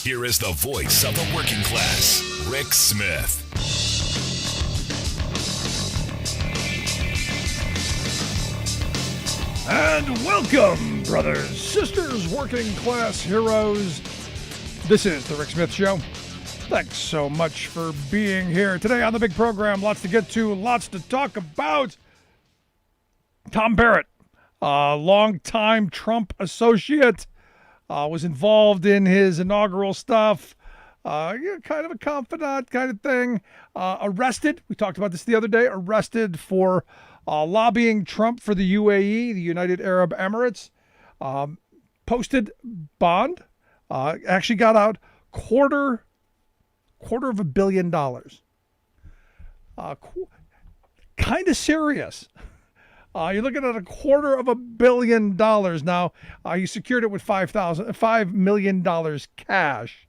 Here is the voice of the working class, Rick Smith. And welcome, brothers, sisters, working class heroes. This is the Rick Smith Show. Thanks so much for being here today on the big program. Lots to get to, lots to talk about. Tom Barrett, a longtime Trump associate, was involved in his inaugural stuff. Kind of a confidant kind of thing. Arrested. We talked about this the other day. Arrested for lobbying Trump for the UAE, the United Arab Emirates. Posted bond. Actually got out quarter of $1 billion. Kind of serious. You're looking at $250 million now. He secured it with $5 million cash.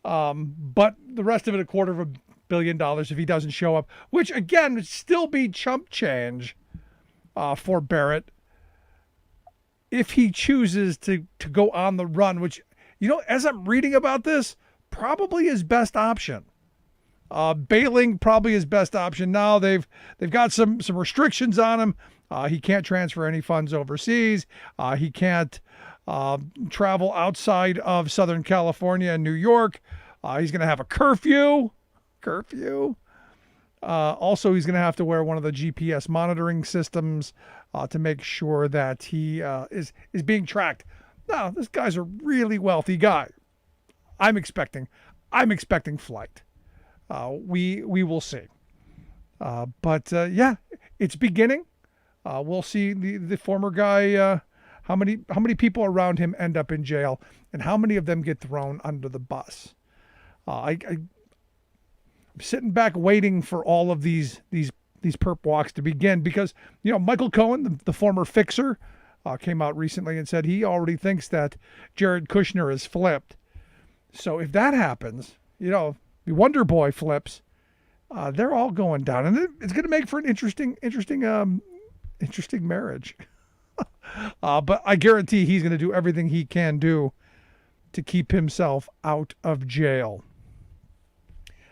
But the rest of it, $250 million if he doesn't show up, which again would still be chump change for Barrett if he chooses to go on the run, which, as I'm reading about this, probably his best option. Bailing probably his best option. Now they've got some restrictions on him. He can't transfer any funds overseas. He can't travel outside of Southern California and New York. He's going to have a curfew. Also, he's going to have to wear one of the GPS monitoring systems to make sure that he is being tracked. Now, this guy's a really wealthy guy. I'm expecting flight. We will see. But it's beginning. We'll see the former guy. How many people around him end up in jail, and how many of them get thrown under the bus? I'm sitting back waiting for all of these perp walks to begin, because Michael Cohen, the former fixer, came out recently and said he already thinks that Jared Kushner is flipped. So if that happens, the Wonder Boy flips, they're all going down, and it's going to make for an interesting marriage. But I guarantee he's going to do everything he can do to keep himself out of jail.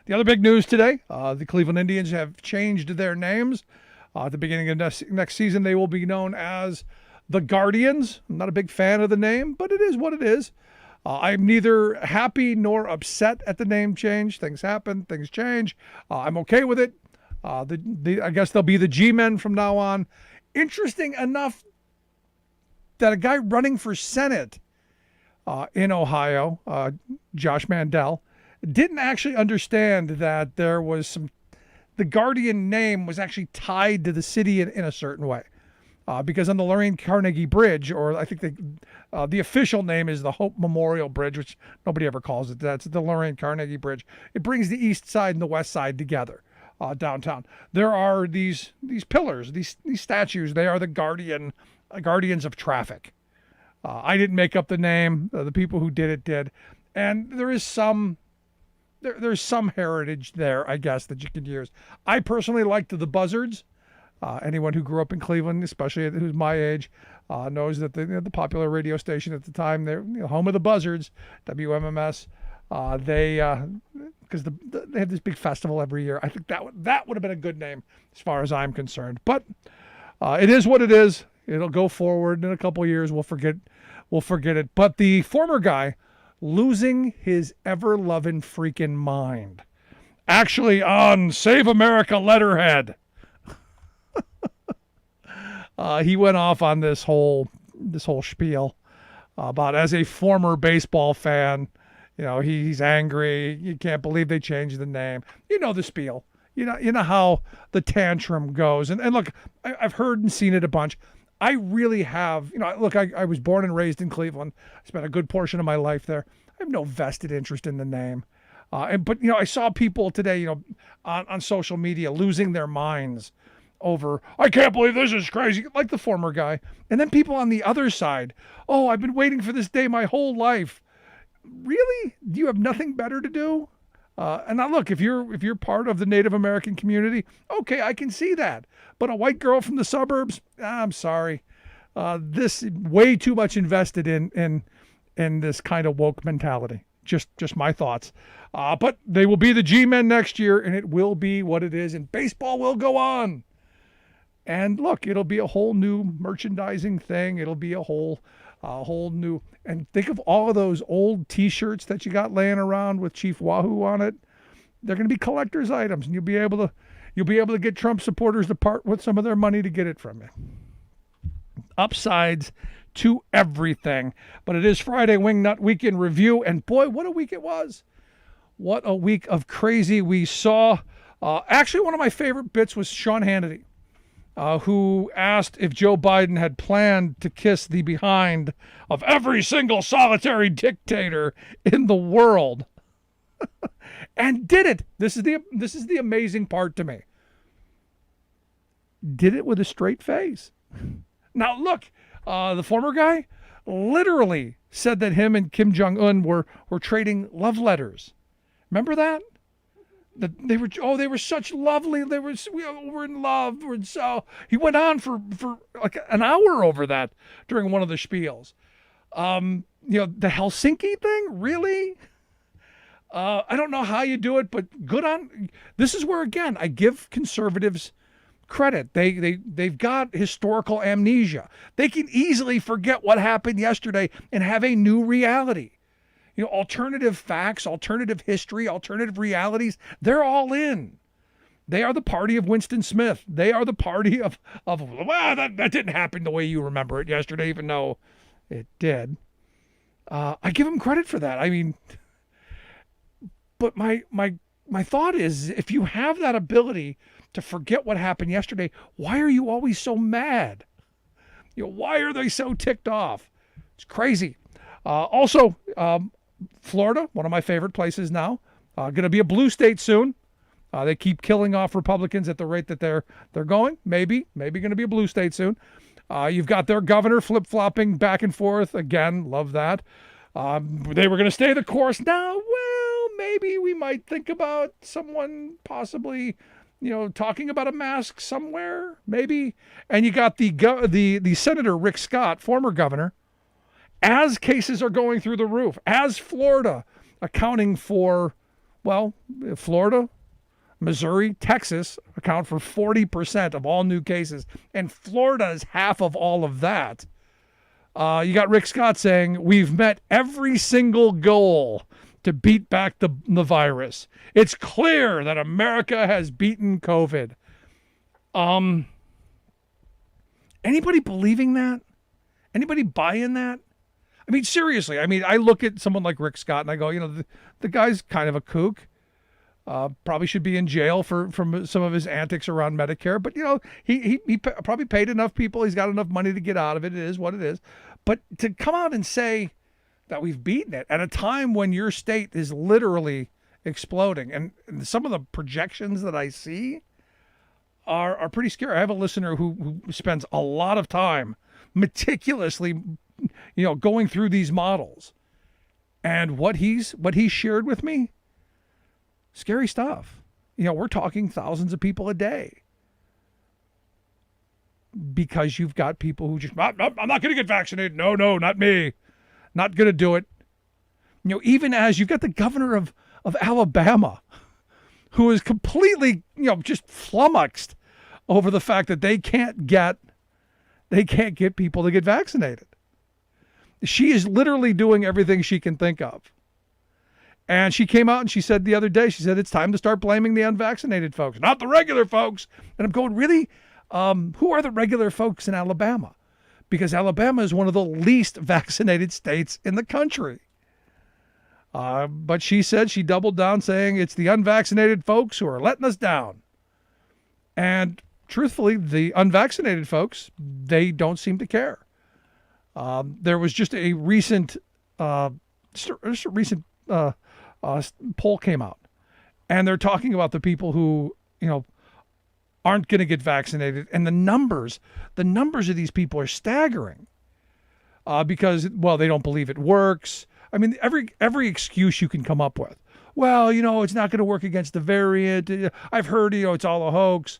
The other big news today, the Cleveland Indians have changed their names. At the beginning of next season, they will be known as the Guardians. I'm not a big fan of the name, but it is what it is. I'm neither happy nor upset at the name change. Things happen, things change. I'm okay with it. I guess they'll be the G-Men from now on. Interesting enough that a guy running for Senate in Ohio, Josh Mandel, didn't actually understand that the Guardian name was actually tied to the city in a certain way. Because on the Lorraine Carnegie Bridge, or I think the official name is the Hope Memorial Bridge, which nobody ever calls it. That's the Lorraine Carnegie Bridge. It brings the east side and the west side together downtown. There are these pillars, these statues. They are the guardians of traffic. I didn't make up the name. The people who did it did, and there is there's some heritage there, I guess, that you could use. I personally liked the Buzzards. Anyone who grew up in Cleveland, especially who's my age, knows that the popular radio station at the time, they're home of the Buzzards, WMMS. Because they have this big festival every year. I think that would have been a good name as far as I'm concerned. But it is what it is. It'll go forward in a couple of years. We'll forget it. But the former guy losing his ever-loving freaking mind, actually on Save America letterhead. He went off on this whole spiel about, as a former baseball fan, he's angry. You can't believe they changed the name. The spiel. You know how the tantrum goes. And look, I've heard and seen it a bunch. I really have. Look, I was born and raised in Cleveland. I spent a good portion of my life there. I have no vested interest in the name. But I saw people today, on social media losing their minds over, I can't believe this is crazy, like the former guy. And then people on the other side, oh, I've been waiting for this day my whole life. Really? Do you have nothing better to do? And now look, if you're part of the Native American community, okay, I can see that. But a white girl from the suburbs, I'm sorry. This way too much invested in this kind of woke mentality. Just my thoughts. But they will be the G-men next year, and it will be what it is, and baseball will go on. And look, it'll be a whole new merchandising thing. It'll be a whole new. And think of all of those old T-shirts that you got laying around with Chief Wahoo on it. They're going to be collector's items, and you'll be able to get Trump supporters to part with some of their money to get it from you. Upsides to everything. But it is Friday Wingnut Weekend Review, and boy, what a week it was. What a week of crazy we saw. Actually, one of my favorite bits was Sean Hannity, who asked if Joe Biden had planned to kiss the behind of every single solitary dictator in the world. And did it. This is the amazing part to me. Did it with a straight face. Now look, the former guy literally said that him and Kim Jong-un were trading love letters. Remember that? That they were such lovely. We're in love. So he went on for like an hour over that during one of the spiels. The Helsinki thing, really? I don't know how you do it, but good on. This is where again I give conservatives credit. They've got historical amnesia. They can easily forget what happened yesterday and have a new reality. Alternative facts, alternative history, alternative realities, they're all in. They are the party of Winston Smith. They are the party of that didn't happen the way you remember it yesterday, even though it did. I give them credit for that. I mean, but my thought is, if you have that ability to forget what happened yesterday, why are you always so mad? Why are they so ticked off? It's crazy. Also, Florida, one of my favorite places now, going to be a blue state soon. They keep killing off Republicans at the rate that they're going. Maybe going to be a blue state soon. You've got their governor flip-flopping back and forth. Again, love that. They were going to stay the course. Now, well, maybe we might think about someone possibly, talking about a mask somewhere, maybe. And you got the Senator Rick Scott, former governor, as cases are going through the roof, as Florida accounting for, Florida, Missouri, Texas account for 40% of all new cases, and Florida is half of all of that. You got Rick Scott saying, we've met every single goal to beat back the virus. It's clear that America has beaten COVID. Anybody believing that? Anybody buying that? I mean, seriously, I look at someone like Rick Scott and I go, the guy's kind of a kook. Probably should be in jail for some of his antics around Medicare. But, he probably paid enough people. He's got enough money to get out of it. It is what it is. But to come out and say that we've beaten it at a time when your state is literally exploding, and some of the projections that I see are pretty scary. I have a listener who spends a lot of time meticulously going through these models, and what he's shared with me, scary stuff. We're talking thousands of people a day, because you've got people who just, I'm not going to get vaccinated. No, not me. Not going to do it. Even as you've got the governor of Alabama, who is completely, just flummoxed over the fact that they can't get people to get vaccinated. She is literally doing everything she can think of. And she came out and she said the other day, it's time to start blaming the unvaccinated folks, not the regular folks. And I'm going, really? Who are the regular folks in Alabama? Because Alabama is one of the least vaccinated states in the country. But she said, she doubled down saying it's the unvaccinated folks who are letting us down. And truthfully, the unvaccinated folks, they don't seem to care. There was just a recent poll came out, and they're talking about the people who, aren't going to get vaccinated. And the numbers of these people are staggering, because, they don't believe it works. I mean, every excuse you can come up with. Well, it's not going to work against the variant. I've heard, it's all a hoax.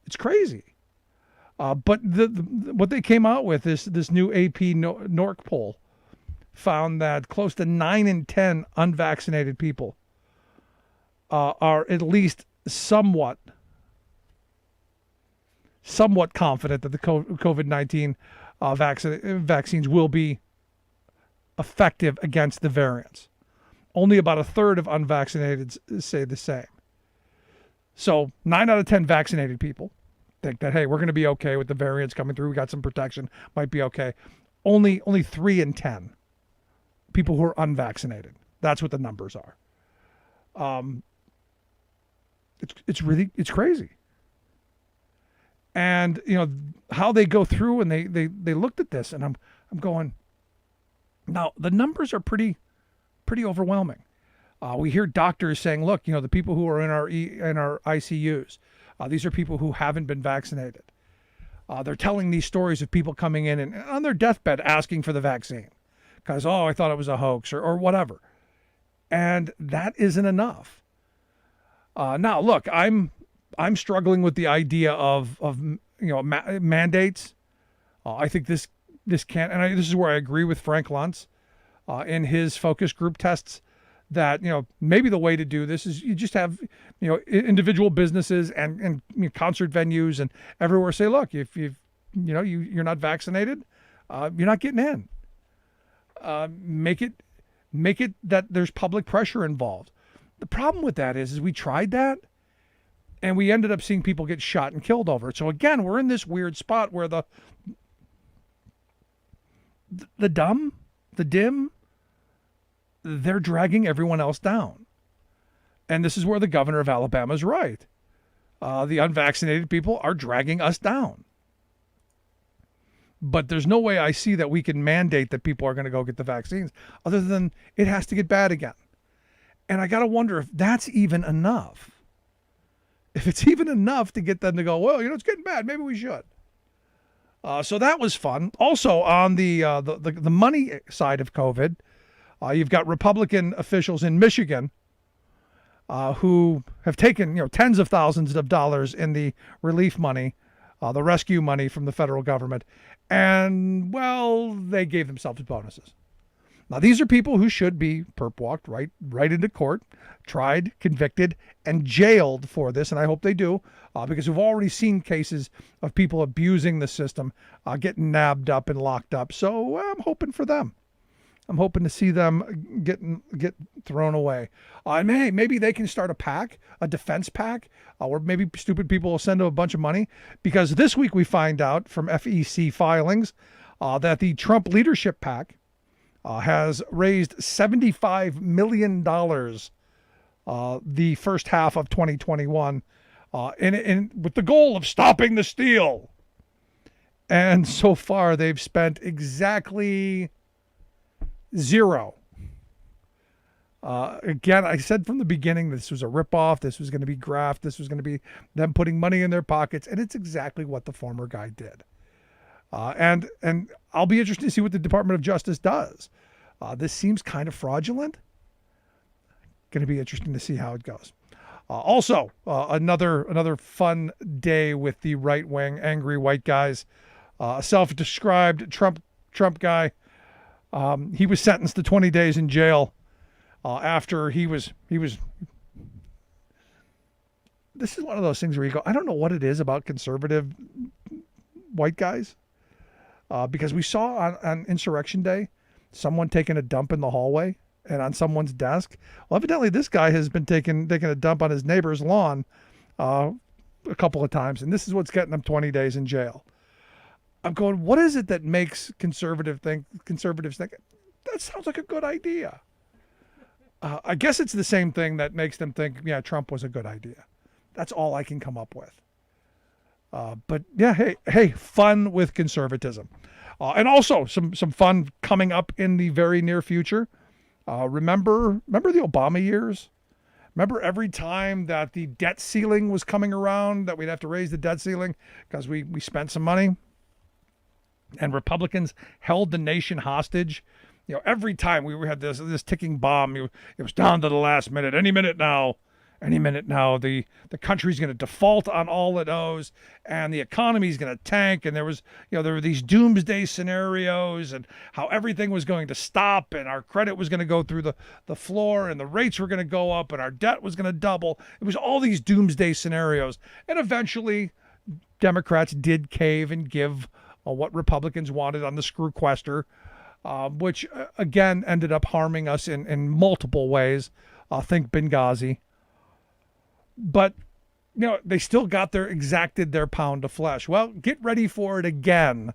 It's crazy. But what they came out with is this new AP NORC poll found that close to 9 in 10 unvaccinated people are at least somewhat confident that the COVID-19 vaccines will be effective against the variants. Only about a third of unvaccinated say the same. So 9 out of 10 vaccinated people think that, hey, we're going to be okay with the variants coming through. We got some protection, might be okay. Only 3 in 10 people who are unvaccinated. That's what the numbers are. It's crazy. And how they go through and they looked at this, and I'm going, now the numbers are pretty overwhelming. We hear doctors saying, look, the people who are in our ICUs, these are people who haven't been vaccinated. They're telling these stories of people coming in and on their deathbed asking for the vaccine because, I thought it was a hoax or whatever. And that isn't enough. Now, look, I'm struggling with the idea of mandates. I think this can't, and this is where I agree with Frank Luntz in his focus group tests that maybe the way to do this is you just have individual businesses and concert venues and everywhere say, look, if you're not vaccinated, you're not getting in. Make it that there's public pressure involved. The problem with that is we tried that and we ended up seeing people get shot and killed over it. So again, we're in this weird spot where the dim, they're dragging everyone else down. And this is where the governor of Alabama is right. The unvaccinated people are dragging us down. But there's no way I see that we can mandate that people are going to go get the vaccines other than it has to get bad again. And I got to wonder if that's even enough. If it's even enough to get them to go, well, it's getting bad. Maybe we should. So that was fun. Also, on the money side of COVID, you've got Republican officials in Michigan who have taken tens of thousands of dollars in the relief money, the rescue money from the federal government, and they gave themselves bonuses. Now these are people who should be perp walked right into court, tried, convicted, and jailed for this, and I hope they do, because we've already seen cases of people abusing the system, getting nabbed up and locked up. So I'm hoping for them. I'm hoping to see them get thrown away. And maybe they can start a PAC, a defense PAC, or maybe stupid people will send them a bunch of money. Because this week we find out from FEC filings that the Trump leadership PAC has raised $75 million the first half of 2021 with the goal of stopping the steal. And so far they've spent exactly zero. Again, I said from the beginning this was a ripoff. This was going to be graft. This was going to be them putting money in their pockets, and it's exactly what the former guy did. And I'll be interested to see what the Department of Justice does. This seems kind of fraudulent. Going to be interesting to see how it goes. Also, another fun day with the right wing, angry white guys. A self-described Trump guy. He was sentenced to 20 days in jail after he was. This is one of those things where you go, I don't know what it is about conservative white guys, because we saw on Insurrection Day someone taking a dump in the hallway and on someone's desk. Well, evidently this guy has been taking a dump on his neighbor's lawn a couple of times, and this is what's getting him 20 days in jail. I'm going, what is it that makes conservatives think that sounds like a good idea? I guess it's the same thing that makes them think, yeah, Trump was a good idea. That's all I can come up with. But yeah, hey, fun with conservatism. And also some fun coming up in the very near future. Remember the Obama years? Remember every time that the debt ceiling was coming around, that we'd have to raise the debt ceiling because we spent some money? And Republicans held the nation hostage. Every time we had this ticking bomb, it was down to the last minute, any minute now. Any minute now, the country's going to default on all it owes, and the economy's going to tank. And there were these doomsday scenarios, and how everything was going to stop, and our credit was going to go through the floor, and the rates were going to go up, and our debt was going to double. It was all these doomsday scenarios, and eventually, Democrats did cave and give what Republicans wanted on the screwquester, which again ended up harming us in multiple ways. Think Benghazi. But, they still exacted their pound of flesh. Well, get ready for it again,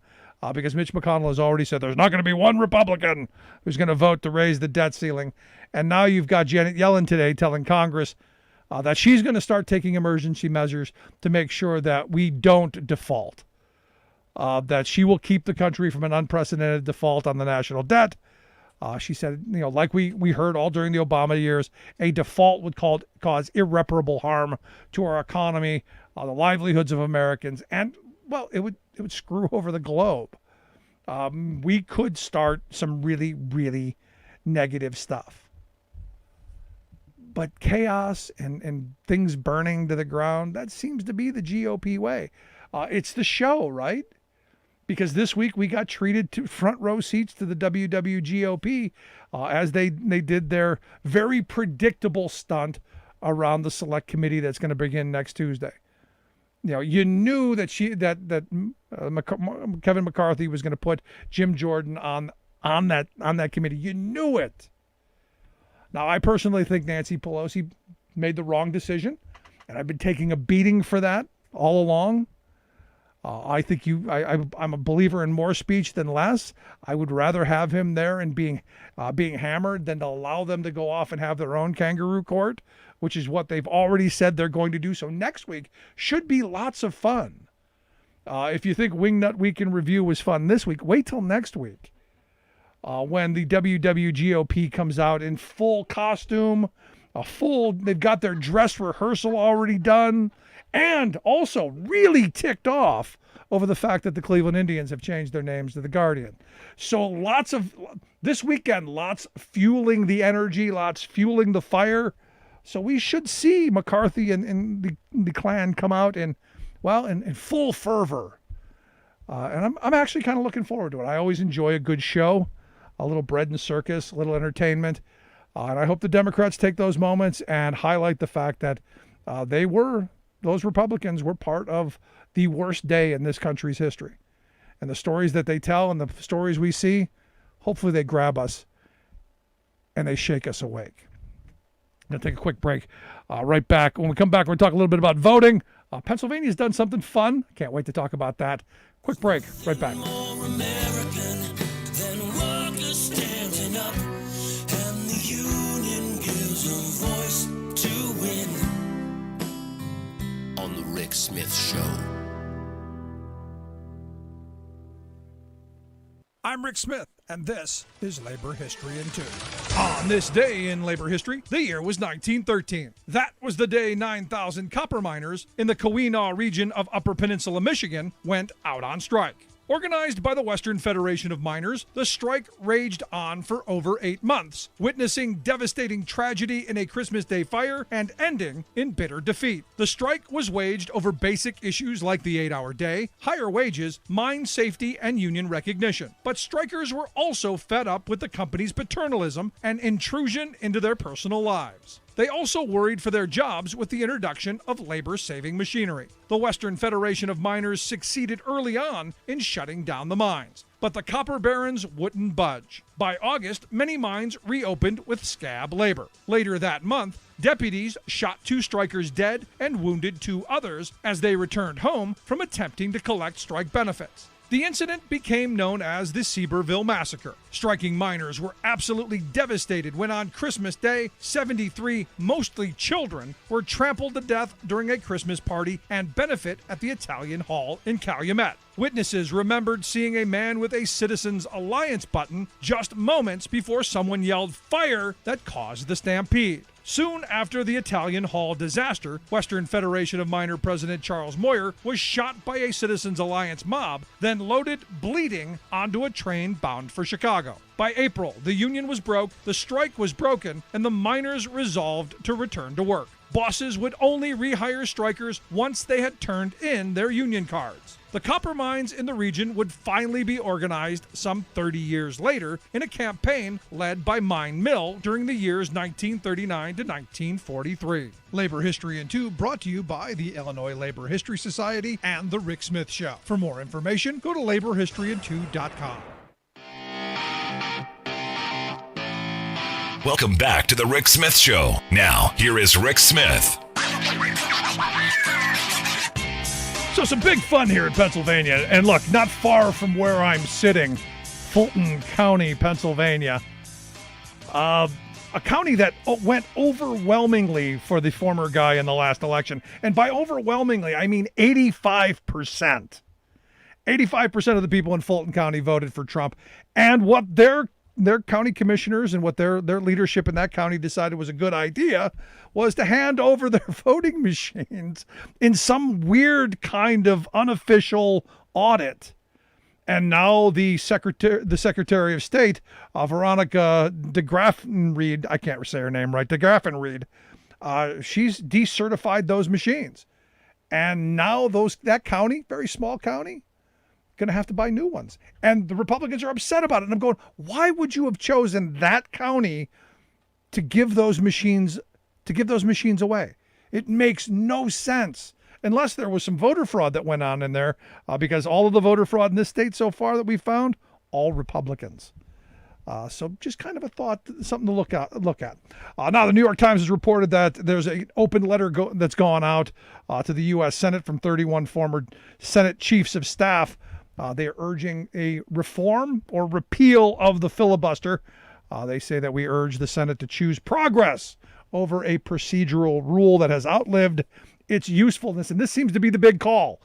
because Mitch McConnell has already said there's not going to be one Republican who's going to vote to raise the debt ceiling. And now you've got Janet Yellen today telling Congress that she's going to start taking emergency measures to make sure that we don't default, that she will keep the country from an unprecedented default on the national debt. She said, like we heard all during the Obama years, a default would cause irreparable harm to our economy, the livelihoods of Americans, and, well, it would screw over the globe. We could start some really, really negative stuff. But chaos and things burning to the ground, that seems to be the GOP way. It's the show, right? Because this week we got treated to front row seats to the WWGOP as they did their very predictable stunt around the select committee that's going to begin next Tuesday. You knew that Kevin McCarthy was going to put Jim Jordan on that committee. You knew it. Now, I personally think Nancy Pelosi made the wrong decision, and I've been taking a beating for that all along. I think I'm a believer in more speech than less. I would rather have him there and being hammered than to allow them to go off and have their own kangaroo court, which is what they've already said they're going to do. So next week should be lots of fun. If you think Wingnut Week in Review was fun this week, wait till next week when the WWGOP comes out in full costume, they've got their dress rehearsal already done. And also really ticked off over the fact that the Cleveland Indians have changed their names to the Guardian. So this weekend, lots fueling the energy, lots fueling the fire. So we should see McCarthy and the Klan come out in full fervor. And I'm actually kind of looking forward to it. I always enjoy a good show, a little bread and circus, a little entertainment. And I hope the Democrats take those moments and highlight the fact that those Republicans were part of the worst day in this country's history. And the stories that they tell and the stories we see, hopefully they grab us and they shake us awake. I'm going to take a quick break. Right back. When we come back, we're going to talk a little bit about voting. Pennsylvania's done something fun. Can't wait to talk about that. Quick break. Right back. More American than workers standing up, and the union gives a voice to win. On the Rick Smith Show. I'm Rick Smith, and this is Labor History in 2. On this day in labor history, the year was 1913. That was the day 9,000 copper miners in the Keweenaw region of Upper Peninsula, Michigan, went out on strike. Organized by the Western Federation of Miners, the strike raged on for over 8 months, witnessing devastating tragedy in a Christmas Day fire and ending in bitter defeat. The strike was waged over basic issues like the 8-hour day, higher wages, mine safety, and union recognition. But strikers were also fed up with the company's paternalism and intrusion into their personal lives. They also worried for their jobs with the introduction of labor-saving machinery. The Western Federation of Miners succeeded early on in shutting down the mines, but the copper barons wouldn't budge. By August, many mines reopened with scab labor. Later that month, deputies shot 2 strikers dead and wounded 2 others as they returned home from attempting to collect strike benefits. The incident became known as the Seaborville Massacre. Striking miners were absolutely devastated when on Christmas Day, 73, mostly children, were trampled to death during a Christmas party and benefit at the Italian Hall in Calumet. Witnesses remembered seeing a man with a Citizens Alliance button just moments before someone yelled fire that caused the stampede. Soon after the Italian Hall disaster, Western Federation of Miner President Charles Moyer was shot by a Citizens Alliance mob, then loaded, bleeding, onto a train bound for Chicago. By April, the union was broke, the strike was broken, and the miners resolved to return to work. bosses would only rehire strikers once they had turned in their union cards. The copper mines in the region would finally be organized some 30 years later in a campaign led by Mine Mill during the years 1939 to 1943. Labor History in 2 brought to you by the Illinois Labor History Society and The Rick Smith Show. For more information, go to laborhistoryin2.com. Welcome back to the Rick Smith Show. Now, here is Rick Smith. So some big fun here in Pennsylvania. And look, not far from where I'm sitting, Fulton County, Pennsylvania. A county that went overwhelmingly for the former guy in the last election. And by overwhelmingly, I mean 85%. 85% of the people in Fulton County voted for Trump. And what their county commissioners and what their leadership in that county decided was a good idea was to hand over their voting machines in some weird kind of unofficial audit. And now the Secretary of State, Veronica DeGraffenreid, I can't say her name right, DeGraffenreid, she's decertified those machines. And now that county, very small county, going to have to buy new ones. And the Republicans are upset about it. And I'm going, why would you have chosen that county to give those machines away? It makes no sense unless there was some voter fraud that went on in there, because all of the voter fraud in this state so far that we found, all Republicans. So just kind of a thought, something to look at. Now, the New York Times has reported that there's an open letter that's gone out to the U.S. Senate from 31 former Senate chiefs of staff. They are urging a reform or repeal of the filibuster. They say that we urge the Senate to choose progress over a procedural rule that has outlived its usefulness. And this seems to be the big call,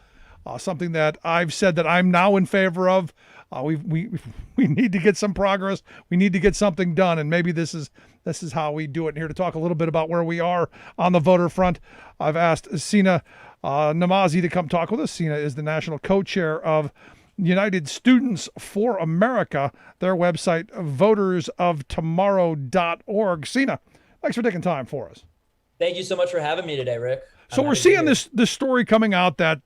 something that I've said that I'm now in favor of. We need to get some progress. We need to get something done. And maybe this is how we do it. And here to talk a little bit about where we are on the voter front, I've asked Sina Nemazi to come talk with us. Sina is the national co-chair of United Students for America, their website, votersoftomorrow.org. Sina, thanks for taking time for us. Thank you so much for having me today, Rick. So we're seeing this story coming out that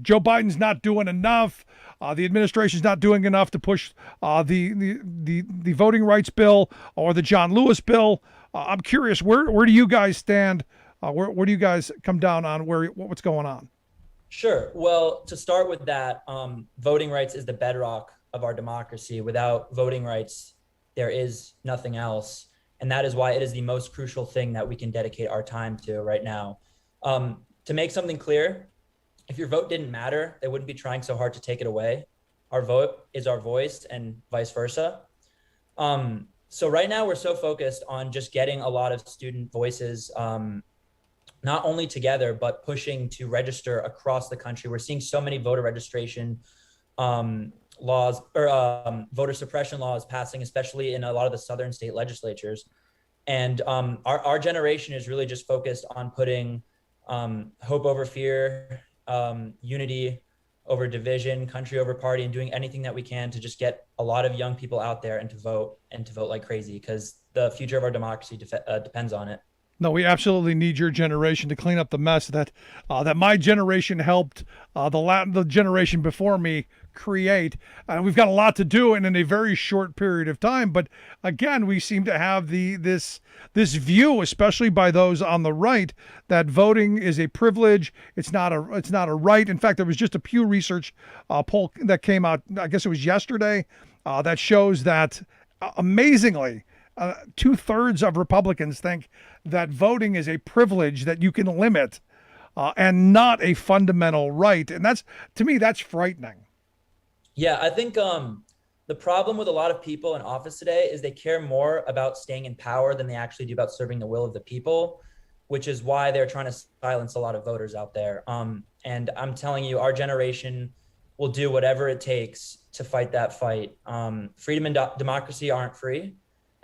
Joe Biden's not doing enough. The administration's not doing enough to push the voting rights bill or the John Lewis bill. I'm curious, where do you guys stand? Where do you guys come down on what's going on? Sure. Well, to start with that, voting rights is the bedrock of our democracy. Without voting rights, there is nothing else. And that is why it is the most crucial thing that we can dedicate our time to right now. To make something clear, if your vote didn't matter, they wouldn't be trying so hard to take it away. Our vote is our voice and vice versa. So right now we're so focused on just getting a lot of student voices, not only together, but pushing to register across the country. We're seeing so many voter registration laws or voter suppression laws passing, especially in a lot of the southern state legislatures. And our generation is really just focused on putting hope over fear, unity over division, country over party, and doing anything that we can to just get a lot of young people out there and to vote like crazy, because the future of our democracy depends on it. No, we absolutely need your generation to clean up the mess that my generation helped the generation before me create. We've got a lot to do in a very short period of time. But again, we seem to have this view, especially by those on the right, that voting is a privilege. It's not a right. In fact, there was just a Pew Research poll that came out, I guess it was yesterday, that shows that amazingly, 2/3 of Republicans think that voting is a privilege that you can limit and not a fundamental right. And to me, that's frightening. Yeah, I think the problem with a lot of people in office today is they care more about staying in power than they actually do about serving the will of the people, which is why they're trying to silence a lot of voters out there. And I'm telling you, our generation will do whatever it takes to fight that fight. Freedom and democracy aren't free.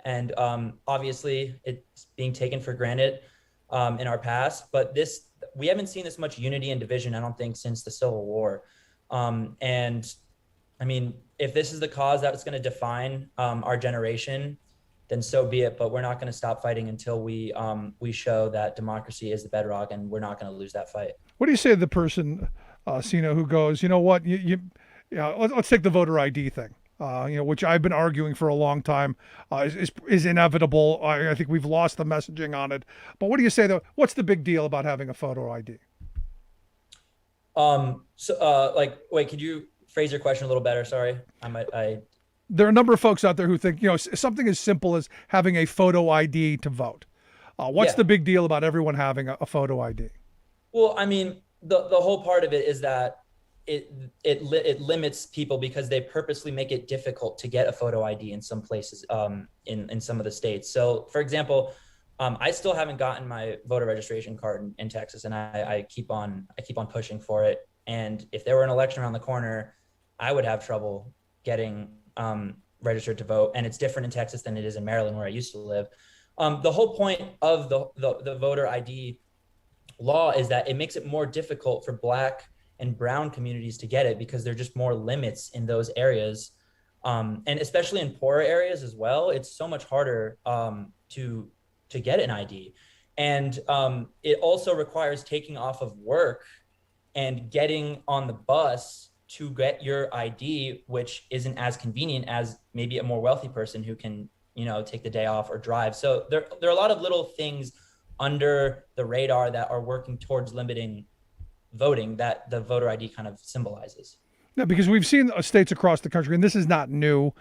And obviously it's being taken for granted in our past, but we haven't seen this much unity and division, I don't think, since the Civil War. And I mean, if this is the cause that's going to define our generation, then so be it. But we're not going to stop fighting until we show that democracy is the bedrock, and we're not going to lose that fight. What do you say to the person, Sina, who goes, you know what, let's take the voter ID thing. Which I've been arguing for a long time, is inevitable. I think we've lost the messaging on it. But what do you say though? What's the big deal about having a photo ID? Wait, could you phrase your question a little better? Sorry, There are a number of folks out there who think, something as simple as having a photo ID to vote. What's the big deal about everyone having a photo ID? Well, I mean, the whole part of it is that it limits people because they purposely make it difficult to get a photo ID in some places, in some of the states. So, for example, I still haven't gotten my voter registration card in Texas, and I keep on pushing for it. And if there were an election around the corner, I would have trouble getting registered to vote. And it's different in Texas than it is in Maryland, where I used to live. The whole point of the voter ID law is that it makes it more difficult for Black and brown communities to get it because there are just more limits in those areas. And especially in poorer areas as well, it's so much harder to get an ID. And it also requires taking off of work and getting on the bus to get your ID, which isn't as convenient as maybe a more wealthy person who can, take the day off or drive. So there are a lot of little things under the radar that are working towards limiting voting that the voter ID kind of symbolizes. Yeah, because we've seen states across the country, and this is not new.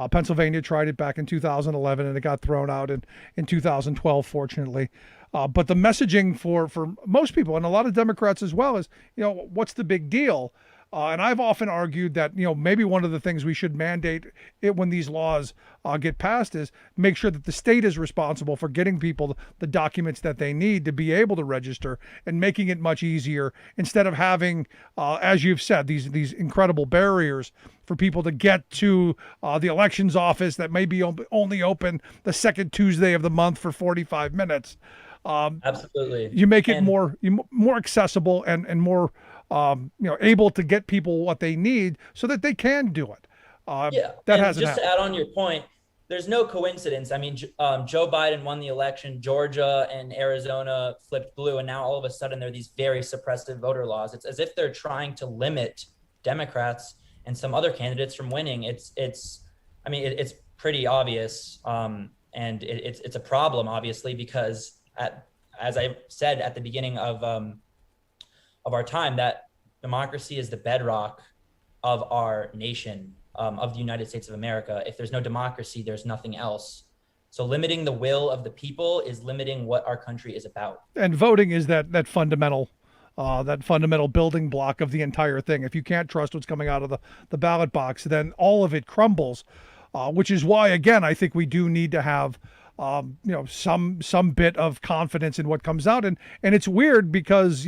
Pennsylvania tried it back in 2011, and it got thrown out in 2012, fortunately. But the messaging for most people, and a lot of Democrats as well, is, what's the big deal? And I've often argued that, maybe one of the things we should mandate it when these laws get passed is make sure that the state is responsible for getting people the documents that they need to be able to register, and making it much easier instead of having, as you've said, these incredible barriers for people to get to the elections office that may be only open the second Tuesday of the month for 45 minutes. Absolutely. You make it more accessible and more able to get people what they need so that they can do it. That hasn't happened. To add on your point, there's no coincidence. I mean, Joe Biden won the election, Georgia and Arizona flipped blue, and now all of a sudden there are these very suppressive voter laws. It's as if they're trying to limit Democrats and some other candidates from winning. It's pretty obvious, and it's a problem, obviously, because as I said at the beginning of our time, that democracy is the bedrock of our nation, of the United States of America. If there's no democracy, there's nothing else. So limiting the will of the people is limiting what our country is about. And voting is that fundamental building block of the entire thing. If you can't trust what's coming out of the ballot box, then all of it crumbles, which is why, again, I think we do need to have some bit of confidence in what comes out. And it's weird because,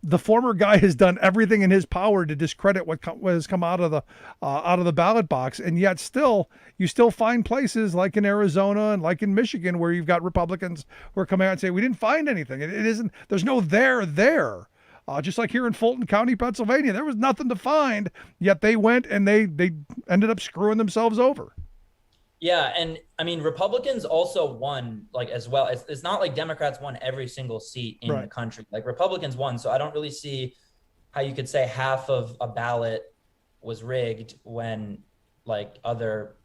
the former guy has done everything in his power to discredit what has come out of the ballot box, and yet you still find places like in Arizona and like in Michigan where you've got Republicans who are coming out and say we didn't find anything. It isn't. There's no there. Just like here in Fulton County, Pennsylvania, there was nothing to find, yet they went and they ended up screwing themselves over. Yeah, and I mean, Republicans also won, as well. It's not like Democrats won every single seat in the country. Republicans won, so I don't really see how you could say half of a ballot was rigged when other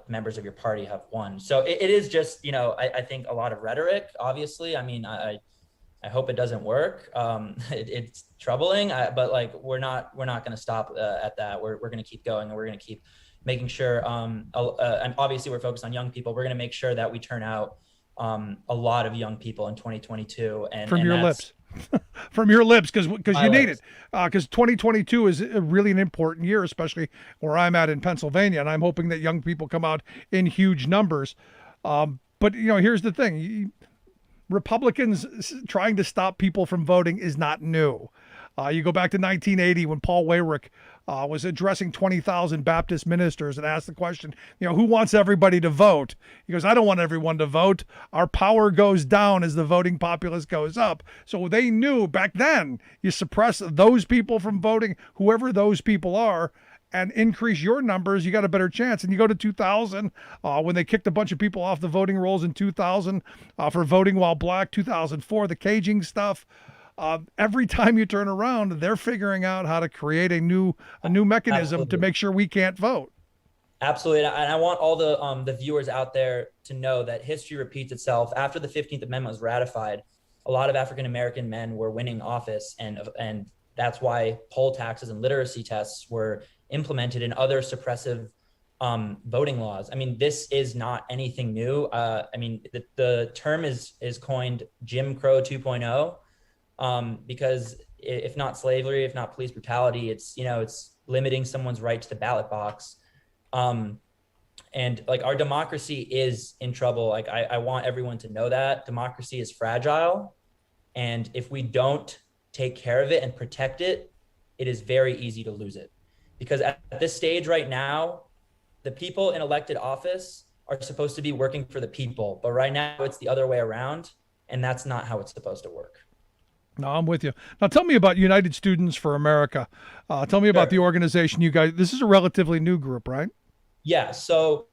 members of your party have won. So it is just, I think a lot of rhetoric, obviously. I mean, I hope it doesn't work. It's troubling, but we're not going to stop at that. We're going to keep going, and we're going to keep making sure, and obviously we're focused on young people. We're going to make sure that we turn out a lot of young people in 2022. From your lips, because you need it. Because 2022 is really an important year, especially where I'm at in Pennsylvania, and I'm hoping that young people come out in huge numbers. But here's the thing: Republicans trying to stop people from voting is not new. You go back to 1980 when Paul Weyrich was addressing 20,000 Baptist ministers and asked the question, who wants everybody to vote? He goes, I don't want everyone to vote. Our power goes down as the voting populace goes up. So they knew back then you suppress those people from voting, whoever those people are, and increase your numbers, you got a better chance. And you go to 2000, when they kicked a bunch of people off the voting rolls in 2000 for voting while black, 2004, the caging stuff. Every time you turn around, they're figuring out how to create a new mechanism Absolutely. to make sure we can't vote. Absolutely. And I want all the viewers out there to know that history repeats itself. After the 15th Amendment was ratified, a lot of African-American men were winning office, and that's why poll taxes and literacy tests were implemented in other suppressive voting laws. I mean, this is not anything new. I mean, the term is coined Jim Crow 2.0, because if not slavery, if not police brutality, it's limiting someone's right to the ballot box. And like, our democracy is in trouble. Like, I want everyone to know that democracy is fragile. And if we don't take care of it and protect it, it is very easy to lose it. Because at this stage right now, the people in elected office are supposed to be working for the people. But right now it's the other way around. And that's not how it's supposed to work. No, I'm with you. Now, tell me about United Students for America. Tell me about the organization you guys. This is a relatively new group, right? Yeah. So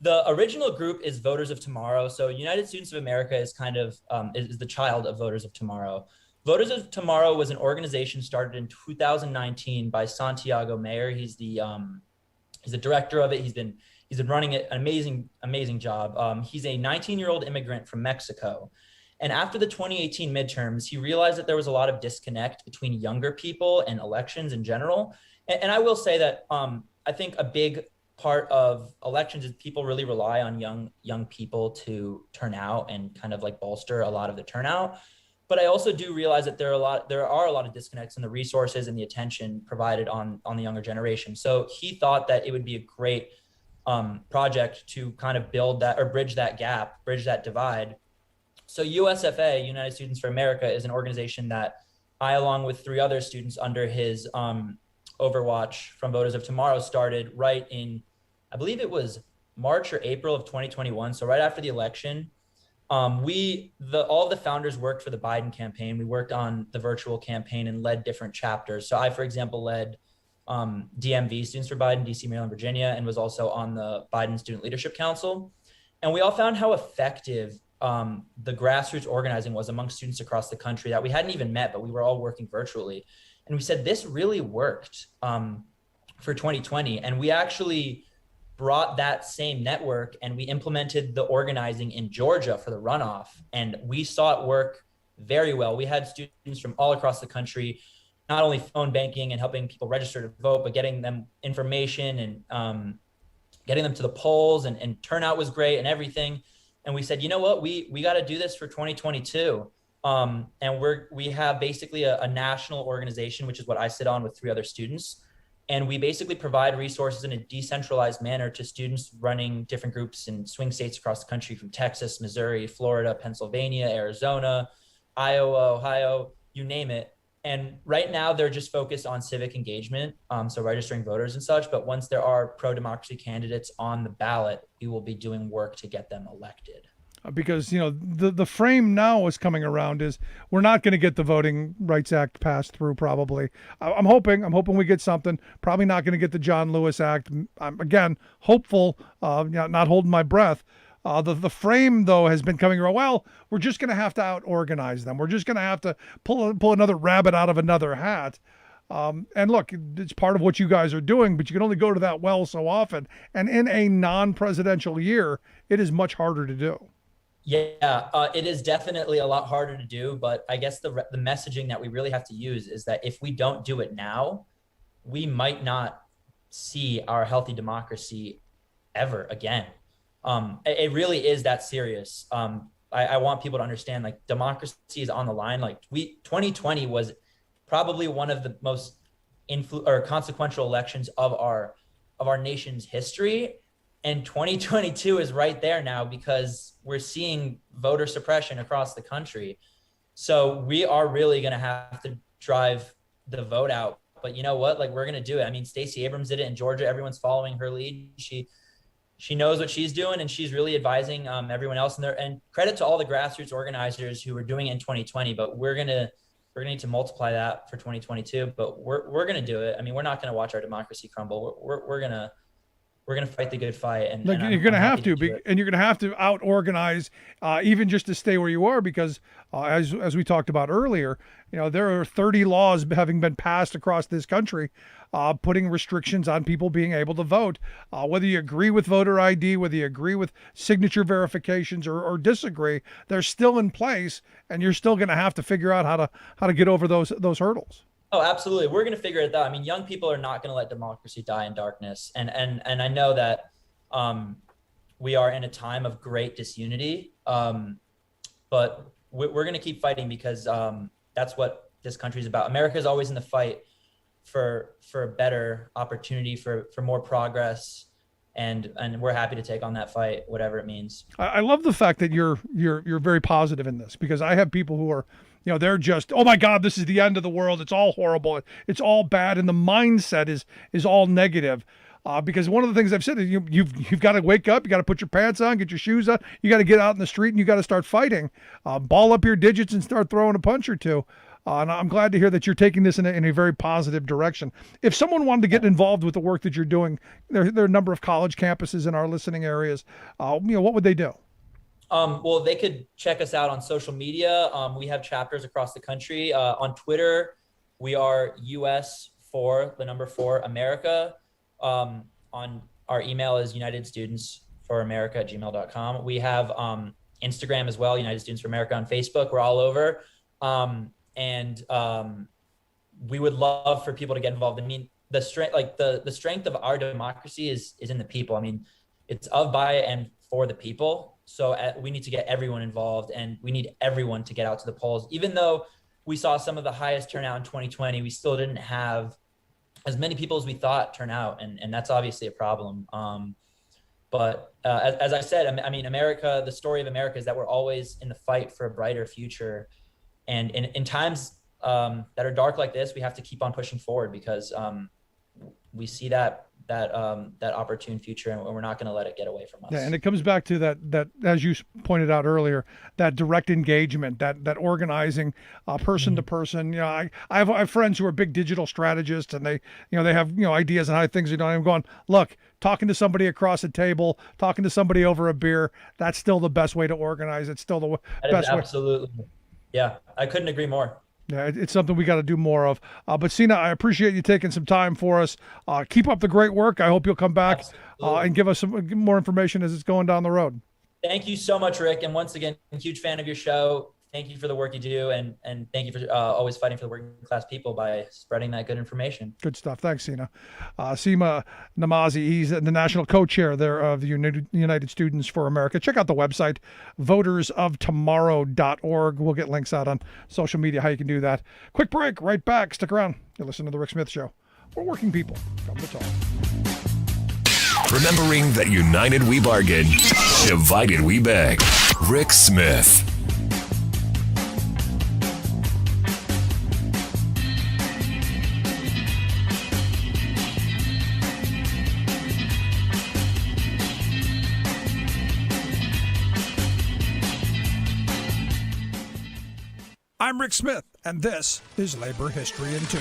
the original group is Voters of Tomorrow. So United Students of America is kind of is the child of Voters of Tomorrow. Voters of Tomorrow was an organization started in 2019 by Santiago Mayer. He's the director of it. He's been running it, an amazing job. He's a 19-year-old immigrant from Mexico. And after the 2018 midterms, he realized that there was a lot of disconnect between younger people and elections in general. And I will say that I think a big part of elections is people really rely on young people to turn out and kind of like bolster a lot of the turnout. But I also do realize that there are a lot of disconnects in the resources and the attention provided on the younger generation. So he thought that it would be a great project to kind of build that, or bridge that gap, bridge that divide. So USFA, United Students for America, is an organization that I, along with 3 other students under his overwatch from Voters of Tomorrow, started right in, I believe it was March or April of 2021. So right after the election, all of the founders worked for the Biden campaign. We worked on the virtual campaign and led different chapters. So I, for example, led DMV, Students for Biden, DC, Maryland, Virginia, and was also on the Biden Student Leadership Council. And we all found how effective the grassroots organizing was among students across the country that we hadn't even met, but we were all working virtually. And we said, this really worked for 2020. And we actually brought that same network and we implemented the organizing in Georgia for the runoff. And we saw it work very well. We had students from all across the country, not only phone banking and helping people register to vote, but getting them information and getting them to the polls, and turnout was great and everything. And we said, you know what, we got to do this for 2022. And we have basically a national organization, which is what I sit on with 3 other students. And we basically provide resources in a decentralized manner to students running different groups in swing states across the country, from Texas, Missouri, Florida, Pennsylvania, Arizona, Iowa, Ohio, you name it. And right now they're just focused on civic engagement, so registering voters and such. But once there are pro-democracy candidates on the ballot, we will be doing work to get them elected. Because, the frame now is coming around is we're not going to get the Voting Rights Act passed through, probably. I'm hoping we get something. Probably not going to get the John Lewis Act. I'm, again, hopeful, not holding my breath. The frame, though, has been coming around. Well, we're just going to have to out-organize them. We're just going to have to pull another rabbit out of another hat. And look, it's part of what you guys are doing, but you can only go to that well so often. And in a non-presidential year, it is much harder to do. Yeah, it is definitely a lot harder to do, but I guess the messaging that we really have to use is that if we don't do it now, we might not see our healthy democracy ever again. It really is that serious. I want people to understand, like, democracy is on the line. Like, 2020 was probably one of the most consequential elections of our nation's history. And 2022 is right there now because we're seeing voter suppression across the country. So we are really going to have to drive the vote out. But you know what? Like, we're going to do it. I mean, Stacey Abrams did it in Georgia. Everyone's following her lead. She knows what she's doing, and she's really advising everyone else in there. And credit to all the grassroots organizers who were doing it in 2020. But we're going we're gonna need to multiply that for 2022. But we're gonna do it. I mean, we're not gonna watch our democracy crumble. We're gonna fight the good fight, and Like, and you're going to I'm have happy to, do it. and you're going to have to out organize, even just to stay where you are, because as we talked about earlier, there are 30 laws having been passed across this country, putting restrictions on people being able to vote. Whether you agree with voter ID, whether you agree with signature verifications or disagree, they're still in place, and you're still going to have to figure out how to get over those hurdles. Oh, absolutely. We're going to figure it out. I mean, young people are not going to let democracy die in darkness. And I know that we are in a time of great disunity, but we're going to keep fighting because that's what this country is about. America is always in the fight for a better opportunity, for more progress. And we're happy to take on that fight, whatever it means. I love the fact that you're very positive in this, because I have people who are, they're just, oh my God, this is the end of the world. It's all horrible. It's all bad. And the mindset is all negative. Because one of the things I've said is you've got to wake up, you got to put your pants on, get your shoes on, you got to get out in the street, and you got to start fighting, ball up your digits and start throwing a punch or two. And I'm glad to hear that you're taking this in a very positive direction. If someone wanted to get involved with the work that you're doing, there are a number of college campuses in our listening areas. What would they do? Well, they could check us out on social media. We have chapters across the country. On Twitter, we are US4 America. On our email is UnitedStudentsForAmerica@gmail.com. We have Instagram as well, United Students for America. On Facebook, we're all over. And we would love for people to get involved. I mean, the strength of our democracy is in the people. I mean, it's of, by, and for the people. So we need to get everyone involved, and we need everyone to get out to the polls. Even though we saw some of the highest turnout in 2020, we still didn't have as many people as we thought turn out. And that's obviously a problem. But as I said, I mean, America, the story of America is that we're always in the fight for a brighter future. And in times that are dark like this, we have to keep on pushing forward, because we see that opportune future, and we're not going to let it get away from us. Yeah, and it comes back to that as you pointed out earlier, that direct engagement, that organizing, person to person. I have friends who are big digital strategists, and they have ideas on how things are done. I'm going, look, talking to somebody across a table, talking to somebody over a beer, that's still the best way to organize. It's still the best way. Absolutely. Yeah, I couldn't agree more. Yeah, it's something we got to do more of. But Sina, I appreciate you taking some time for us. Keep up the great work. I hope you'll come back and give us some more information as it's going down the road. Thank you so much, Rick. And once again, I'm a huge fan of your show. Thank you for the work you do. And thank you for always fighting for the working class people by spreading that good information. Good stuff. Thanks, Sina. Sina Nemazi, he's the national co-chair there of the United Students for America. Check out the website, votersoftomorrow.org. We'll get links out on social media, how you can do that. Quick break, right back. Stick around. You're listening to The Rick Smith Show. We're working people. Come to talk. Remembering that united we bargain, divided we beg. Rick Smith. I'm Rick Smith, and this is Labor History in 2.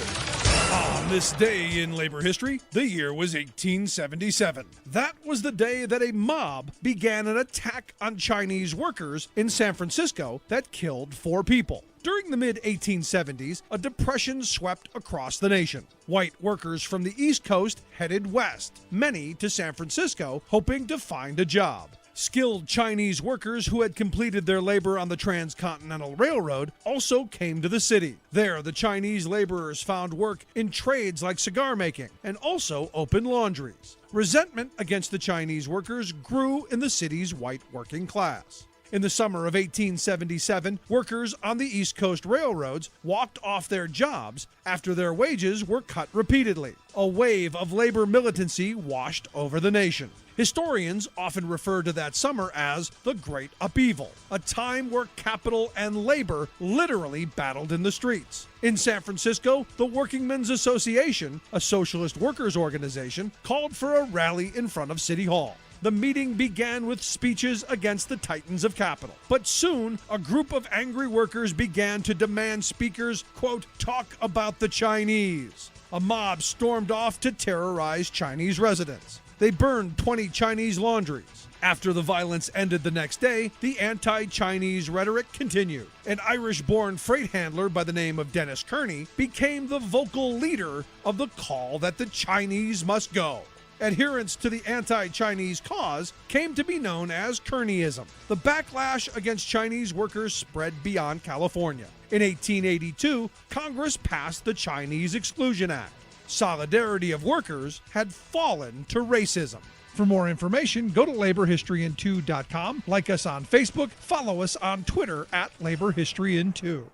On this day in labor history, the year was 1877. That was the day that a mob began an attack on Chinese workers in San Francisco that killed 4 people. During the mid-1870s, a depression swept across the nation. White workers from the East Coast headed west, many to San Francisco, hoping to find a job. Skilled Chinese workers who had completed their labor on the Transcontinental Railroad also came to the city. There, the Chinese laborers found work in trades like cigar making and also open laundries. Resentment against the Chinese workers grew in the city's white working class. In the summer of 1877, workers on the East Coast railroads walked off their jobs after their wages were cut repeatedly. A wave of labor militancy washed over the nation. Historians often refer to that summer as the Great Upheaval, a time where capital and labor literally battled in the streets. In San Francisco, the Workingmen's Association, a socialist workers organization, called for a rally in front of City Hall. The meeting began with speeches against the titans of capital. But soon, a group of angry workers began to demand speakers, quote, talk about the Chinese. A mob stormed off to terrorize Chinese residents. They burned 20 Chinese laundries. After the violence ended the next day, the anti-Chinese rhetoric continued. An Irish-born freight handler by the name of Dennis Kearney became the vocal leader of the call that the Chinese must go. Adherence to the anti-Chinese cause came to be known as Kearneyism. The backlash against Chinese workers spread beyond California. In 1882, Congress passed the Chinese Exclusion Act. Solidarity of workers had fallen to racism. For more information, go to laborhistoryin2.com, like us on Facebook, follow us on Twitter at laborhistoryin2.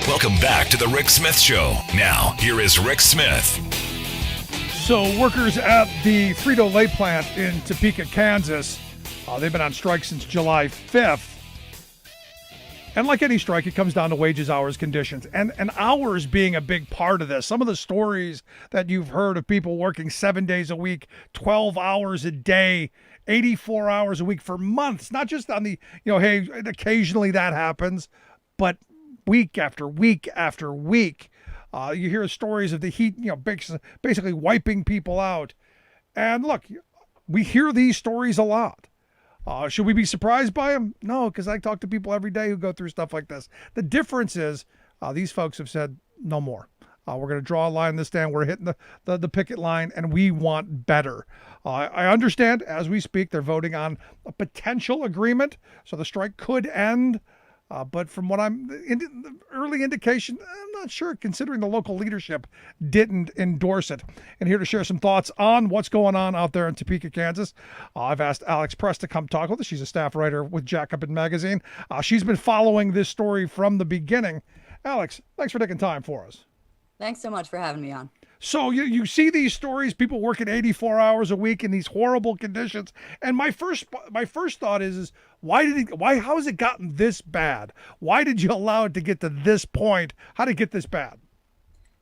Welcome back to the Rick Smith Show. Now, here is Rick Smith. So workers at the Frito-Lay plant in Topeka, Kansas, they've been on strike since July 5th. And like any strike, it comes down to wages, hours, conditions, and hours being a big part of this. Some of the stories that you've heard of people working 7 days a week, 12 hours a day, 84 hours a week for months, not just on the, hey, occasionally that happens, but week after week after week. You hear stories of the heat, basically wiping people out. And look, we hear these stories a lot. Should we be surprised by them? No, because I talk to people every day who go through stuff like this. The difference is these folks have said no more. We're going to draw a line in the stand. We're hitting the picket line, and we want better. I understand as we speak, they're voting on a potential agreement, so the strike could end. But from what the early indication, I'm not sure, considering the local leadership didn't endorse it. And here to share some thoughts on what's going on out there in Topeka, Kansas, I've asked Alex Press to come talk with us. She's a staff writer with Jacobin magazine. She's been following this story from the beginning. Alex, thanks for taking time for us. Thanks so much for having me on. So you see these stories, people working 84 hours a week in these horrible conditions. And my first thought is how has it gotten this bad? Why did you allow it to get to this point? How did it get this bad?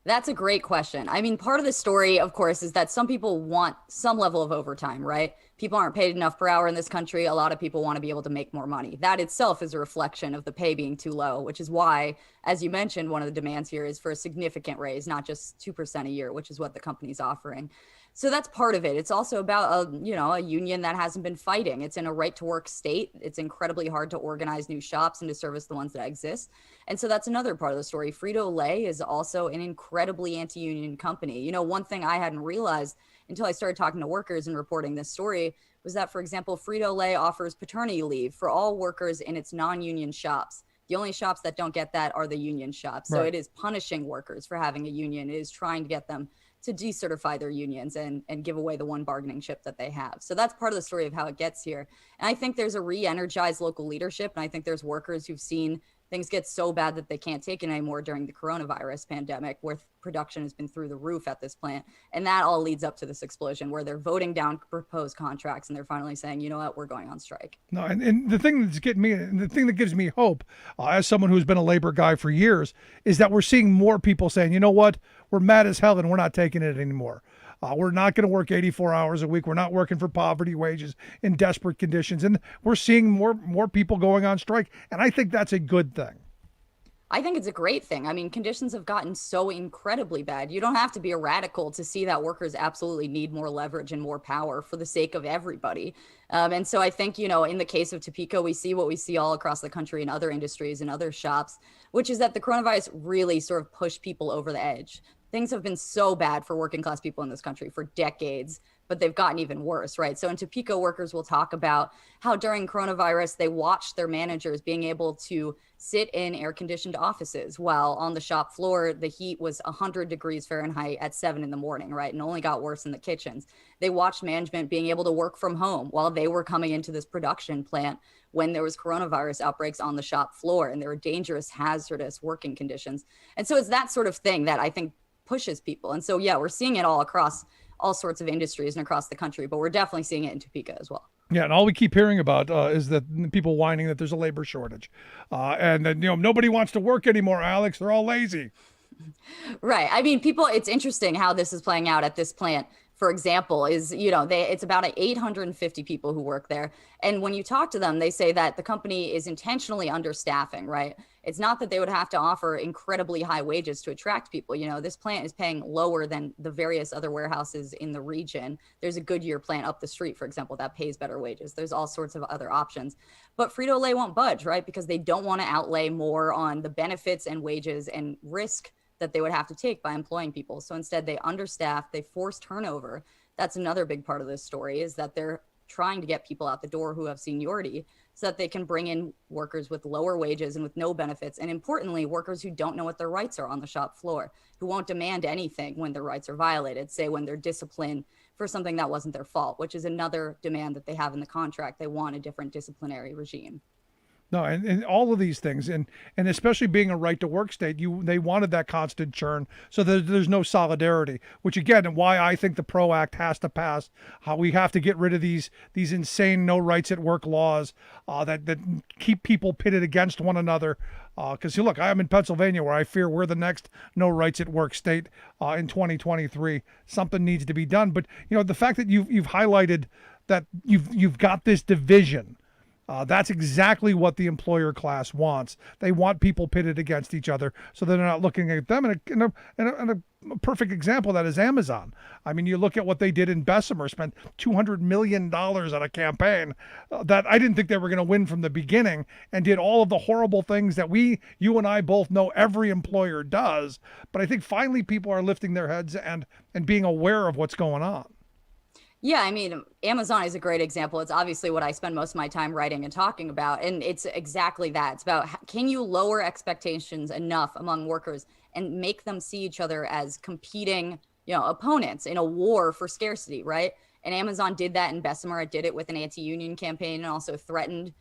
That's a great question. I mean, part of the story, of course, is that some people want some level of overtime, right? People aren't paid enough per hour in this country. A lot of people want to be able to make more money. That itself is a reflection of the pay being too low, which is why, as you mentioned, one of the demands here is for a significant raise, not just 2% a year, which is what the company's offering. So that's part of it. It's also about a union that hasn't been fighting. It's in a right to work state. It's incredibly hard to organize new shops and to service the ones that exist. And so that's another part of the story. Frito-Lay is also an incredibly anti-union company. One thing I hadn't realized until I started talking to workers and reporting this story was that, for example, Frito-Lay offers paternity leave for all workers in its non-union shops. The only shops that don't get that are the union shops. So It is punishing workers for having a union. It is trying to get them to decertify their unions and give away the one bargaining chip that they have. So that's part of the story of how it gets here. And I think there's a re-energized local leadership. And I think there's workers who've seen things get so bad that they can't take it anymore during the coronavirus pandemic, where production has been through the roof at this plant. And that all leads up to this explosion where they're voting down proposed contracts and they're finally saying, you know what, we're going on strike. No, and the thing that's getting me, and the thing that gives me hope, as someone who's been a labor guy for years, is that we're seeing more people saying, you know what, we're mad as hell and we're not taking it anymore. We're not going to work 84 hours a week. We're not working for poverty wages in desperate conditions. And we're seeing more people going on strike. And I think that's a good thing. I think it's a great thing. I mean, conditions have gotten so incredibly bad. You don't have to be a radical to see that workers absolutely need more leverage and more power for the sake of everybody. And so I think, in the case of Topeka, we see what we see all across the country in other industries and other shops, which is that the coronavirus really sort of pushed people over the edge. Things have been so bad for working class people in this country for decades, but they've gotten even worse, right? So in Topeka, workers will talk about how during coronavirus, they watched their managers being able to sit in air-conditioned offices while on the shop floor, the heat was 100 degrees Fahrenheit at 7 a.m, right? And only got worse in the kitchens. They watched management being able to work from home while they were coming into this production plant when there was coronavirus outbreaks on the shop floor and there were dangerous, hazardous working conditions. And so it's that sort of thing that I think pushes people. And so, yeah, we're seeing it all across all sorts of industries and across the country, but we're definitely seeing it in Topeka as well. Yeah, and all we keep hearing about is that people whining that there's a labor shortage, and that nobody wants to work anymore. Alex, they're all lazy. Right. I mean, people, it's interesting how this is playing out at this plant. For example, is, it's about 850 people who work there. And when you talk to them, they say that the company is intentionally understaffing, right? It's not that they would have to offer incredibly high wages to attract people. This plant is paying lower than the various other warehouses in the region. There's a Goodyear plant up the street, for example, that pays better wages. There's all sorts of other options. But Frito-Lay won't budge, right? Because they don't want to outlay more on the benefits and wages and risk that they would have to take by employing people. So instead they understaff, they force turnover. That's another big part of this story, is that they're trying to get people out the door who have seniority so that they can bring in workers with lower wages and with no benefits. And importantly, workers who don't know what their rights are on the shop floor, who won't demand anything when their rights are violated, say when they're disciplined for something that wasn't their fault, which is another demand that they have in the contract. They want a different disciplinary regime. No, and all of these things, and especially being a right to work state, they wanted that constant churn, so there's no solidarity. Which again, and why I think the PRO Act has to pass. How we have to get rid of these insane no rights at work laws that keep people pitted against one another. Because look, I'm in Pennsylvania, where I fear we're the next no rights at work state in 2023. Something needs to be done. But the fact that you've highlighted that you've got this division. That's exactly what the employer class wants. They want people pitted against each other, so they're not looking at them. And a perfect example of that is Amazon. I mean, you look at what they did in Bessemer, spent $200 million on a campaign that I didn't think they were going to win from the beginning, and did all of the horrible things that you and I both know every employer does. But I think finally people are lifting their heads and being aware of what's going on. Yeah, I mean, Amazon is a great example. It's obviously what I spend most of my time writing and talking about. And it's exactly that. It's about, can you lower expectations enough among workers and make them see each other as competing, opponents in a war for scarcity, right? And Amazon did that in Bessemer. It did it with an anti-union campaign, and also threatened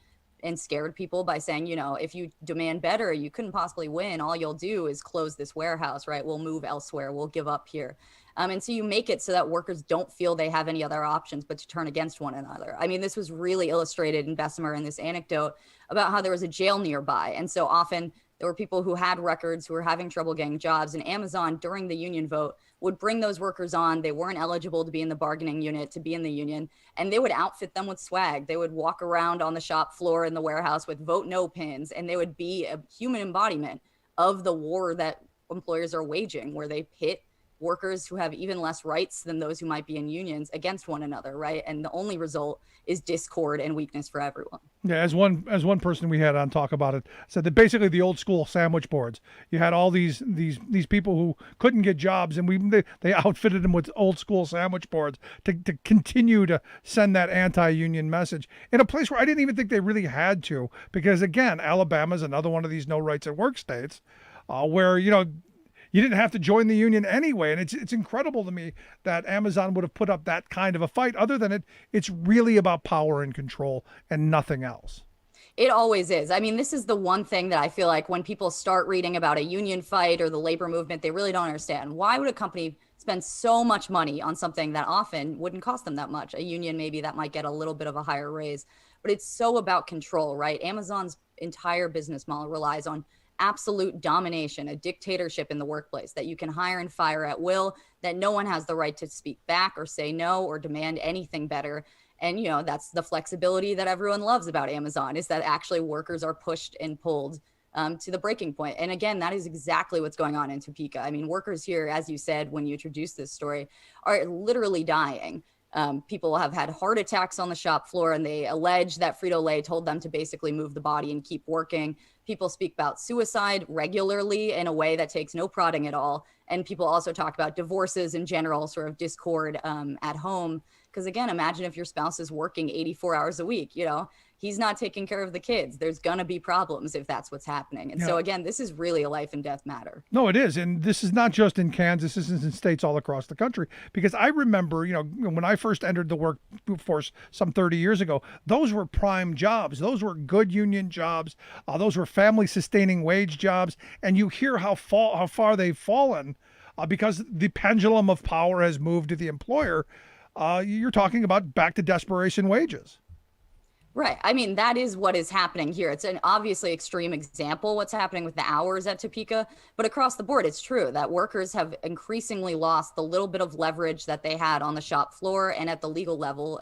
and scared people by saying, if you demand better, you couldn't possibly win. All you'll do is close this warehouse, right? We'll move elsewhere. We'll give up here. And so you make it so that workers don't feel they have any other options but to turn against one another. I mean, this was really illustrated in Bessemer in this anecdote about how there was a jail nearby. And so often there were people who had records who were having trouble getting jobs. And Amazon, during the union vote, would bring those workers on. They weren't eligible to be in the bargaining unit, to be in the union. And they would outfit them with swag. They would walk around on the shop floor in the warehouse with vote no pins. And they would be a human embodiment of the war that employers are waging, where they pit workers who have even less rights than those who might be in unions against one another, right? And the only result is discord and weakness for everyone. Yeah, as one person we had on talk about it said, that basically the old school sandwich boards. You had all these people who couldn't get jobs, and they outfitted them with old school sandwich boards to continue to send that anti-union message in a place where I didn't even think they really had to, because again, Alabama's another one of these no rights at work states, where you didn't have to join the union anyway. And it's incredible to me that Amazon would have put up that kind of a fight. Other than it's really about power and control and nothing else. It always is. I mean, this is the one thing that I feel like when people start reading about a union fight or the labor movement, they really don't understand. Why would a company spend so much money on something that often wouldn't cost them that much? A union, maybe that might get a little bit of a higher raise, but it's so about control, right? Amazon's entire business model relies on absolute domination, a dictatorship in the workplace, that you can hire and fire at will, that no one has the right to speak back or say no or demand anything better. And, that's the flexibility that everyone loves about Amazon, is that actually workers are pushed and pulled to the breaking point. And again, that is exactly what's going on in Topeka. I mean, workers here, as you said, when you introduced this story, are literally dying. People have had heart attacks on the shop floor, and they allege that Frito-Lay told them to basically move the body and keep working. People speak about suicide regularly in a way that takes no prodding at all. And people also talk about divorces in general, sort of discord at home. Because again, imagine if your spouse is working 84 hours a week, he's not taking care of the kids. There's going to be problems if that's what's happening. And so again, this is really a life and death matter. No, it is. And this is not just in Kansas. This is in states all across the country. Because I remember, when I first entered the workforce some 30 years ago, those were prime jobs. Those were good union jobs. Those were family sustaining wage jobs. And you hear how far they've fallen because the pendulum of power has moved to the employer. You're talking about back to desperation wages. Right. I mean, that is what is happening here. It's an obviously extreme example what's happening with the hours at Topeka, but across the board, it's true that workers have increasingly lost the little bit of leverage that they had on the shop floor and at the legal level.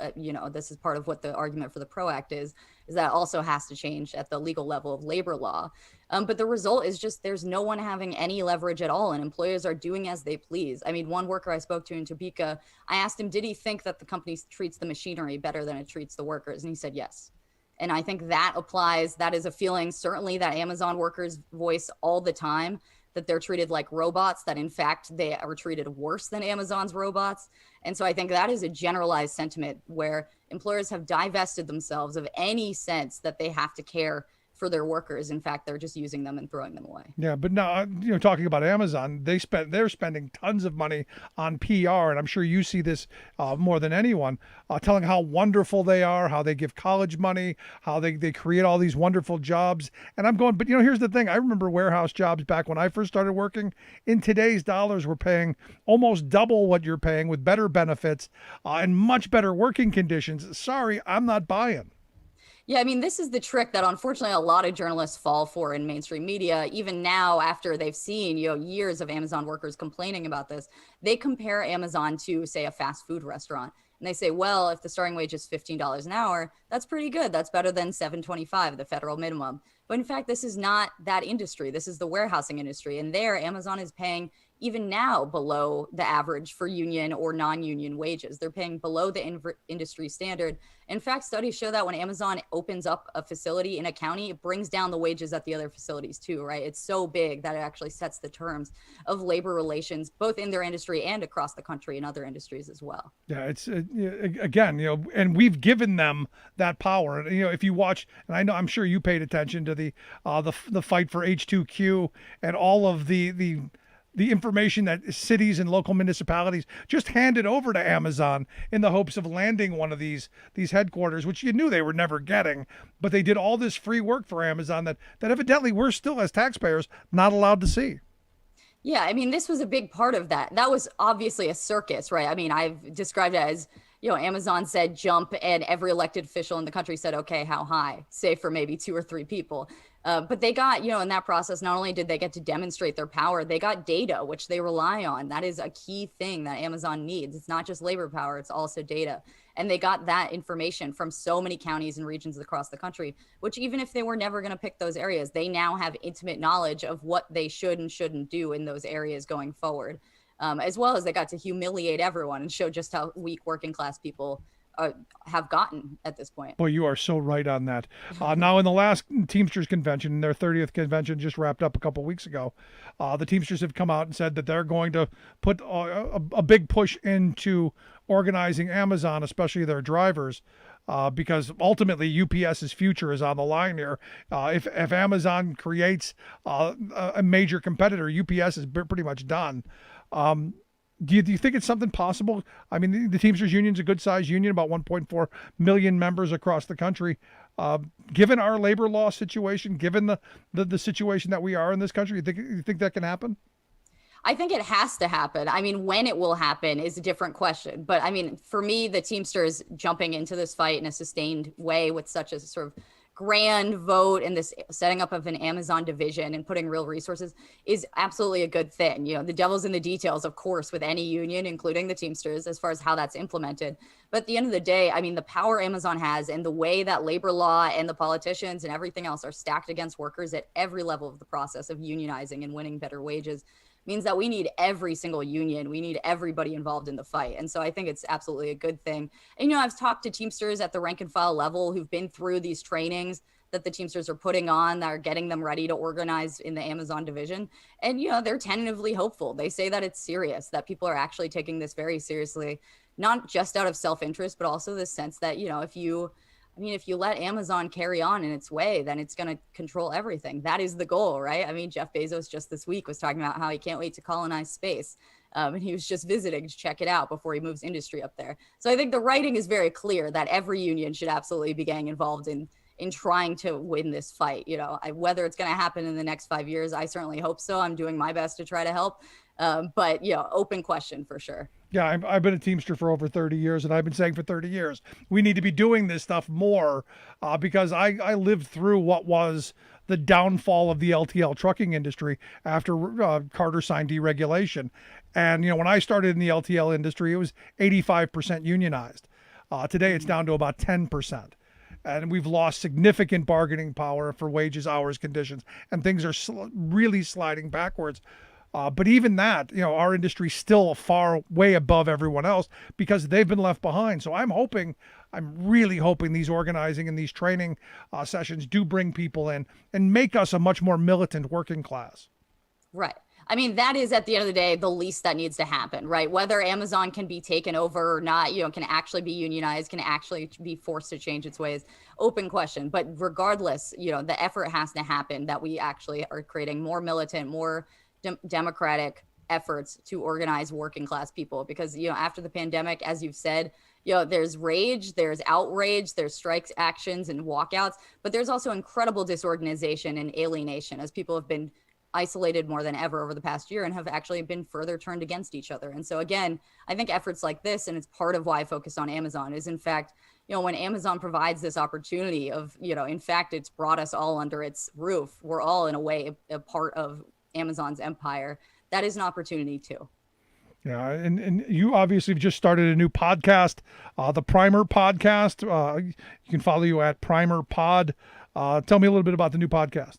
This is part of what the argument for the PRO Act is that also has to change at the legal level of labor law. But the result is just there's no one having any leverage at all, and employers are doing as they please. I mean, one worker I spoke to in Topeka, I asked him, did he think that the company treats the machinery better than it treats the workers? And he said yes. And I think that applies. That is a feeling certainly that Amazon workers voice all the time, that they're treated like robots, that in fact they are treated worse than Amazon's robots. And so I think that is a generalized sentiment where employers have divested themselves of any sense that they have to care for their workers. In fact, they're just using them and throwing them away. Yeah, but now, talking about Amazon, they're spending tons of money on PR, and I'm sure you see this more than anyone, telling how wonderful they are, how they give college money, how they create all these wonderful jobs. And I'm going, but here's the thing. I remember warehouse jobs back when I first started working. In today's dollars, we're paying almost double what you're paying with better benefits and much better working conditions. Sorry, I'm not buying. Yeah, I mean, this is the trick that unfortunately a lot of journalists fall for in mainstream media. Even now, after they've seen, years of Amazon workers complaining about this, they compare Amazon to, say, a fast food restaurant. And they say, well, if the starting wage is $15 an hour, that's pretty good. That's better than $7.25, the federal minimum. But in fact, this is not that industry. This is the warehousing industry. And there, Amazon is paying even now below the average for union or non-union wages. They're paying below the industry standard. In fact, studies show that when Amazon opens up a facility in a county, it brings down the wages at the other facilities too, right? It's so big that it actually sets the terms of labor relations, both in their industry and across the country in other industries as well. Yeah, it's again, and we've given them that power. And if you watch, and I'm sure you paid attention to the fight for H2Q and all of the information that cities and local municipalities just handed over to Amazon in the hopes of landing one of these headquarters, which you knew they were never getting, but they did all this free work for Amazon that evidently we're still, as taxpayers, not allowed to see. Yeah, I mean, this was a big part of that. That was obviously a circus, right? I mean, I've described it as, Amazon said jump, and every elected official in the country said, okay, how high? Save for maybe 2 or 3 people. But they got, in that process, not only did they get to demonstrate their power, they got data, which they rely on. That is a key thing that Amazon needs. It's not just labor power, it's also data. And they got that information from so many counties and regions across the country, which even if they were never going to pick those areas, they now have intimate knowledge of what they should and shouldn't do in those areas going forward. As well as they got to humiliate everyone and show just how weak working class people have gotten at this point. Boy, you are so right on that. Now, in the last Teamsters convention, their 30th convention just wrapped up a couple weeks ago, the Teamsters have come out and said that they're going to put a big push into organizing Amazon, especially their drivers, because ultimately UPS's future is on the line here. If Amazon creates a major competitor, UPS is pretty much done. Do you think it's something possible? I mean, the Teamsters Union's a good-sized union, about 1.4 million members across the country. Given our labor law situation, given the situation that we are in this country, you think that can happen? I think it has to happen. I mean, when it will happen is a different question. But I mean, for me, the Teamsters jumping into this fight in a sustained way with such a sort of grand vote and this setting up of an Amazon division and putting real resources is absolutely a good thing. The devil's in the details, of course, with any union, including the Teamsters, as far as how that's implemented. But at the end of the day, I mean, the power Amazon has and the way that labor law and the politicians and everything else are stacked against workers at every level of the process of unionizing and winning better wages means that we need every single union. We need everybody involved in the fight. And so I think it's absolutely a good thing. And, I've talked to Teamsters at the rank and file level who've been through these trainings that the Teamsters are putting on that are getting them ready to organize in the Amazon division. And, they're tentatively hopeful. They say that it's serious, that people are actually taking this very seriously, not just out of self-interest, but also the sense that, if you let Amazon carry on in its way, then it's going to control everything. That is the goal, right? I mean, Jeff Bezos just this week was talking about how he can't wait to colonize space. And he was just visiting to check it out before he moves industry up there. So I think the writing is very clear that every union should absolutely be getting involved in in trying to win this fight. Whether it's going to happen in the next 5 years, I certainly hope so. I'm doing my best to try to help. But open question for sure. Yeah, I've been a Teamster for over 30 years, and I've been saying for 30 years, we need to be doing this stuff more because I lived through what was the downfall of the LTL trucking industry after Carter signed deregulation. And, when I started in the LTL industry, it was 85% unionized. Today, it's down to about 10%. And we've lost significant bargaining power for wages, hours, conditions, and things are really sliding backwards. But even that, our industry's still way above everyone else because they've been left behind. So I'm really hoping these organizing and these training sessions do bring people in and make us a much more militant working class. Right. I mean, that is at the end of the day, the least that needs to happen, right? Whether Amazon can be taken over or not, can actually be unionized, can actually be forced to change its ways, open question. But regardless, the effort has to happen that we actually are creating more militant, more democratic efforts to organize working class people, because after the pandemic, as you've said, there's rage, there's outrage, there's strikes actions and walkouts, but there's also incredible disorganization and alienation as people have been isolated more than ever over the past year and have actually been further turned against each other. And so again, I think efforts like this, and it's part of why I focus on Amazon, is in fact, when Amazon provides this opportunity of, in fact, it's brought us all under its roof. We're all in a way a part of Amazon's empire. That is an opportunity too. Yeah, and you obviously have just started a new podcast, the Primer Podcast. You can follow you at Primer Pod. Tell me a little bit about the new podcast.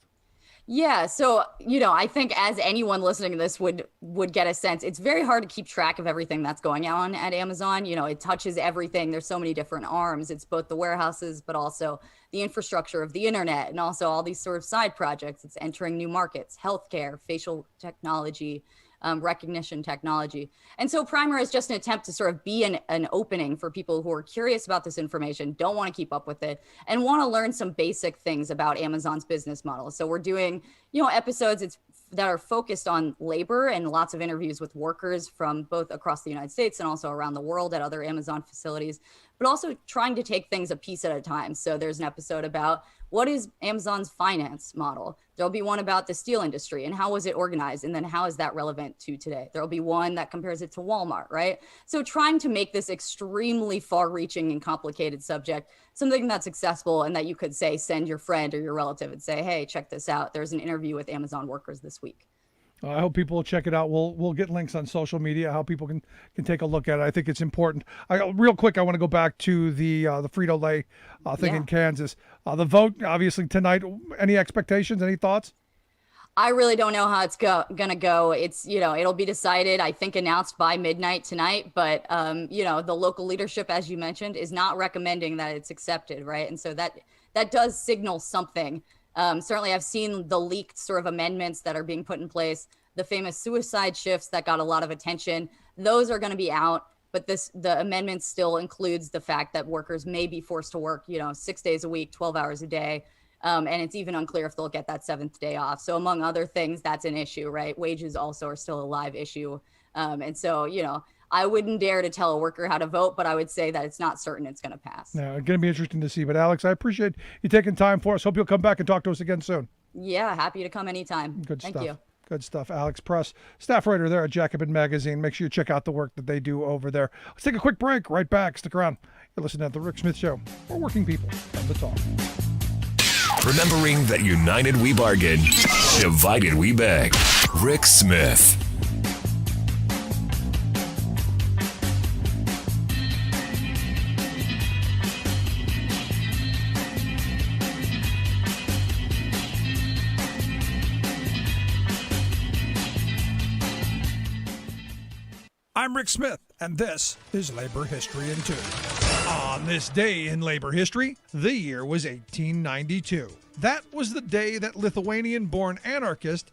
Yeah, so I think as anyone listening to this would get a sense, it's very hard to keep track of everything that's going on at Amazon. It touches everything. There's so many different arms. It's both the warehouses, but also the infrastructure of the internet, and also all these sort of side projects. It's entering new markets, healthcare, facial technology, recognition technology. And so Primer is just an attempt to sort of be an opening for people who are curious about this information, don't want to keep up with it, and want to learn some basic things about Amazon's business model. So we're doing, episodes that are focused on labor and lots of interviews with workers from both across the United States and also around the world at other Amazon facilities, but also trying to take things a piece at a time. So there's an episode about what is Amazon's finance model? There'll be one about the steel industry and how was it organized? And then how is that relevant to today? There'll be one that compares it to Walmart, right? So trying to make this extremely far-reaching and complicated subject something that's accessible and that you could say, send your friend or your relative and say, hey, check this out. There's an interview with Amazon workers this week. I hope people will check it out. We'll get links on social media, how people can take a look at it. I think it's important. Real quick, I want to go back to the Frito-Lay thing in Kansas. The vote, obviously, tonight. Any expectations? Any thoughts? I really don't know how it's going to go. It's, it'll be decided, I think, announced by midnight tonight. But, the local leadership, as you mentioned, is not recommending that it's accepted, right? And so that does signal something. Certainly, I've seen the leaked sort of amendments that are being put in place, the famous suicide shifts that got a lot of attention. Those are going to be out, but the amendment still includes the fact that workers may be forced to work, 6 days a week, 12 hours a day. And it's even unclear if they'll get that 7th day off. So among other things, that's an issue, right? Wages also are still a live issue. And so, I wouldn't dare to tell a worker how to vote, but I would say that it's not certain it's going to pass. Yeah, it's going to be interesting to see. But Alex, I appreciate you taking time for us. Hope you'll come back and talk to us again soon. Yeah, happy to come anytime. Thank you. Good stuff. Alex Press, staff writer there at Jacobin Magazine. Make sure you check out the work that they do over there. Let's take a quick break. Right back. Stick around. You're listening to The Rick Smith Show. We're working people on the talk. Remembering that united we bargain, divided we beg. Rick Smith. I'm Rick Smith, and this is Labor History in 2. On this day in labor history, the year was 1892. That was the day that Lithuanian-born anarchist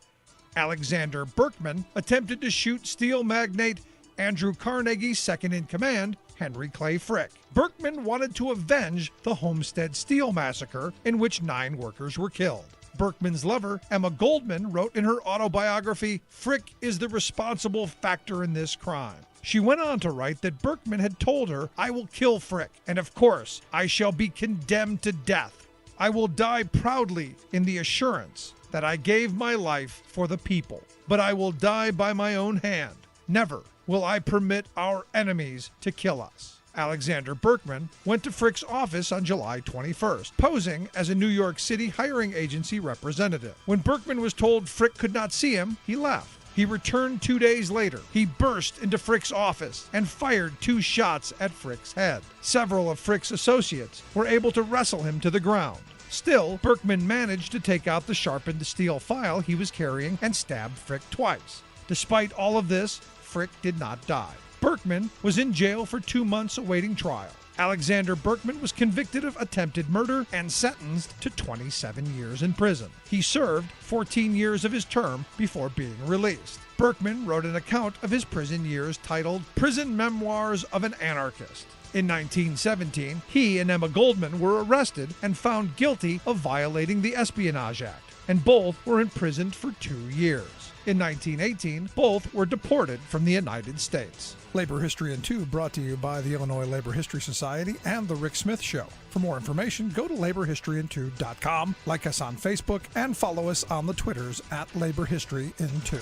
Alexander Berkman attempted to shoot steel magnate Andrew Carnegie's second-in-command, Henry Clay Frick. Berkman wanted to avenge the Homestead Steel Massacre, in which 9 workers were killed. Berkman's lover, Emma Goldman, wrote in her autobiography, "Frick is the responsible factor in this crime." She went on to write that Berkman had told her, "I will kill Frick, and of course, I shall be condemned to death." I will die proudly in the assurance that I gave my life for the people, but I will die by my own hand. Never will I permit our enemies to kill us. Alexander Berkman went to Frick's office on July 21st, posing as a New York City hiring agency representative. When Berkman was told Frick could not see him, he left. He returned 2 days later. He burst into Frick's office and fired 2 shots at Frick's head. Several of Frick's associates were able to wrestle him to the ground. Still, Berkman managed to take out the sharpened steel file he was carrying and stabbed Frick twice. Despite all of this, Frick did not die. Berkman was in jail for 2 months awaiting trial. Alexander Berkman was convicted of attempted murder and sentenced to 27 years in prison. He served 14 years of his term before being released. Berkman wrote an account of his prison years titled Prison Memoirs of an Anarchist. In 1917, he and Emma Goldman were arrested and found guilty of violating the Espionage Act, and both were imprisoned for 2 years. In 1918, both were deported from the United States. Labor History in 2 brought to you by the Illinois Labor History Society and The Rick Smith Show. For more information, go to laborhistoryin2.com, like us on Facebook, and follow us on the Twitters at Labor History in 2.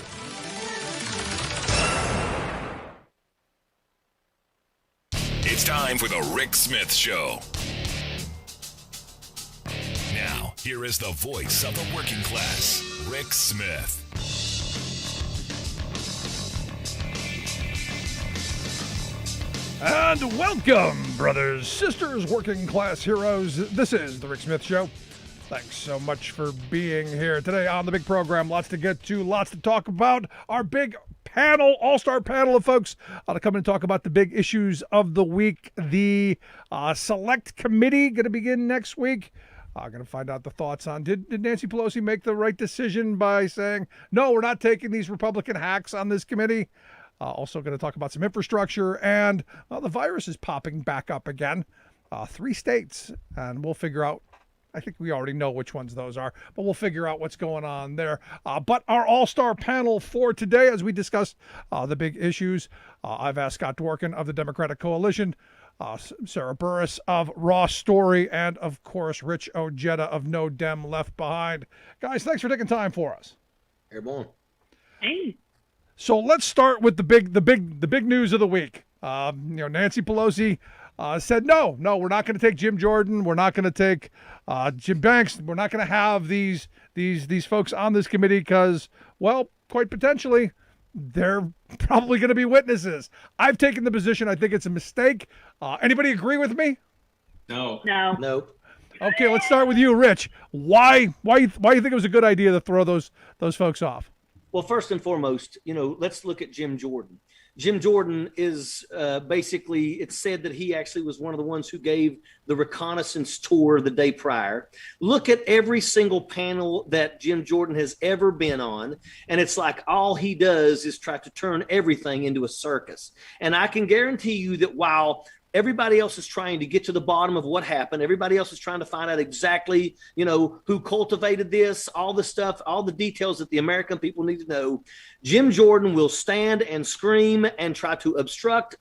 It's time for the Rick Smith Show. Now, here is the voice of the working class, Rick Smith. And welcome, brothers, sisters, working class heroes. This is the Rick Smith Show. Thanks so much for being here today on the big program. Lots to get to, lots to talk about. Our big panel, all-star panel of folks to come and talk about the big issues of the week. The select committee going to begin next week. Going to find out the thoughts on, did Nancy Pelosi make the right decision by saying, no, we're not taking these Republican hacks on this committee? Also going to talk about some infrastructure, and the virus is popping back up again. 3 states, and we'll figure out, I think we already know which ones those are, but we'll figure out what's going on there. But our all-star panel for today, as we discuss the big issues, I've asked Scott Dworkin of the Democratic Coalition, Sarah Burris of RawStory, and of course, Rich Ojeda of No Dem Left Behind. Guys, thanks for taking time for us. Airborne. Hey. So let's start with the big news of the week. Nancy Pelosi said, no, we're not going to take Jim Jordan. We're not going to take Jim Banks. We're not going to have these folks on this committee because, well, quite potentially, they're probably going to be witnesses. I've taken the position. I think it's a mistake. Anybody agree with me? No. Okay, let's start with you, Rich. Why you think it was a good idea to throw those folks off? Well, first and foremost, let's look at Jim Jordan. Jim Jordan is basically, it's said that he actually was one of the ones who gave the reconnaissance tour the day prior. Look at every single panel that Jim Jordan has ever been on, and it's like all he does is try to turn everything into a circus. And I can guarantee you that while everybody else is trying to get to the bottom of what happened, everybody else is trying to find out exactly, who cultivated this, all the stuff, all the details that the American people need to know. Jim Jordan will stand and scream and try to obstruct.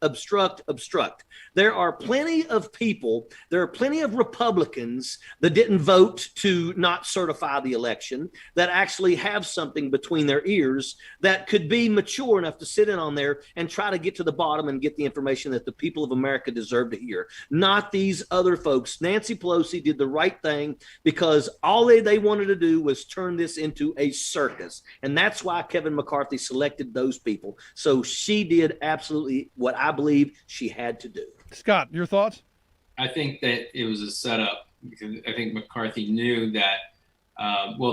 There are plenty of people, there are plenty of Republicans that didn't vote to not certify the election, that actually have something between their ears that could be mature enough to sit in on there and try to get to the bottom and get the information that the people of America deserve to hear. Not these other folks. Nancy Pelosi did the right thing because all they wanted to do was turn this into a circus. And that's why Kevin McCarthy selected those people. So she did absolutely what I believe she had to do. Scott, your thoughts? I think that it was a setup because I think McCarthy knew that,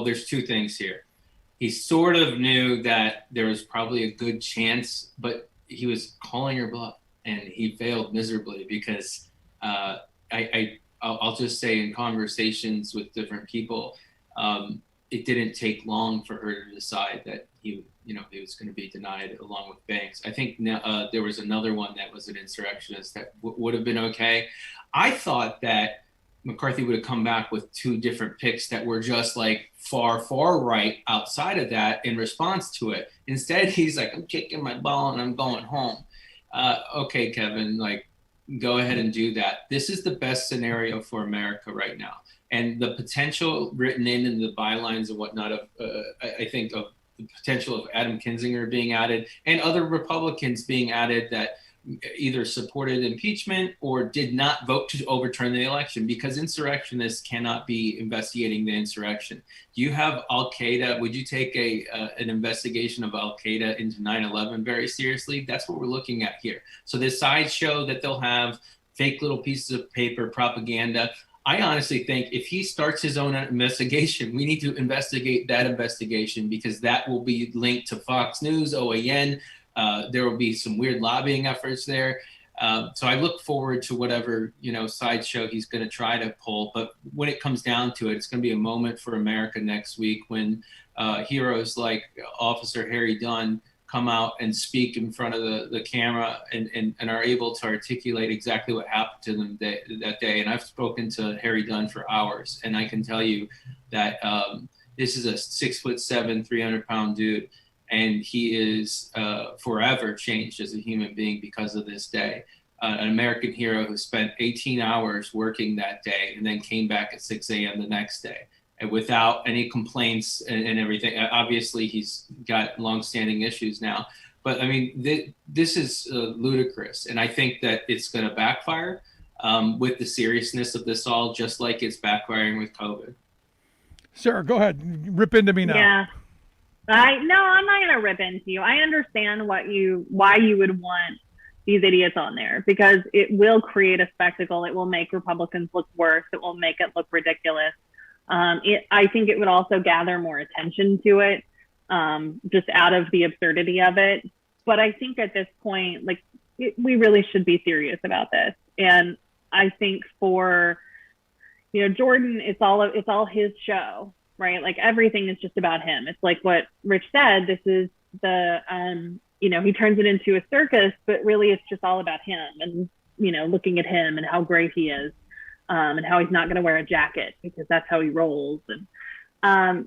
there's 2 things here. He sort of knew that there was probably a good chance, but he was calling her bluff and he failed miserably because I'll just say in conversations with different people, it didn't take long for her to decide that he was going to be denied along with Banks. I think there was another one that was an insurrectionist that would have been okay. I thought that McCarthy would have come back with 2 different picks that were just like far right outside of that in response to it. Instead, he's like, I'm kicking my ball and I'm going home. Okay, Kevin, go ahead and do that. This is the best scenario for America right now. And the potential written in the bylines and whatnot of, I think, of the potential of Adam Kinzinger being added and other Republicans being added that either supported impeachment or did not vote to overturn the election, because insurrectionists cannot be investigating the insurrection. Do you have Al-Qaeda? Would you take an investigation of Al-Qaeda into 9/11 very seriously? That's what we're looking at here. So this sideshow that they'll have, fake little pieces of paper, propaganda. I honestly think if he starts his own investigation, we need to investigate that investigation, because that will be linked to Fox News, OAN. There will be some weird lobbying efforts there. So I look forward to whatever, sideshow he's going to try to pull. But when it comes down to it, it's going to be a moment for America next week when heroes like Officer Harry Dunn come out and speak in front of the camera and are able to articulate exactly what happened to them that day. And I've spoken to Harry Dunn for hours, and I can tell you that this is a 6'7", 300-pound dude. And he is forever changed as a human being because of this day. An American hero who spent 18 hours working that day and then came back at 6 a.m. the next day, and without any complaints and everything. Obviously, he's got longstanding issues now. But, I mean, this is ludicrous. And I think that it's going to backfire with the seriousness of this all, just like it's backfiring with COVID. Sarah, go ahead. Rip into me now. Yeah. I'm not going to rip into you. I understand why you would want these idiots on there, because it will create a spectacle. It will make Republicans look worse. It will make it look ridiculous. I think it would also gather more attention to it, just out of the absurdity of it. But I think at this point, we really should be serious about this. And I think for, Jordan, it's all his show. Right? Like everything is just about him. It's like what Rich said, this is the, he turns it into a circus, but really it's just all about him and, looking at him and how great he is, and how he's not going to wear a jacket because that's how he rolls. And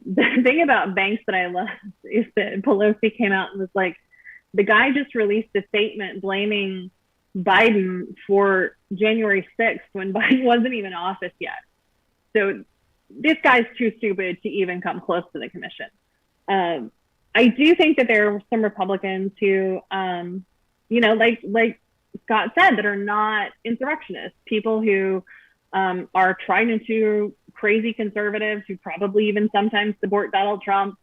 the thing about Banks that I love is that Pelosi came out and was like, the guy just released a statement blaming Biden for January 6th when Biden wasn't even in office yet. So this guy's too stupid to even come close to the commission. I do think that there are some Republicans who, like Scott said, that are not insurrectionists, people who are tried and true crazy conservatives who probably even sometimes support Donald Trump.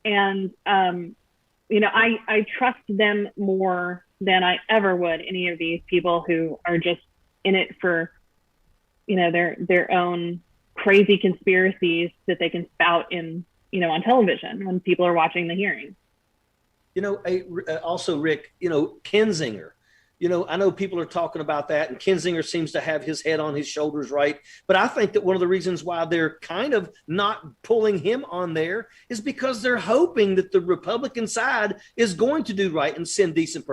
And, I trust them more than I ever would any of these people who are just in it for, their own crazy conspiracies that they can spout in, on television when people are watching the hearing. Also, Rick, Kinzinger, I know people are talking about that, and Kinzinger seems to have his head on his shoulders, right? But I think that one of the reasons why they're kind of not pulling him on there is because they're hoping that the Republican side is going to do right and send decent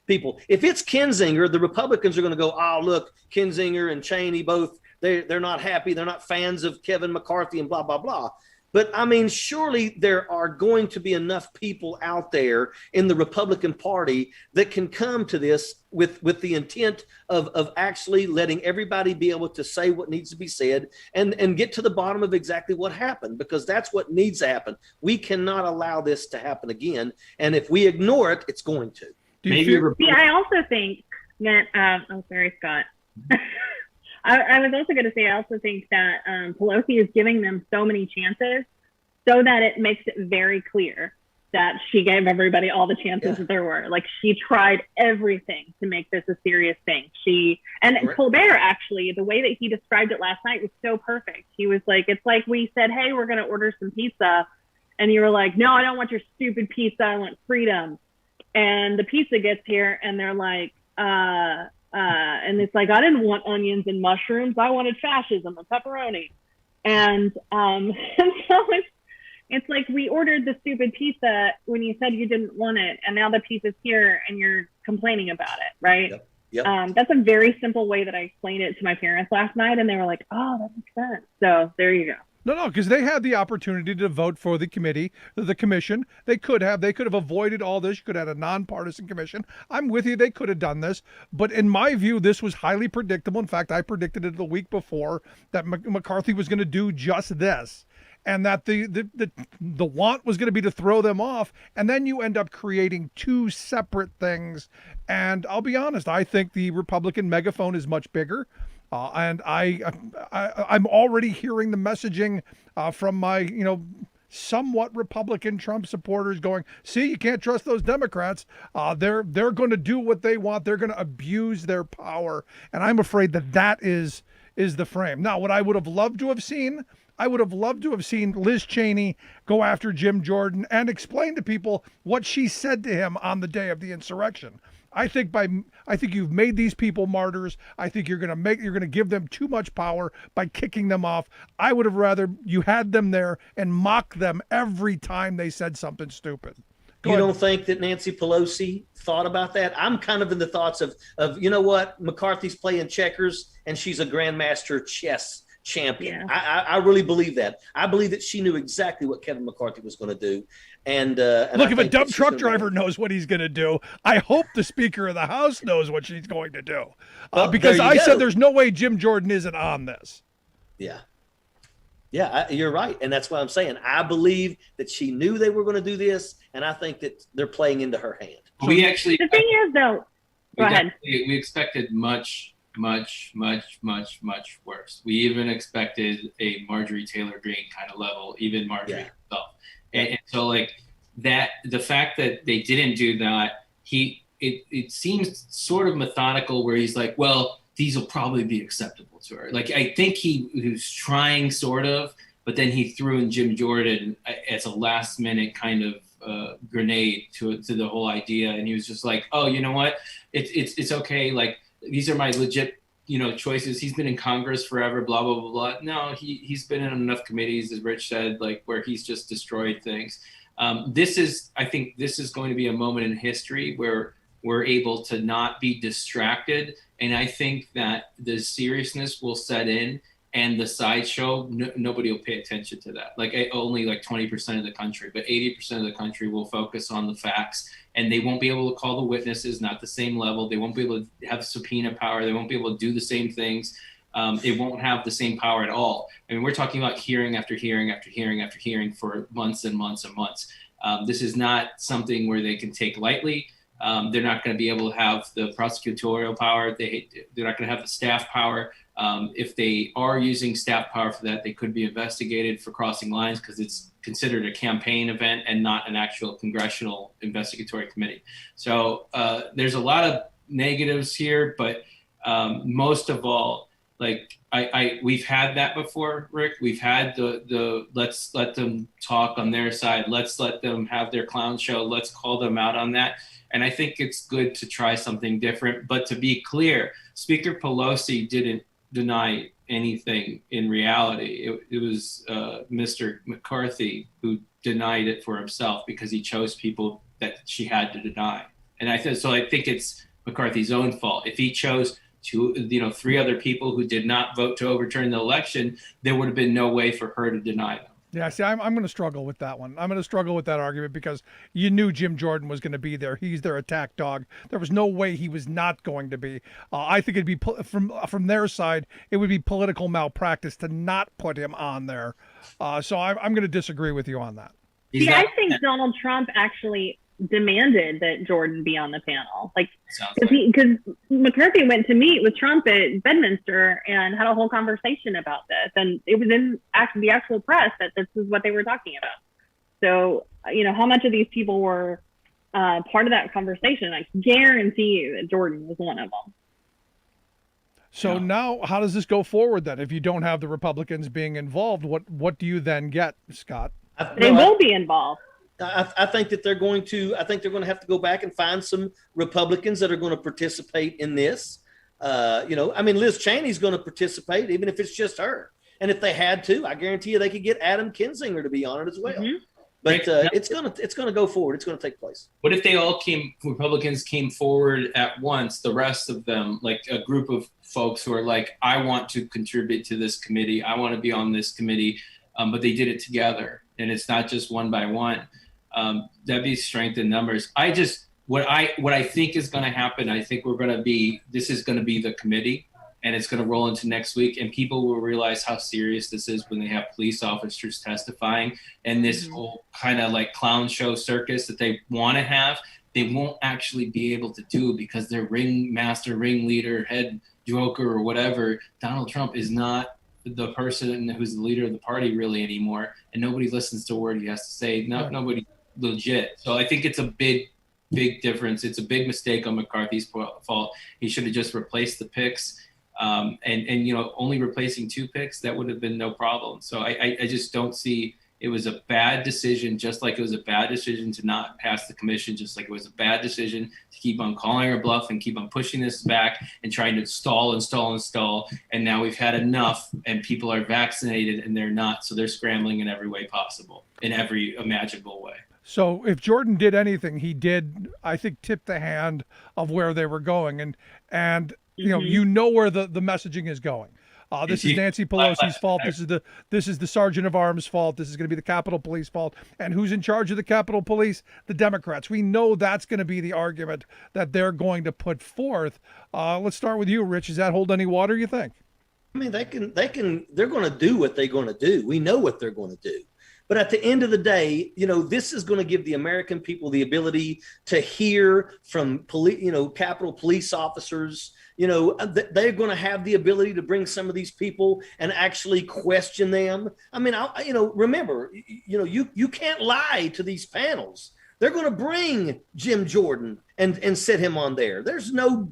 people. If it's Kinzinger, the Republicans are going to go, oh, look, Kinzinger and Cheney both, they're not happy. They're not fans of Kevin McCarthy and blah, blah, blah. But I mean, surely there are going to be enough people out there in the Republican Party that can come to this with the intent of actually letting everybody be able to say what needs to be said and get to the bottom of exactly what happened, because that's what needs to happen. We cannot allow this to happen again. And if we ignore it, it's going to. I also think that, sorry, Scott. I was also going to say, I also think that Pelosi is giving them so many chances so that it makes it very clear that she gave everybody all the chances that there were. Like, she tried everything to make this a serious thing. Colbert, actually, the way that he described it last night was so perfect. He was like, it's like we said, hey, we're going to order some pizza. And you were like, no, I don't want your stupid pizza. I want freedom. And the pizza gets here and they're like, and it's like, I didn't want onions and mushrooms. I wanted fascism and pepperoni. And so it's like, we ordered the stupid pizza when you said you didn't want it. And now the pizza's here and you're complaining about it. Right. Yep. That's a very simple way that I explained it to my parents last night. And they were like, oh, that makes sense. So there you go. No, because they had the opportunity to vote for the commission. They could have avoided all this. You could have had a nonpartisan commission. I'm with you. They could have done this, but in my view, this was highly predictable. In fact, I predicted it the week before that McCarthy was going to do just this, and that the want was going to be to throw them off, and then you end up creating two separate things. And I'll be honest, I think the Republican megaphone is much bigger. And I'm already hearing the messaging from my, somewhat Republican Trump supporters going, see, you can't trust those Democrats. They're going to do what they want. They're going to abuse their power. And I'm afraid that is the frame. Now, what I would have loved to have seen, Liz Cheney go after Jim Jordan and explain to people what she said to him on the day of the insurrection. I think you've made these people martyrs. I think you're going to give them too much power by kicking them off. I would have rather you had them there and mock them every time they said something stupid. You don't think that Nancy Pelosi thought about that? I'm kind of in the thoughts of you know what, McCarthy's playing checkers and she's a grandmaster chess champion. Yeah. I really believe that. I believe that she knew exactly what Kevin McCarthy was going to do. And look, if a dumb truck driver knows what he's going to do, I hope the Speaker of the House knows what she's going to do. Because I said there's no way Jim Jordan isn't on this. Yeah. Yeah, you're right. And that's what I'm saying. I believe that she knew they were going to do this, and I think that they're playing into her hand. We actually... The thing is, though... Go ahead. We expected much worse. We even expected a Marjorie Taylor Greene kind of level, even Marjorie herself. And so, like, that, the fact that they didn't do that, it seems sort of methodical, where he's like, well, these will probably be acceptable to her. Like, I think he was trying, sort of, but then he threw in Jim Jordan as a last minute kind of grenade to the whole idea. And he was just like, oh, you know what? It's okay. Like, these are my legit, choices. He's been in Congress forever, blah, blah, blah, blah. No, he's been in enough committees, as Rich said, like, where he's just destroyed things. I think this is going to be a moment in history where we're able to not be distracted. And I think that the seriousness will set in, and the sideshow, nobody will pay attention to that. Like, only like 20% of the country, but 80% of the country will focus on the facts, and they won't be able to call the witnesses, not the same level. They won't be able to have subpoena power. They won't be able to do the same things. It won't have the same power at all. I mean, we're talking about hearing after hearing after hearing after hearing for months and months and months. This is not something where they can take lightly. They're not going to be able to have the prosecutorial power. They're not going to have the staff power. If they are using staff power for that, they could be investigated for crossing lines, because it's considered a campaign event and not an actual congressional investigatory committee. So there's a lot of negatives here, but most of all, like, we've had that before, Rick. We've had the let's let them talk on their side. Let's let them have their clown show. Let's call them out on that. And I think it's good to try something different. But to be clear, Speaker Pelosi didn't deny anything in reality. It was Mr. McCarthy who denied it for himself, because he chose people that she had to deny. And I think it's McCarthy's own fault. If he chose three other people who did not vote to overturn the election, there would have been no way for her to deny them. Yeah, see, I'm going to struggle with that one. I'm going to struggle with that argument, because you knew Jim Jordan was going to be there. He's their attack dog. There was no way he was not going to be. I think it'd be from their side, it would be political malpractice to not put him on there. So I'm going to disagree with you on that. I think Donald Trump actually demanded that Jordan be on the panel, because McCarthy went to meet with Trump at Bedminster and had a whole conversation about this, and it was in the actual press that this is what they were talking about. So how much of these people were part of that conversation? I guarantee you that Jordan was one of them. So now, how does this go forward then? If you don't have the Republicans being involved, what do you then get, Scott? They will be involved. I think that they're going to have to go back and find some Republicans that are going to participate in this. Liz Cheney's going to participate, even if it's just her. And if they had to, I guarantee you they could get Adam Kinzinger to be on it as well. Mm-hmm. But it's going to go forward. It's going to take place. What if Republicans came forward at once, the rest of them, like a group of folks who are like, I want to contribute to this committee. I want to be on this committee. but they did it together, and it's not just one by one. That'd be strength in numbers. What I think is going to happen, I think this is going to be the committee, and it's going to roll into next week, and people will realize how serious this is when they have police officers testifying, and this whole kind of like clown show circus that they want to have, they won't actually be able to do because their ringmaster, ringleader, head joker, or whatever, Donald Trump is not the person who's the leader of the party really anymore, and nobody listens to a word he has to say. Nobody legit. So I think it's a big difference. It's a big mistake on McCarthy's fault. He should have just replaced the picks. And only replacing 2 picks, that would have been no problem. So I just don't see, it was a bad decision, just like it was a bad decision to not pass the commission, just like it was a bad decision to keep on calling our bluff and keep on pushing this back and trying to stall. And now we've had enough, and people are vaccinated and they're not. So they're scrambling in every way possible, in every imaginable way. So if Jordan did anything, he did, I think, tip the hand of where they were going. And you know where the messaging is going. This is Nancy Pelosi's fault. This is the Sergeant of Arms' fault. This is going to be the Capitol Police fault. And who's in charge of the Capitol Police? The Democrats. We know that's going to be the argument that they're going to put forth. Let's start with you, Rich. Does that hold any water, you think? I mean, they're going to do what they're going to do. We know what they're going to do. But at the end of the day, this is going to give the American people the ability to hear from Capitol Police officers. They're going to have the ability to bring some of these people and actually question them. I mean, remember, you can't lie to these panels. They're going to bring Jim Jordan and sit him on there. There's no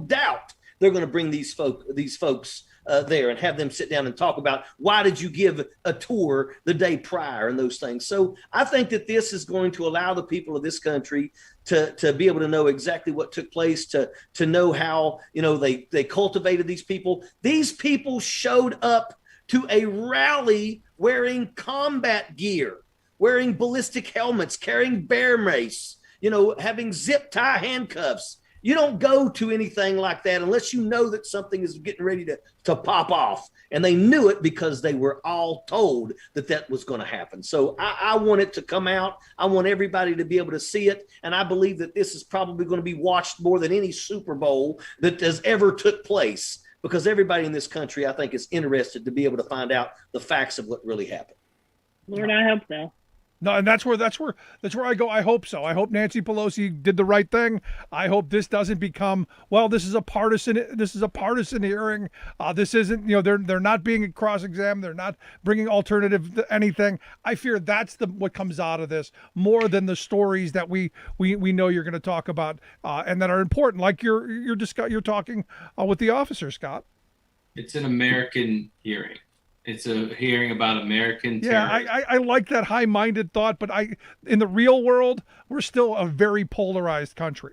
doubt they're going to bring these folks there and have them sit down and talk about why did you give a tour the day prior and those things. So I think that this is going to allow the people of this country to be able to know exactly what took place, to know how, they cultivated these people. These people showed up to a rally wearing combat gear, wearing ballistic helmets, carrying bear mace, having zip tie handcuffs. You don't go to anything like that unless you know that something is getting ready to pop off. And they knew it because they were all told that was going to happen. So I want it to come out. I want everybody to be able to see it. And I believe that this is probably going to be watched more than any Super Bowl that has ever took place, because everybody in this country, I think, is interested to be able to find out the facts of what really happened. Lord, I hope so. No, and that's where I go. I hope so. I hope Nancy Pelosi did the right thing. I hope this doesn't become, this is a partisan hearing. This isn't, they're not being cross-examined. They're not bringing alternative to anything. I fear that's what comes out of this more than the stories that we know you're going to talk about and that are important, like you're talking with the officer, Scott. It's an American hearing. It's a hearing about American terror. Yeah, I like that high-minded thought, but in the real world, we're still a very polarized country.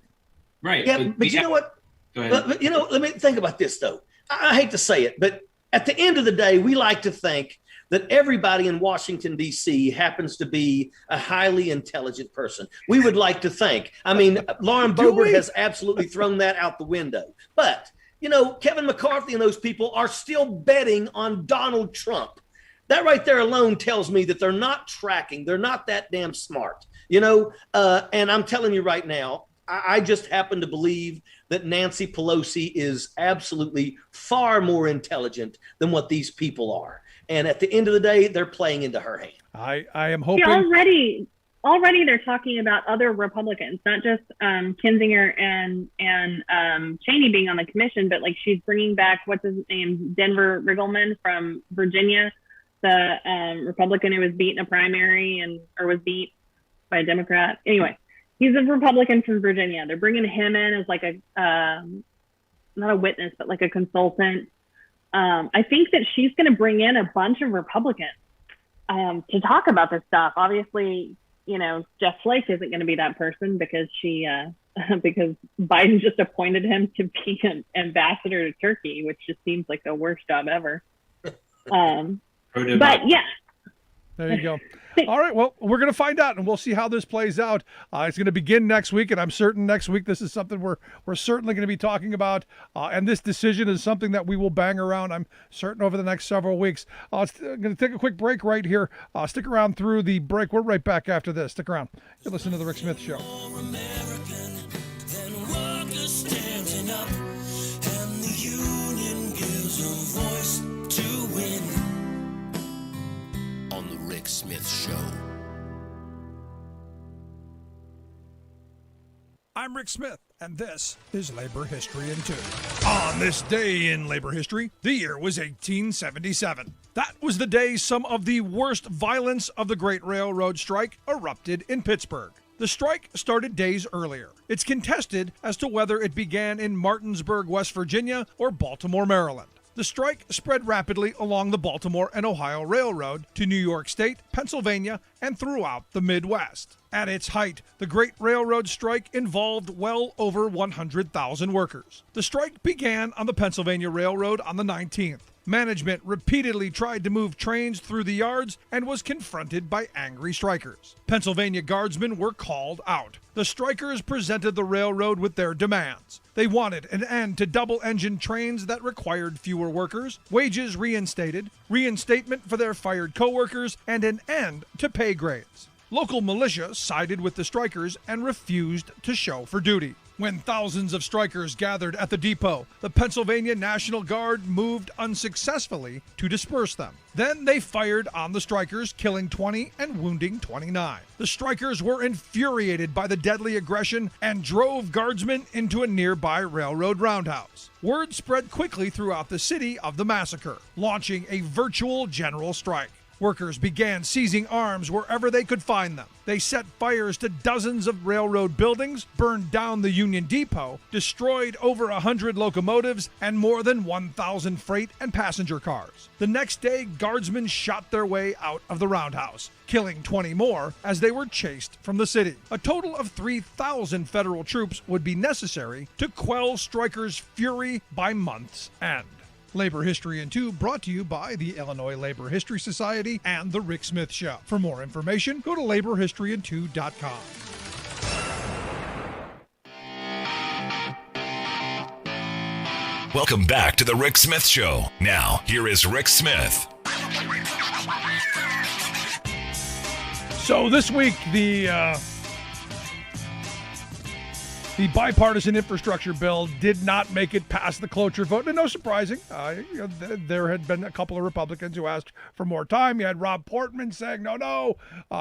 Right. Yeah, but you know what? Go ahead. But let me think about this, though. I hate to say it, but at the end of the day, we like to think that everybody in Washington, D.C. happens to be a highly intelligent person. We would like to think. I mean, Lauren Boebert has absolutely thrown that out the window. But Kevin McCarthy and those people are still betting on Donald Trump. That right there alone tells me that they're not tracking. They're not that damn smart, and I'm telling you right now, I just happen to believe that Nancy Pelosi is absolutely far more intelligent than what these people are. And at the end of the day, they're playing into her hand. I am hoping. Yeah, already they're talking about other Republicans, not just Kinzinger and Cheney being on the commission, but like she's bringing back, what's his name, Denver Riggleman from Virginia, the Republican who was beat in a primary or was beat by a Democrat. Anyway, he's a Republican from Virginia. They're bringing him in as like not a witness, but like a consultant. I think that she's going to bring in a bunch of Republicans to talk about this stuff. Obviously, Jeff Flake isn't going to be that person because because Biden just appointed him to be an ambassador to Turkey, which just seems like the worst job ever. But yeah, There you go. All right. Well, we're going to find out, and we'll see how this plays out. It's going to begin next week, and I'm certain next week this is something we're certainly going to be talking about. And this decision is something that we will bang around, I'm certain, over the next several weeks. I'm going to take a quick break right here. Stick around through the break. We're right back after this. Stick around. You're listening to The Rick Smith Show. More American than workers standing up, and the union gives a voice to win. On the Rick Smith Show. I'm Rick Smith, and this is Labor History in 2. On this day in labor history, the year was 1877. That was the day some of the worst violence of the Great Railroad Strike erupted in Pittsburgh. The strike started days earlier. It's contested as to whether it began in Martinsburg, West Virginia, or Baltimore, Maryland. The strike spread rapidly along the Baltimore and Ohio Railroad to New York State, Pennsylvania, and throughout the Midwest. At its height, the Great Railroad Strike involved well over 100,000 workers. The strike began on the Pennsylvania Railroad on the 19th. Management repeatedly tried to move trains through the yards and was confronted by angry strikers. Pennsylvania guardsmen were called out. The strikers presented the railroad with their demands. They wanted an end to double-engine trains that required fewer workers, wages reinstated, reinstatement for their fired co-workers, and an end to pay grades. Local militia sided with the strikers and refused to show for duty. When thousands of strikers gathered at the depot, the Pennsylvania National Guard moved unsuccessfully to disperse them. Then they fired on the strikers, killing 20 and wounding 29. The strikers were infuriated by the deadly aggression and drove guardsmen into a nearby railroad roundhouse. Word spread quickly throughout the city of the massacre, launching a virtual general strike. Workers began seizing arms wherever they could find them. They set fires to dozens of railroad buildings, burned down the Union Depot, destroyed over 100 locomotives, and more than 1,000 freight and passenger cars. The next day, guardsmen shot their way out of the roundhouse, killing 20 more as they were chased from the city. A total of 3,000 federal troops would be necessary to quell strikers' fury by month's end. Labor History in 2 brought to you by the Illinois Labor History Society and The Rick Smith Show. For more information, go to laborhistoryin2.com. Welcome back to The Rick Smith Show. Now, here is Rick Smith. So this week, the bipartisan infrastructure bill did not make it past the cloture vote. And no surprising. There had been a couple of Republicans who asked for more time. You had Rob Portman saying, no,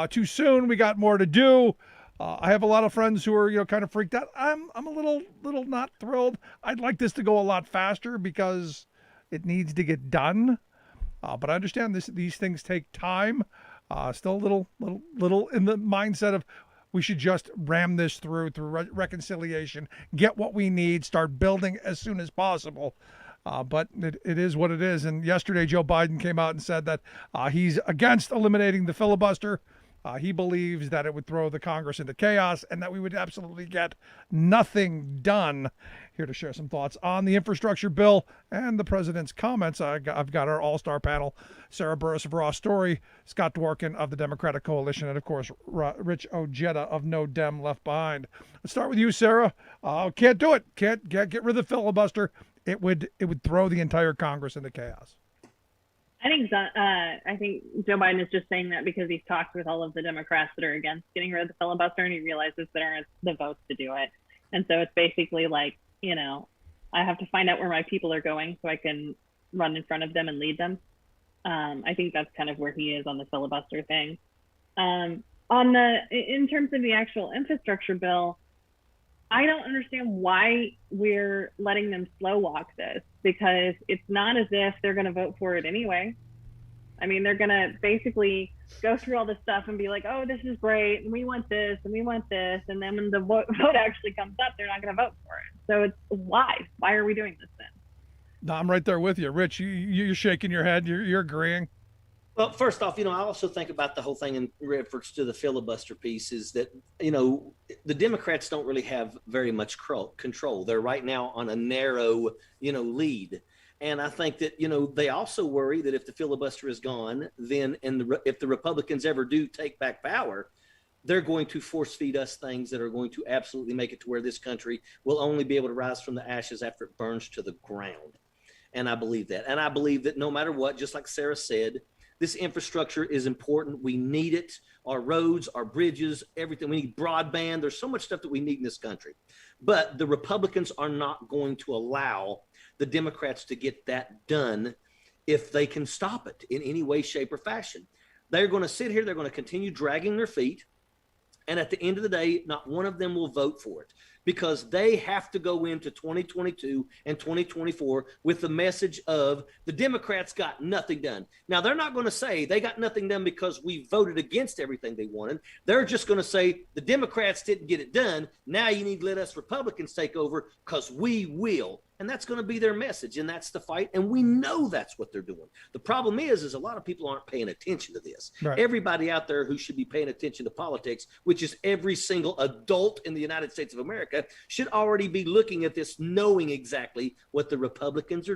too soon. We got more to do. I have a lot of friends who are, kind of freaked out. I'm a little not thrilled. I'd like this to go a lot faster because it needs to get done. But I understand these things take time. Still a little in the mindset of, we should just ram this through reconciliation, get what we need, start building as soon as possible. But it is what it is. And yesterday, Joe Biden came out and said that he's against eliminating the filibuster. He believes that it would throw the Congress into chaos and that we would absolutely get nothing done. Here to share some thoughts on the infrastructure bill and the president's comments, I've got our all-star panel, Sarah Burris of RawStory, Scott Dworkin of the Democratic Coalition, and, of course, Rich Ojeda of No Dem Left Behind. Let's start with you, Sarah. Can't do it. Can't get rid of the filibuster. It would throw the entire Congress into chaos. I think Joe Biden is just saying that because he's talked with all of the Democrats that are against getting rid of the filibuster, and he realizes there aren't the votes to do it. And so it's basically like, I have to find out where my people are going so I can run in front of them and lead them. I think that's kind of where he is on the filibuster thing. In terms of the actual infrastructure bill, I don't understand why we're letting them slow walk this, because it's not as if they're going to vote for it anyway. I mean, they're going to basically go through all this stuff and be like, oh, this is great, and we want this, and we want this. And then when the vote actually comes up, they're not going to vote for it. So it's why? Why are we doing this then? No, I'm right there with you. Rich, you're shaking your head. You're agreeing. Well, first off, I also think about the whole thing in reference to the filibuster piece is that, the Democrats don't really have very much control. They're right now on a narrow, lead. And I think that, they also worry that if the filibuster is gone, then if the Republicans ever do take back power, they're going to force feed us things that are going to absolutely make it to where this country will only be able to rise from the ashes after it burns to the ground. And I believe that. And I believe that no matter what, just like Sarah said, this infrastructure is important. We need it. Our roads, our bridges, everything. We need broadband. There's so much stuff that we need in this country. But the Republicans are not going to allow the Democrats to get that done if they can stop it in any way, shape, or fashion. They're going to sit here. They're going to continue dragging their feet. And at the end of the day, not one of them will vote for it because they have to go into 2022 and 2024 with the message of the Democrats got nothing done. Now, they're not going to say they got nothing done because we voted against everything they wanted. They're just going to say the Democrats didn't get it done. Now you need to let us Republicans take over because we will. And that's going to be their message. And that's the fight. And we know that's what they're doing. The problem is a lot of people aren't paying attention to this. Right. Everybody out there who should be paying attention to politics, which is every single adult in the United States of America, should already be looking at this, knowing exactly what the Republicans are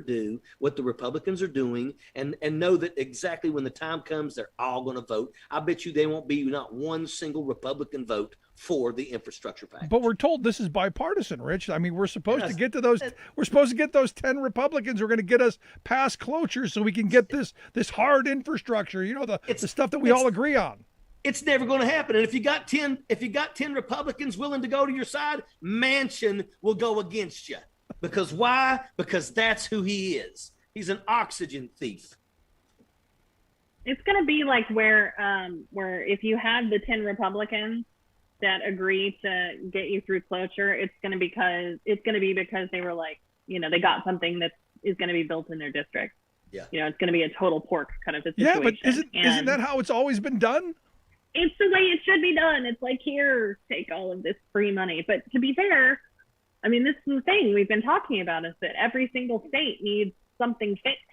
doing, and know that exactly when the time comes, they're all going to vote. I bet you there won't be not one single Republican vote for the infrastructure package. But we're told this is bipartisan, Rich. I mean, we're supposed to get to those. We're supposed to get those 10 Republicans who are going to get us past cloture, so we can get this hard infrastructure. The stuff that we all agree on. It's never going to happen. And if you got 10 Republicans willing to go to your side, Manchin will go against you. Because why? Because that's who he is. He's an oxygen thief. It's going to be like where if you have the 10 Republicans that agree to get you through cloture, it's going to be because they were like, they got something that is going to be built in their district. Yeah. It's going to be a total pork kind of a situation. Yeah, but isn't that how it's always been done? It's the way it should be done. It's like, here, take all of this free money. But to be fair, I mean, this is the thing we've been talking about, is that every single state needs something fixed.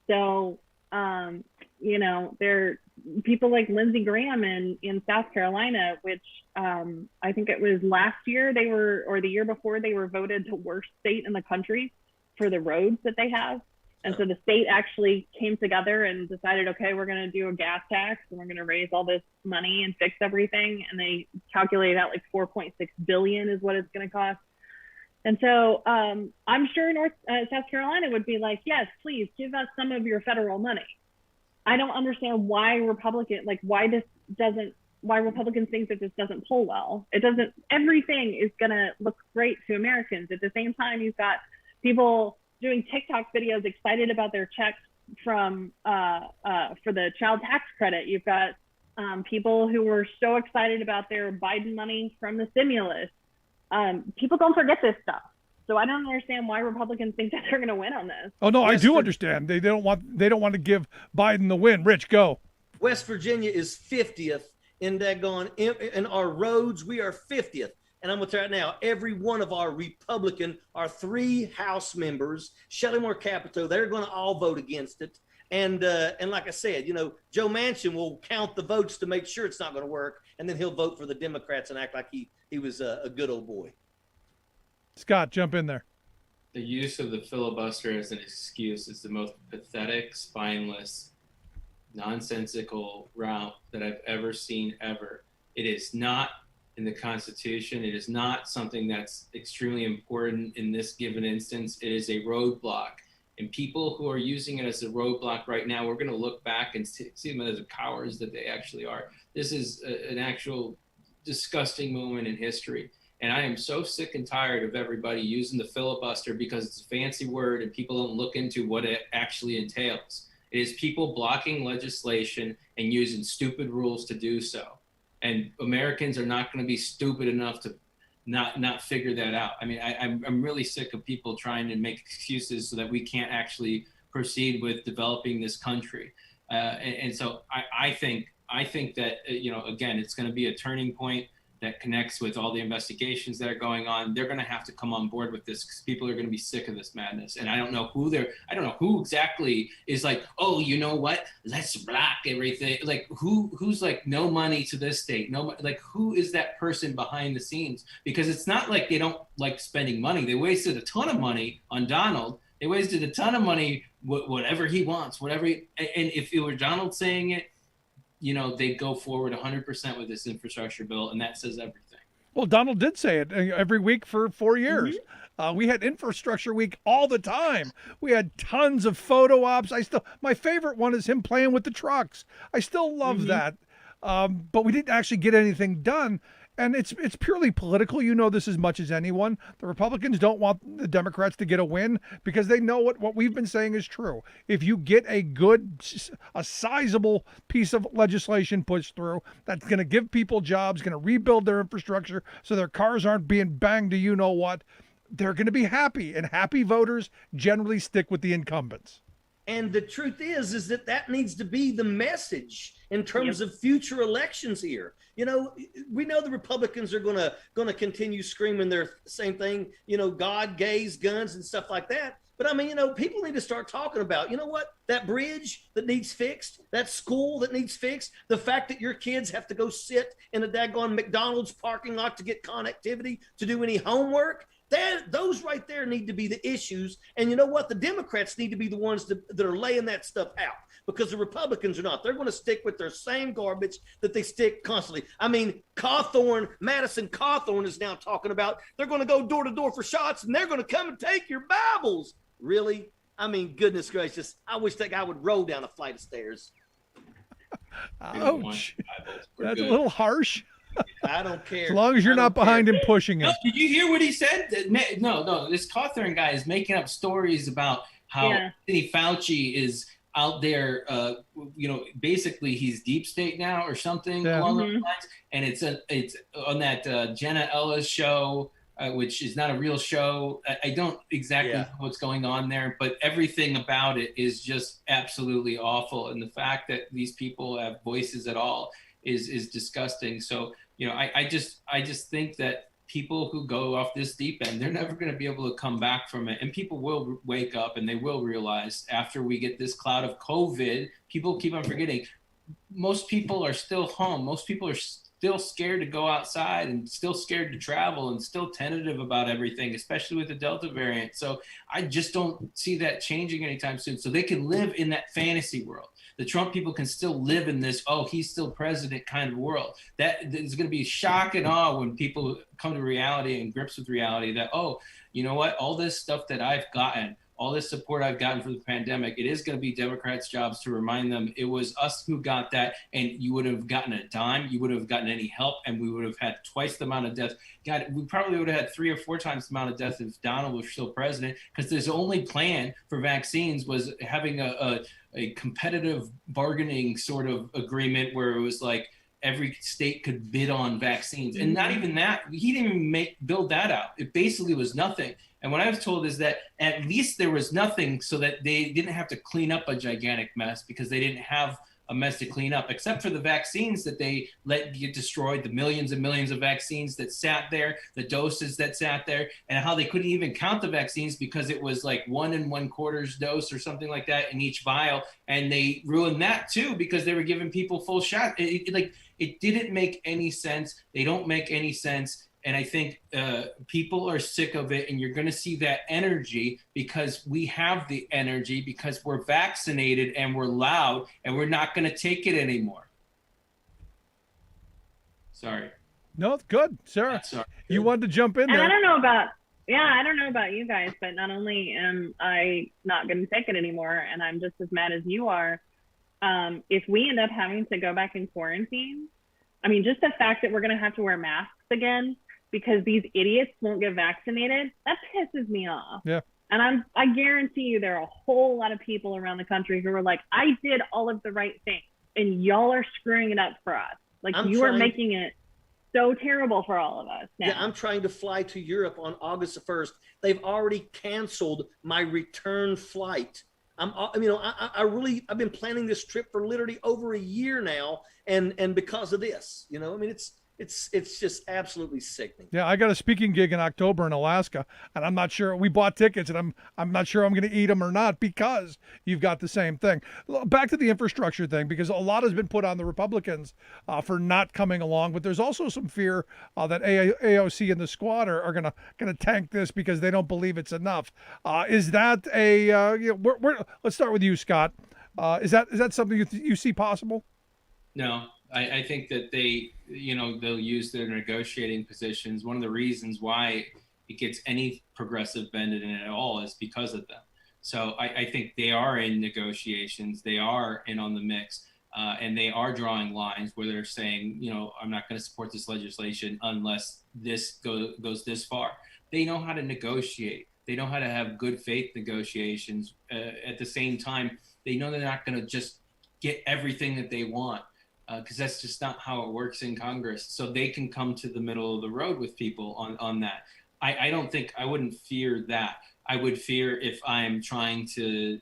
So, there are people like Lindsey Graham in South Carolina, which I think it was last year or the year before, they were voted the worst state in the country for the roads that they have. And so the state actually came together and decided, okay, we're going to do a gas tax and we're going to raise all this money and fix everything. And they calculated out like $4.6 billion is what it's going to cost. And so I'm sure South Carolina would be like, yes, please give us some of your federal money. I don't understand why Republicans think that this doesn't pull well. It doesn't. Everything is going to look great to Americans. At the same time, you've got people doing TikTok videos excited about their checks from for the child tax credit. You've got people who were so excited about their Biden money from the stimulus. People don't forget this stuff. So I don't understand why Republicans think that they're going to win on this. Oh no, I do understand. They don't want to give Biden the win. Rich, go. West Virginia is 50th in daggone in our roads. We are 50th. And I'm going to tell you right now, every one of our our 3 House members, Shelley Moore Capito, they're going to all vote against it. And like I said, Joe Manchin will count the votes to make sure it's not going to work, and then he'll vote for the Democrats and act like he was a good old boy. Scott, jump in there. The use of the filibuster as an excuse is the most pathetic, spineless, nonsensical route that I've ever seen ever. It is not in the Constitution. It is not something that's extremely important in this given instance. It is a roadblock. And people who are using it as a roadblock right now, we're going to look back and see them as the cowards that they actually are. This is an actual disgusting moment in history. And I am so sick and tired of everybody using the filibuster because it's a fancy word and people don't look into what it actually entails. It is people blocking legislation and using stupid rules to do so. And Americans are not going to be stupid enough to not figure that out. I mean, I'm really sick of people trying to make excuses so that we can't actually proceed with developing this country. And so I think that, again, it's going to be a turning point that connects with all the investigations that are going on. They're going to have to come on board with this because people are going to be sick of this madness. And I don't know who exactly is like, oh, you know what? Let's block everything. Like who's like, no money to this state. No, like who is that person behind the scenes? Because it's not like they don't like spending money. They wasted a ton of money on Donald They wasted a ton of money, whatever he wants, whatever. And if it were Donald saying it, you know, they'd go forward 100% with this infrastructure bill, and that says everything. Well, Donald did say it every week for 4 years. We had infrastructure week all the time. We had tons of photo ops. My favorite one is him playing with the trucks. I still love that. But we didn't actually get anything done. And it's purely political. You know this as much as anyone. The Republicans don't want the Democrats to get a win because they know what we've been saying is true. If you get a sizable piece of legislation pushed through that's going to give people jobs, going to rebuild their infrastructure so their cars aren't being banged to you know what, they're going to be happy. And happy voters generally stick with the incumbents. And the truth is that needs to be the message in terms of future elections here. You know, we know the Republicans are gonna continue screaming their same thing, you know, God, gays, guns, and stuff like that. But I mean, you know, people need to start talking about, you know what, that bridge that needs fixed, that school that needs fixed, the fact that your kids have to go sit in a daggone McDonald's parking lot to get connectivity to do any homework. Those right there need to be the issues. And you know what? The Democrats need to be the ones that are laying that stuff out, because the Republicans are not. They're going to stick with their same garbage that they stick constantly. I mean, Madison Cawthorn is now talking about they're going to go door to door for shots and they're going to come and take your Bibles. Really? I mean, goodness gracious. I wish that guy would roll down a flight of stairs. Ouch. That's a little harsh. I don't care. As long as you're not behind him pushing it. No, did you hear what he said? No. This Cawthorn guy is making up stories about how Anthony Fauci is out there. You know, basically he's deep state now or something along those lines. And it's on that Jenna Ellis show, which is not a real show. I don't exactly know what's going on there, but everything about it is just absolutely awful. And the fact that these people have voices at all is disgusting. So, you know, I just think that people who go off this deep end, they're never going to be able to come back from it. And people will wake up and they will realize after we get this cloud of COVID, people keep on forgetting. Most people are still home. Most people are still scared to go outside and still scared to travel and still tentative about everything, especially with the Delta variant. So I just don't see that changing anytime soon. So they can live in that fantasy world. The Trump people can still live in this, oh, he's still president kind of world. That is going to be shock and awe when people come to reality and grips with reality that, oh, you know what, all this stuff that I've gotten, all this support I've gotten for the pandemic, it is going to be Democrats' jobs to remind them it was us who got that, and you would have gotten a dime, you would have gotten any help, and we would have had twice the amount of deaths. God, we probably would have had 3 or 4 times the amount of deaths if Donald was still president, because his only plan for vaccines was having a competitive bargaining sort of agreement where it was like every state could bid on vaccines. And not even that, he didn't even build that out. It basically was nothing. And what I was told is that at least there was nothing so that they didn't have to clean up a gigantic mess, because they didn't have a mess to clean up, except for the vaccines that they let get destroyed, the millions and millions of vaccines that sat there, the doses that sat there, and how they couldn't even count the vaccines because it was like 1 1/4 dose or something like that in each vial. And they ruined that too, because they were giving people full shot. It didn't make any sense. They don't make any sense. And I think people are sick of it, and you're going to see that energy because we have the energy, because we're vaccinated and we're loud, and we're not going to take it anymore. Sorry. No, it's good, Sarah. Sorry. You wanted to jump in there. And I don't know about you guys, but not only am I not going to take it anymore, and I'm just as mad as you are, if we end up having to go back in quarantine, I mean, just the fact that we're going to have to wear masks again because these idiots won't get vaccinated, that pisses me off. Yeah. And I guarantee you there are a whole lot of people around the country who are like, I did all of the right things and y'all are screwing it up for us. Like, you are making it so terrible for all of us now. Yeah, I'm trying to fly to Europe on August the 1st. They've already canceled my return flight. I've been planning this trip for literally over a year now, and because of this, you know, I mean, It's just absolutely sickening. Yeah, I got a speaking gig in October in Alaska, and I'm not sure. We bought tickets, and I'm not sure I'm going to eat them or not because you've got the same thing. Back to the infrastructure thing, because a lot has been put on the Republicans for not coming along, but there's also some fear that AOC and the squad are going to tank this because they don't believe it's enough. Is that a let's start with you, Scott. Is that something you see possible? No, I think that they'll use their negotiating positions. One of the reasons why it gets any progressive bend in it at all is because of them. So I think they are in negotiations. They are in on the mix, and they are drawing lines where they're saying, I'm not going to support this legislation unless this goes this far. They know how to negotiate. They know how to have good faith negotiations. At the same time, they know they're not going to just get everything that they want. Because that's just not how it works in Congress. So they can come to the middle of the road with people on that. I wouldn't fear that. I would fear if I'm trying to,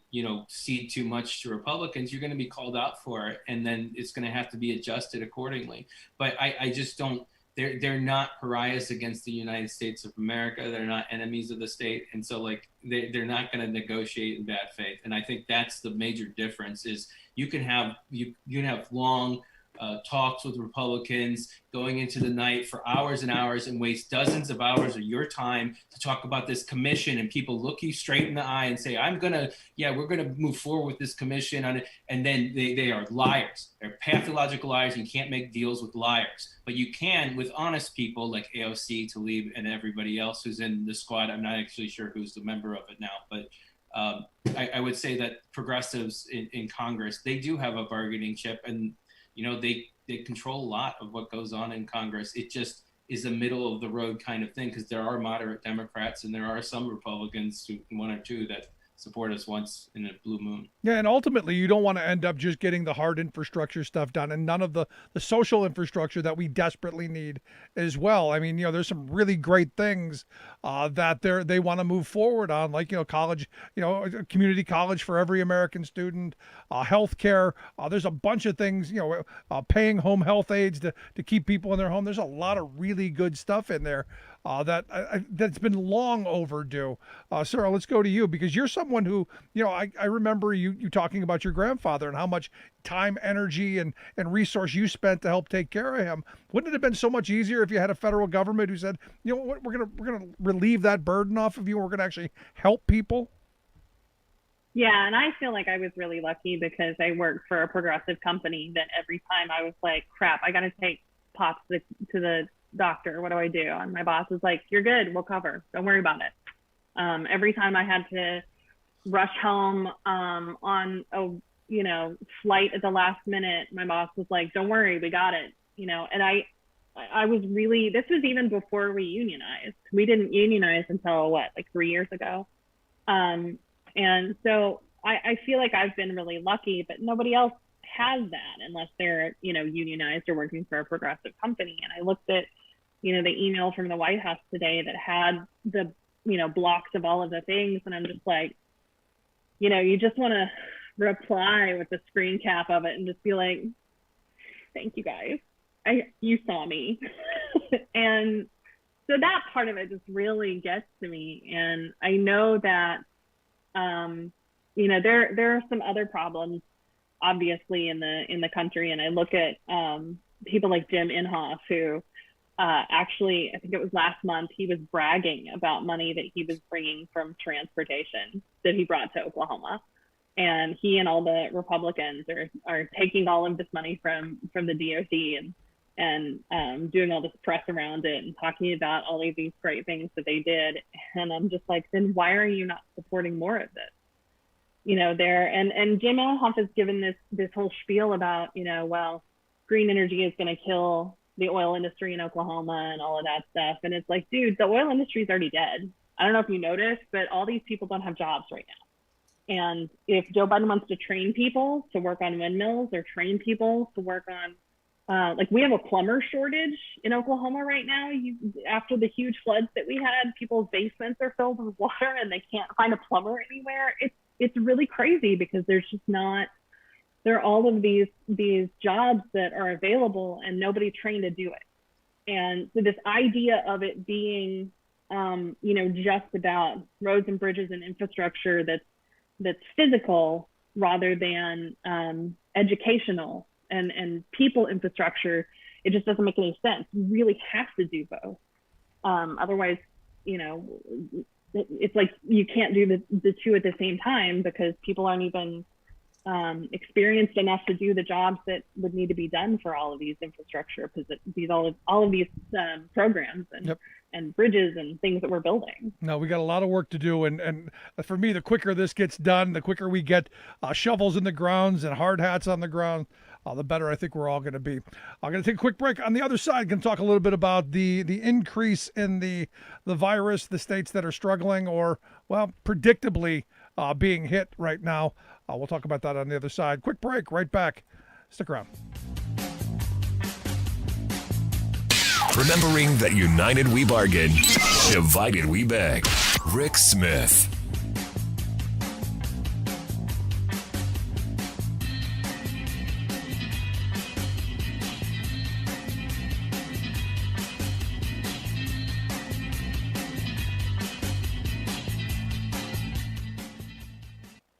cede too much to Republicans, you're going to be called out for it. And then it's going to have to be adjusted accordingly. But I just don't, they're not pariahs against the United States of America. They're not enemies of the state. And so they're not going to negotiate in bad faith. And I think that's the major difference is you can have long, talks with Republicans going into the night for hours and hours and waste dozens of hours of your time to talk about this commission, and people look you straight in the eye and say, we're going to move forward with this commission on it. And then they are liars. They're pathological liars. You can't make deals with liars, but you can with honest people like AOC, Tlaib, and everybody else who's in the squad. I'm not actually sure who's the member of it now, but I would say that progressives in Congress, they do have a bargaining chip, and they control a lot of what goes on in Congress. It just is a middle of the road kind of thing because there are moderate Democrats and there are some Republicans, one or two, that support us once in a blue moon. Yeah, and ultimately you don't want to end up just getting the hard infrastructure stuff done and none of the social infrastructure that we desperately need as well. I mean, there's some really great things that they want to move forward on, like, college, community college for every American student, healthcare. There's a bunch of things, paying home health aides to keep people in their home. There's a lot of really good stuff in there that's been long overdue. Sarah, let's go to you because you're someone who, I remember you talking about your grandfather and how much time, energy, and resource you spent to help take care of him. Wouldn't it have been so much easier if you had a federal government who said, what, we're gonna relieve that burden off of you, and we're gonna actually help people? Yeah, and I feel like I was really lucky because I worked for a progressive company that every time I was like, crap, I got to take Pops to the doctor. What do I do? And my boss was like, you're good. We'll cover. Don't worry about it. Every time I had to rush home on a flight at the last minute, my boss was like, don't worry, we got it. And I was really, this was even before we unionized. We didn't unionize until 3 years ago. And so I feel like I've been really lucky, but nobody else has that unless they're, unionized or working for a progressive company. And I looked at, the email from the White House today that had the, blocks of all of the things. And I'm just like, you just want to reply with the screen cap of it and just be like, thank you guys. You saw me. And so that part of it just really gets to me. And I know that, there are some other problems obviously in the country. And I look at people like Jim Inhofe, who actually, I think it was last month, he was bragging about money that he was bringing from transportation that he brought to Oklahoma. And he and all the Republicans are taking all of this money from the DOD and doing all this press around it and talking about all of these great things that they did. And I'm just like, then why are you not supporting more of this? And Jim Inhofe has given this whole spiel about, green energy is going to kill the oil industry in Oklahoma and all of that stuff. And it's like, dude, the oil industry is already dead. I don't know if you noticed, but all these people don't have jobs right now. And if Joe Biden wants to train people to work on windmills or train people to work on, we have a plumber shortage in Oklahoma right now. After the huge floods that we had, people's basements are filled with water and they can't find a plumber anywhere. It's really crazy because there's just not, there are all of these jobs that are available and nobody trained to do it. And so this idea of it being, just about roads and bridges and infrastructure that's physical rather than educational and people infrastructure, it just doesn't make any sense. You really have to do both. Otherwise, it's like you can't do the two at the same time, because people aren't even experienced enough to do the jobs that would need to be done for all of these infrastructure, all of these programs and bridges and things that we're building. No, we got a lot of work to do, and for me, the quicker this gets done, the quicker we get shovels in the grounds and hard hats on the ground, the better I think we're all going to be. I'm going to take a quick break. On the other side, going to talk a little bit about the increase in the virus, the states that are struggling or, well, predictably being hit right now. We'll talk about that on the other side. Quick break, right back. Stick around. Remembering that united we bargain, divided we beg. Rick Smith.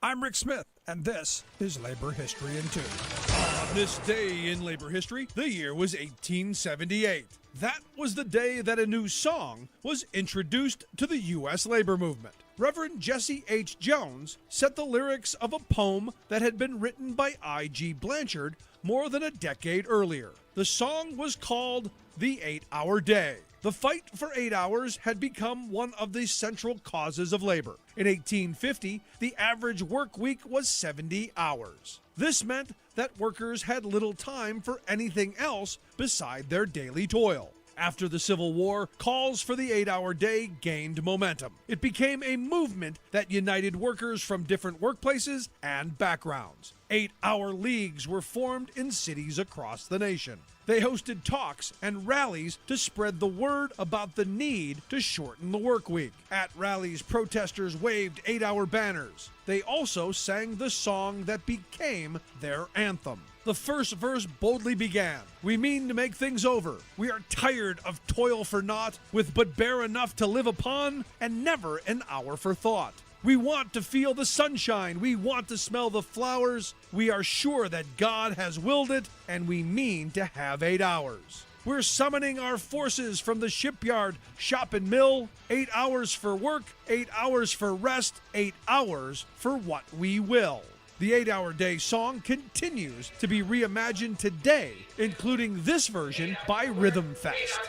I'm Rick Smith, and this is Labor History in 2. On this day in labor history, the year was 1878. That was the day that a new song was introduced to the U.S. labor movement. Reverend Jesse H. Jones set the lyrics of a poem that had been written by I.G. Blanchard more than a decade earlier. The song was called The 8-Hour Day. The fight for 8 hours had become one of the central causes of labor. In 1850, the average work week was 70 hours. This meant that workers had little time for anything else beside their daily toil. After the Civil War, calls for the 8-hour day gained momentum. It became a movement that united workers from different workplaces and backgrounds. 8-hour leagues were formed in cities across the nation. They hosted talks and rallies to spread the word about the need to shorten the work week. At rallies, protesters waved 8-hour banners. They also sang the song that became their anthem. The first verse boldly began. We mean to make things over. We are tired of toil for naught, with but bare enough to live upon, and never an hour for thought. We want to feel the sunshine. We want to smell the flowers. We are sure that God has willed it, and we mean to have 8 hours. We're summoning our forces from the shipyard, shop, and mill. 8 hours for work, 8 hours for rest, 8 hours for what we will. The 8-Hour Day song continues to be reimagined today, including this version by Rhythm Fest.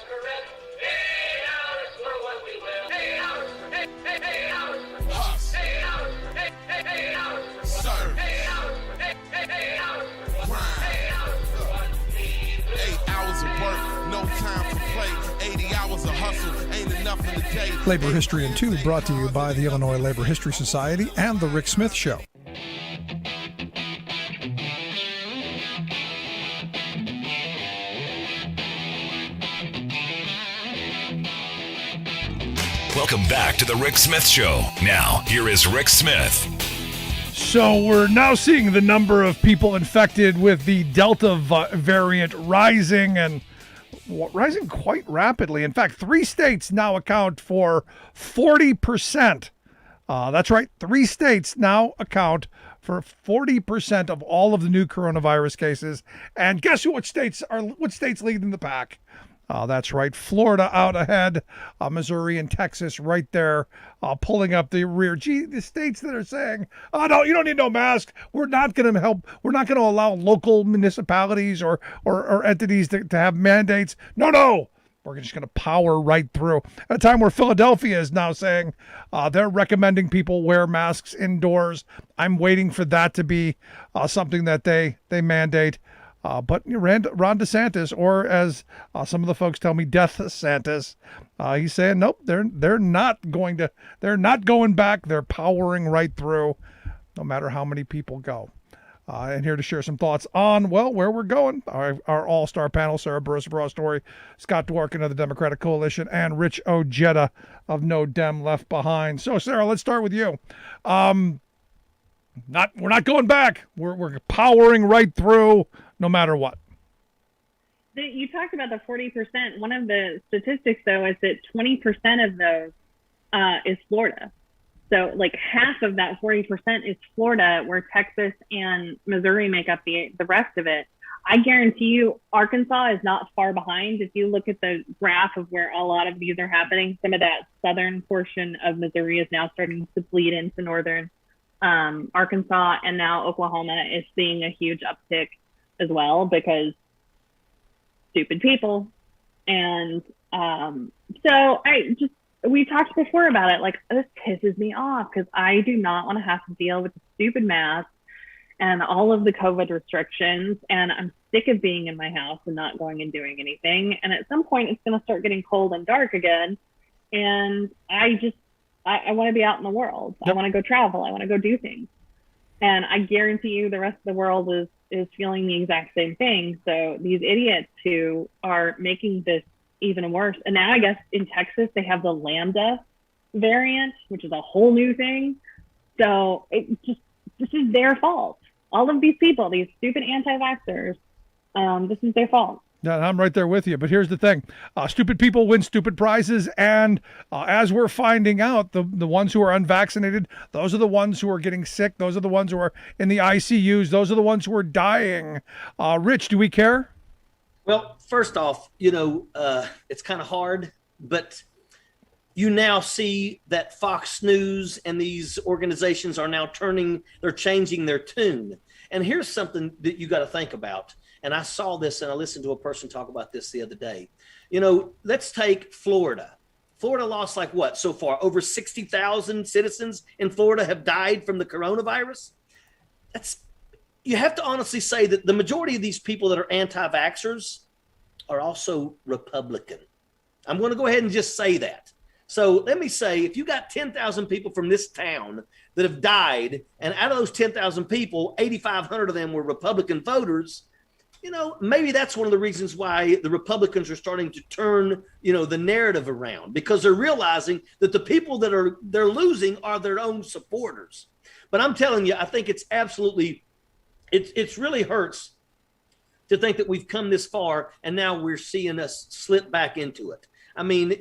Labor History in 2 brought to you by the Illinois Labor History Society and The Rick Smith Show. Welcome back to the Rick Smith Show. Now, here is Rick Smith. So we're now seeing the number of people infected with the Delta variant rising and rising quite rapidly. In fact, 3 states now account for 40%. That's right. 3 states now account for 40% of all of the new coronavirus cases. And guess which states leading the pack? That's right. Florida out ahead, Missouri and Texas right there, pulling up the rear. Gee, the states that are saying, oh, no, you don't need no mask. We're not going to help. We're not going to allow local municipalities or entities to have mandates. No. We're just going to power right through. At a time where Philadelphia is now saying they're recommending people wear masks indoors. I'm waiting for that to be something that they mandate. But Ron DeSantis, or as some of the folks tell me, Death Santis, he's saying nope, they're not going back. They're powering right through, no matter how many people go. And here to share some thoughts on where we're going, our all-star panel: Sarah Burris of RawStory, Scott Dworkin of the Democratic Coalition, and Rich Ojeda of No Dem Left Behind. So, Sarah, let's start with you. We're not going back. We're powering right through, no matter what. You talked about the 40%. One of the statistics, though, is that 20% of those is Florida. So like half of that 40% is Florida, where Texas and Missouri make up the rest of it. I guarantee you Arkansas is not far behind. If you look at the graph of where a lot of these are happening, some of that southern portion of Missouri is now starting to bleed into northern Arkansas, and now Oklahoma is seeing a huge uptick as well because stupid people. And so we talked before about it, like, this pisses me off because I do not want to have to deal with the stupid mask and all of the COVID restrictions. And I'm sick of being in my house and not going and doing anything. And at some point it's going to start getting cold and dark again. And I want to be out in the world. Yep. I want to go travel. I want to go do things. And I guarantee you the rest of the world is feeling the exact same thing. So these idiots who are making this even worse. And now I guess in Texas, they have the Lambda variant, which is a whole new thing. So this is their fault. All of these people, these stupid anti-vaxxers, this is their fault. Yeah, I'm right there with you. But here's the thing. Stupid people win stupid prizes. And as we're finding out, the ones who are unvaccinated, those are the ones who are getting sick. Those are the ones who are in the ICUs. Those are the ones who are dying. Rich, do we care? Well, first off, it's kind of hard, but you now see that Fox News and these organizations are now they're changing their tune. And here's something that you got to think about. And I saw this and I listened to a person talk about this the other day. Let's take Florida. Florida lost like what so far? Over 60,000 citizens in Florida have died from the coronavirus. You have to honestly say that the majority of these people that are anti-vaxxers are also Republican. I'm going to go ahead and just say that. So let me say, if you got 10,000 people from this town that have died, and out of those 10,000 people, 8,500 of them were Republican voters, maybe that's one of the reasons why the Republicans are starting to turn, the narrative around, because they're realizing that the people that they're losing are their own supporters. But I'm telling you, I think it's absolutely, it's really hurts to think that we've come this far and now we're seeing us slip back into it. I mean,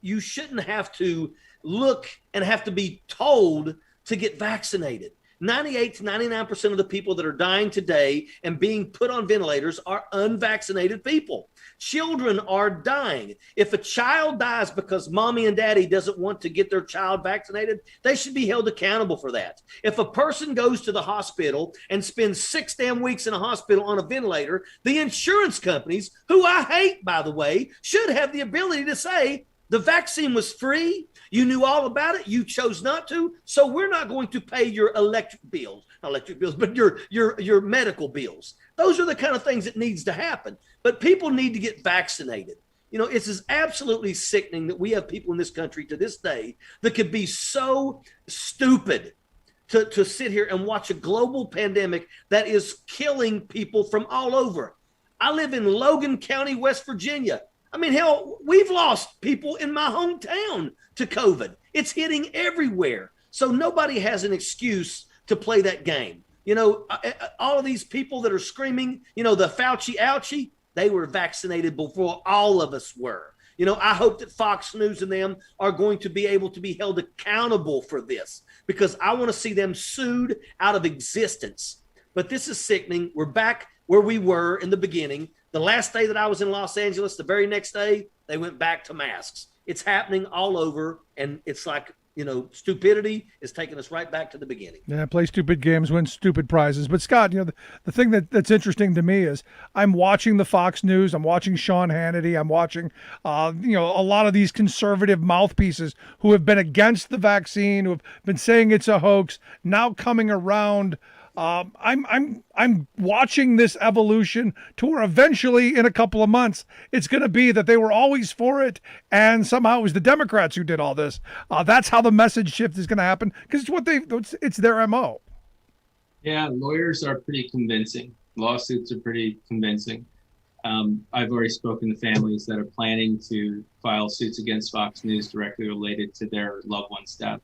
you shouldn't have to look and have to be told to get vaccinated. 98 to 99% of the people that are dying today and being put on ventilators are unvaccinated people. Children are dying. If a child dies because mommy and daddy doesn't want to get their child vaccinated, they should be held accountable for that. If a person goes to the hospital and spends 6 damn weeks in a hospital on a ventilator, the insurance companies, who I hate, by the way, should have the ability to say, the vaccine was free. You knew all about it. You chose not to. So we're not going to pay your not electric bills, but your medical bills. Those are the kind of things that needs to happen. But people need to get vaccinated. It's just absolutely sickening that we have people in this country to this day that could be so stupid to sit here and watch a global pandemic that is killing people from all over. I live in Logan County, West Virginia. I mean, hell, we've lost people in my hometown to COVID. It's hitting everywhere. So nobody has an excuse to play that game. All of these people that are screaming, the Fauci ouchie, they were vaccinated before all of us were. I hope that Fox News and them are going to be able to be held accountable for this, because I want to see them sued out of existence. But this is sickening. We're back where we were in the beginning. The last day that I was in Los Angeles, the very next day, they went back to masks. It's happening all over, and it's like, stupidity is taking us right back to the beginning. Yeah, play stupid games, win stupid prizes. But Scott, the thing that's interesting to me is I'm watching the Fox News, I'm watching Sean Hannity, I'm watching, a lot of these conservative mouthpieces who have been against the vaccine, who have been saying it's a hoax, now coming around. I'm watching this evolution to where eventually in a couple of months, it's going to be that they were always for it. And somehow it was the Democrats who did all this. That's how the message shift is going to happen, because it's their MO. Yeah. Lawyers are pretty convincing. Lawsuits are pretty convincing. I've already spoken to families that are planning to file suits against Fox News directly related to their loved one's death.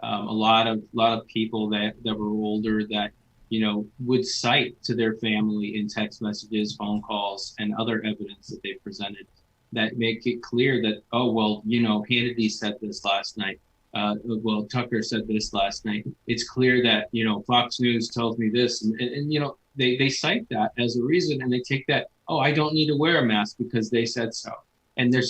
A lot of people that were older that would cite to their family in text messages, phone calls, and other evidence that they presented that make it clear that, oh, well, Hannity said this last night. Well, Tucker said this last night. It's clear that, Fox News tells me this. And they cite that as a reason, and they take that, oh, I don't need to wear a mask because they said so. And they're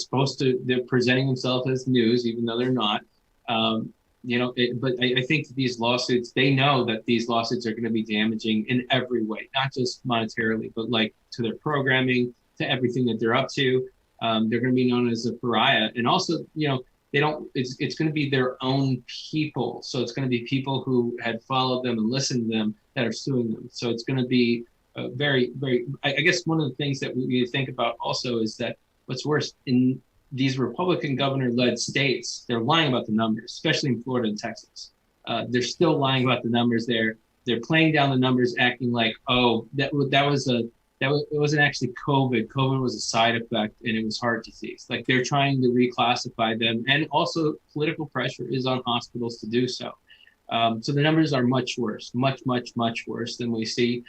presenting themselves as news, even though they're not. But I think that these lawsuits, they know that these lawsuits are going to be damaging in every way, not just monetarily, but like to their programming, to everything that they're up to. They're going to be known as a pariah. And also, it's going to be their own people. So it's going to be people who had followed them and listened to them that are suing them. So it's going to be very, very, I guess one of the things that we need to think about also is that what's worse, in these Republican governor-led states, they're lying about the numbers, especially in Florida and Texas. They're still lying about the numbers there. They're playing down the numbers, acting like, oh, it wasn't actually COVID. COVID was a side effect, and it was heart disease. Like, they're trying to reclassify them, and also political pressure is on hospitals to do so. So the numbers are much worse, much, much, much worse than we see.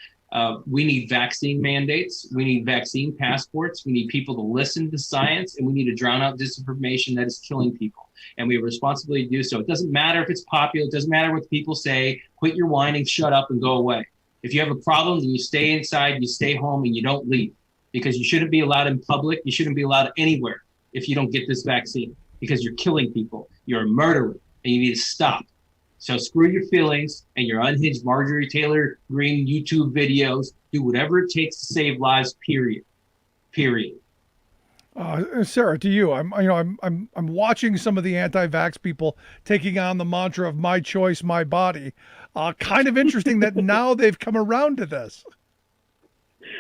We need vaccine mandates. We need vaccine passports. We need people to listen to science, and we need to drown out disinformation that is killing people. And we have a responsibility to do so. It doesn't matter if it's popular. It doesn't matter what people say. Quit your whining, shut up, and go away. If you have a problem, then you stay inside, you stay home, and you don't leave, because you shouldn't be allowed in public. You shouldn't be allowed anywhere if you don't get this vaccine, because you're killing people. You're a murderer, and you need to stop. So screw your feelings and your unhinged Marjorie Taylor Greene YouTube videos. Do whatever it takes to save lives. Period. Sarah, to you, I'm watching some of the anti-vax people taking on the mantra of "my choice, my body." Kind of interesting that now they've come around to this.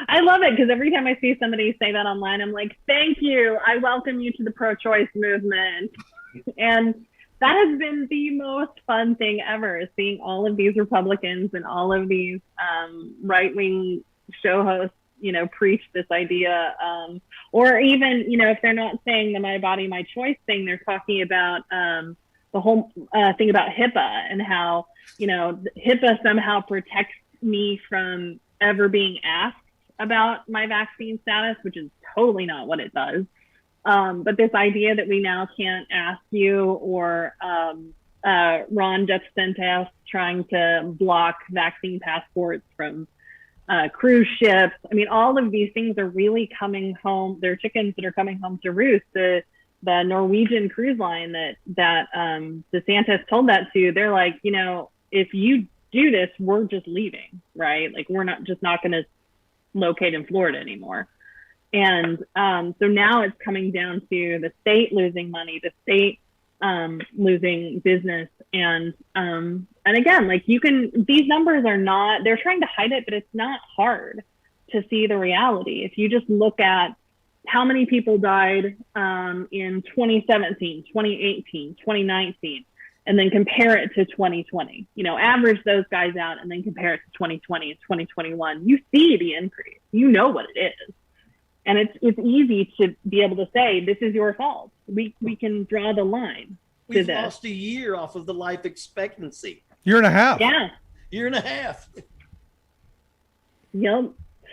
I love it, because every time I see somebody say that online, I'm like, thank you. I welcome you to the pro-choice movement. And that has been the most fun thing ever, is seeing all of these Republicans and all of these right-wing show hosts, preach this idea. Or even, if they're not saying the my body, my choice thing, they're talking about the whole thing about HIPAA, and how, HIPAA somehow protects me from ever being asked about my vaccine status, which is totally not what it does. But this idea that we now can't ask you, or Ron DeSantis trying to block vaccine passports from cruise ships. I mean, all of these things are really coming home. They're chickens that are coming home to roost. The Norwegian cruise line that DeSantis told that to, they're like, if you do this, we're just leaving, right? Like, we're not going to locate in Florida anymore. And so now it's coming down to the state losing money, the state losing business. And again, like, these numbers are not, they're trying to hide it, but it's not hard to see the reality. If you just look at how many people died in 2017, 2018, 2019, and then compare it to 2020, average those guys out and then compare it to 2020 and 2021, you see the increase, what it is. And it's easy to be able to say, this is your fault. We can draw the line. We've lost a year off of the life expectancy. Year and a half. Yeah. Year and a half. Yep.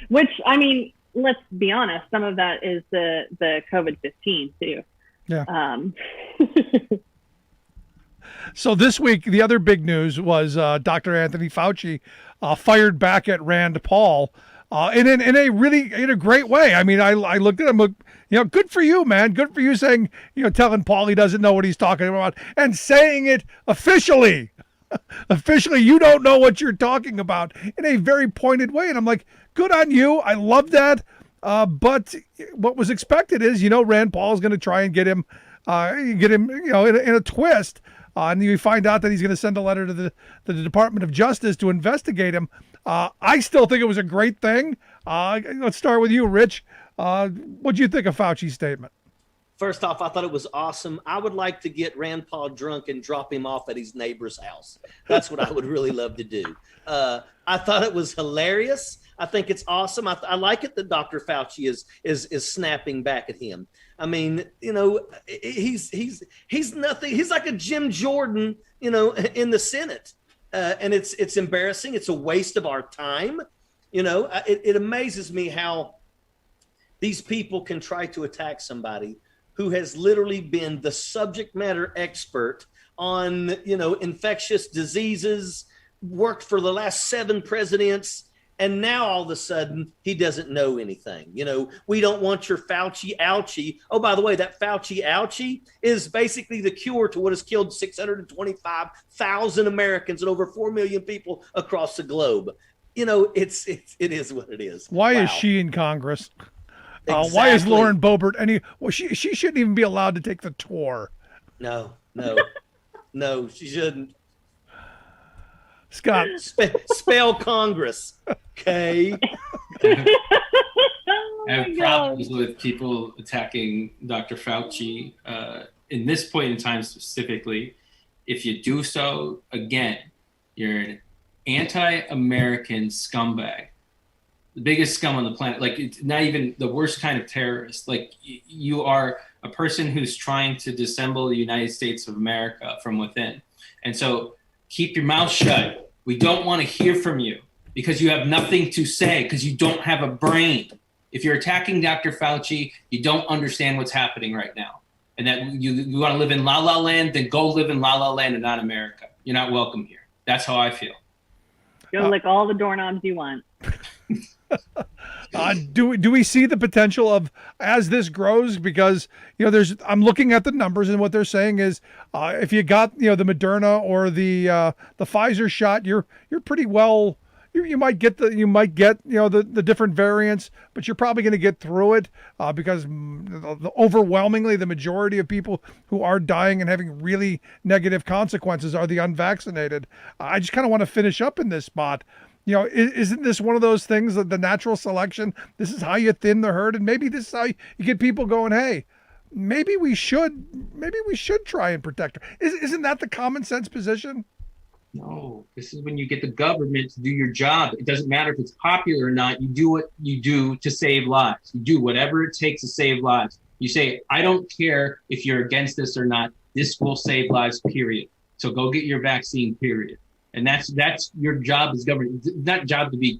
Which, I mean, let's be honest, some of that is the COVID-15 too. Yeah. So this week, the other big news was Dr. Anthony Fauci fired back at Rand Paul. In a great way. I mean, I looked at him, good for you, man. Good for you saying, telling Paul he doesn't know what he's talking about, and saying it officially. Officially, you don't know what you're talking about, in a very pointed way. And I'm like, good on you. I love that. But what was expected is, Rand Paul is going to try and get him, in a twist. And you find out that he's going to send a letter to the Department of Justice to investigate him. I still think it was a great thing. Let's start with you, Rich. What do you think of Fauci's statement? First off, I thought it was awesome. I would like to get Rand Paul drunk and drop him off at his neighbor's house. That's what I would really love to do. I thought it was hilarious. I think it's awesome. I like it that Dr. Fauci is snapping back at him. I mean, he's nothing. He's like a Jim Jordan, in the Senate. and it's embarrassing. It's a waste of our time. It amazes me how these people can try to attack somebody who has literally been the subject matter expert on, infectious diseases, worked for the last 7 presidents, and now all of a sudden he doesn't know anything. We don't want your Fauci ouchie. Oh, by the way, that Fauci ouchie is basically the cure to what has killed 625,000 Americans and over 4 million people across the globe. It is what it is. Why Wow. is she in Congress? Exactly. Why is Lauren Boebert she shouldn't even be allowed to take the tour. No, no, she shouldn't. Scott, Spell Congress. Okay. I Oh have my problems God. with people attacking Dr. Fauci in this point in time specifically. If you do so, again, you're an anti-American scumbag, the biggest scum on the planet. Like, it's not even the worst kind of terrorist. Like, you are a person who's trying to disassemble the United States of America from within. And so keep your mouth shut. We don't want to hear from you because you have nothing to say, because you don't have a brain. If you're attacking Dr. Fauci, you don't understand what's happening right now. And that you want to live in La La Land, then go live in La La Land and not America. You're not welcome here. That's how I feel. Go lick all the doorknobs you want. do we see the potential of, as this grows, because I'm looking at the numbers, and what they're saying is if you got the Moderna or the Pfizer shot, you're pretty well. You might get the different variants, but you're probably going to get through it because overwhelmingly the majority of people who are dying and having really negative consequences are the unvaccinated. I just kind of want to finish up in this spot. Isn't this one of those things that the natural selection, this is how you thin the herd, and maybe this is how you get people going, hey, maybe we should try and protect her. Isn't that the common sense position? No, this is when you get the government to do your job. It doesn't matter if it's popular or not. You do what you do to save lives. You do whatever it takes to save lives. You say, I don't care if you're against this or not. This will save lives, period. So go get your vaccine, period. And that's your job as government. It's not job to be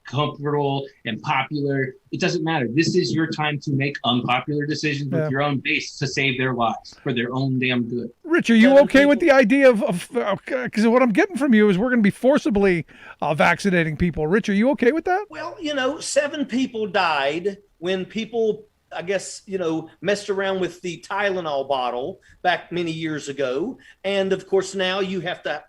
comfortable and popular. It doesn't matter. This is your time to make unpopular decisions with your own base to save their lives for their own damn good. Rich, are you okay with the idea of because what I'm getting from you is we're going to be forcibly vaccinating people. Rich, are you okay with that? Well, 7 people died when people, I guess, messed around with the Tylenol bottle back many years ago. And of course, now you have to,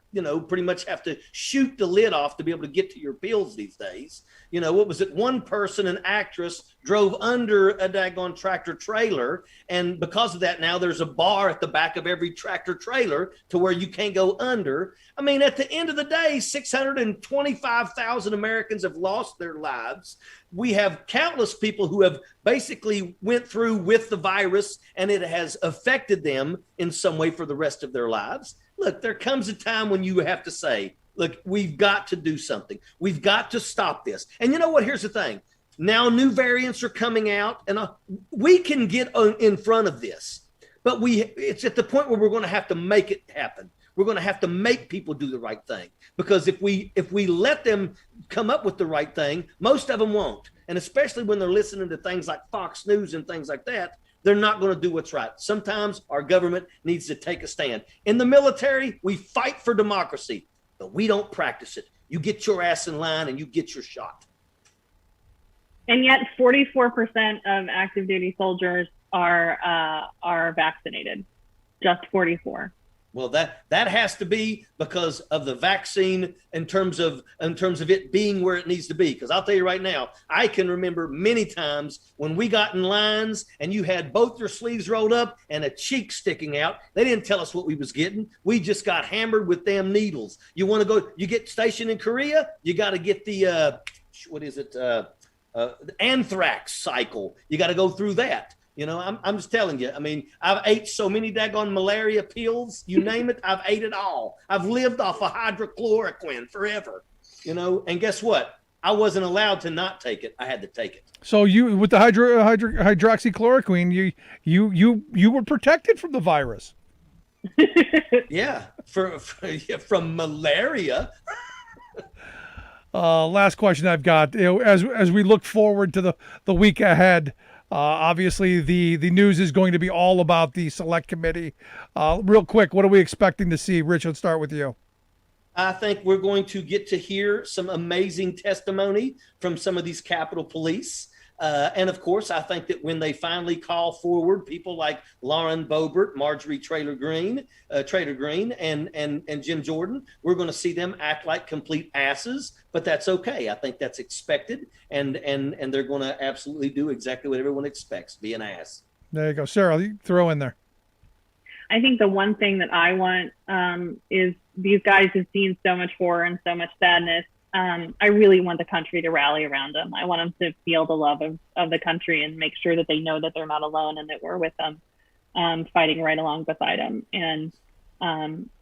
pretty much have to shoot the lid off to be able to get to your pills these days. What was it? One person, an actress, drove under a daggone tractor trailer. And because of that, now there's a bar at the back of every tractor trailer to where you can't go under. I mean, at the end of the day, 625,000 Americans have lost their lives. We have countless people who have basically went through with the virus, and it has affected them in some way for the rest of their lives. Look, there comes a time when you have to say, look, we've got to do something. We've got to stop this. And you know what? Here's the thing. Now new variants are coming out, and we can get in front of this, but it's at the point where we're going to have to make it happen. We're going to have to make people do the right thing, because if we let them come up with the right thing, most of them won't. And especially when they're listening to things like Fox News and things like that, they're not going to do what's right. Sometimes our government needs to take a stand. In the military, we fight for democracy, but we don't practice it. You get your ass in line and you get your shot. And yet 44% of active duty soldiers are vaccinated. Just 44. Well, that has to be because of the vaccine in terms of it being where it needs to be. Because I'll tell you right now, I can remember many times when we got in lines and you had both your sleeves rolled up and a cheek sticking out. They didn't tell us what we was getting. We just got hammered with damn needles. You want to go? You get stationed in Korea, you got to get the the anthrax cycle. You got to go through that. I'm just telling you. I mean, I've ate so many daggone malaria pills, you name it, I've ate it all. I've lived off of hydrochloroquine forever, and guess what? I wasn't allowed to not take it. I had to take it. So you, with the hydroxychloroquine, you were protected from the virus. Yeah, from malaria. Last question I've got. As we look forward to the week ahead, obviously the news is going to be all about the select committee. Real quick, what are we expecting to see? Rich, let's start with you. I think we're going to get to hear some amazing testimony from some of these Capitol Police. And of course, I think that when they finally call forward people like Lauren Boebert, Marjorie Trader Green, and Jim Jordan, we're going to see them act like complete asses. But that's okay. I think that's expected, and they're going to absolutely do exactly what everyone expects: be an ass. There you go, Sarah. You throw in there. I think the one thing that I want is these guys have seen so much horror and so much sadness. I really want the country to rally around them. I want them to feel the love of the country and make sure that they know that they're not alone and that we're with them, fighting right along beside them. And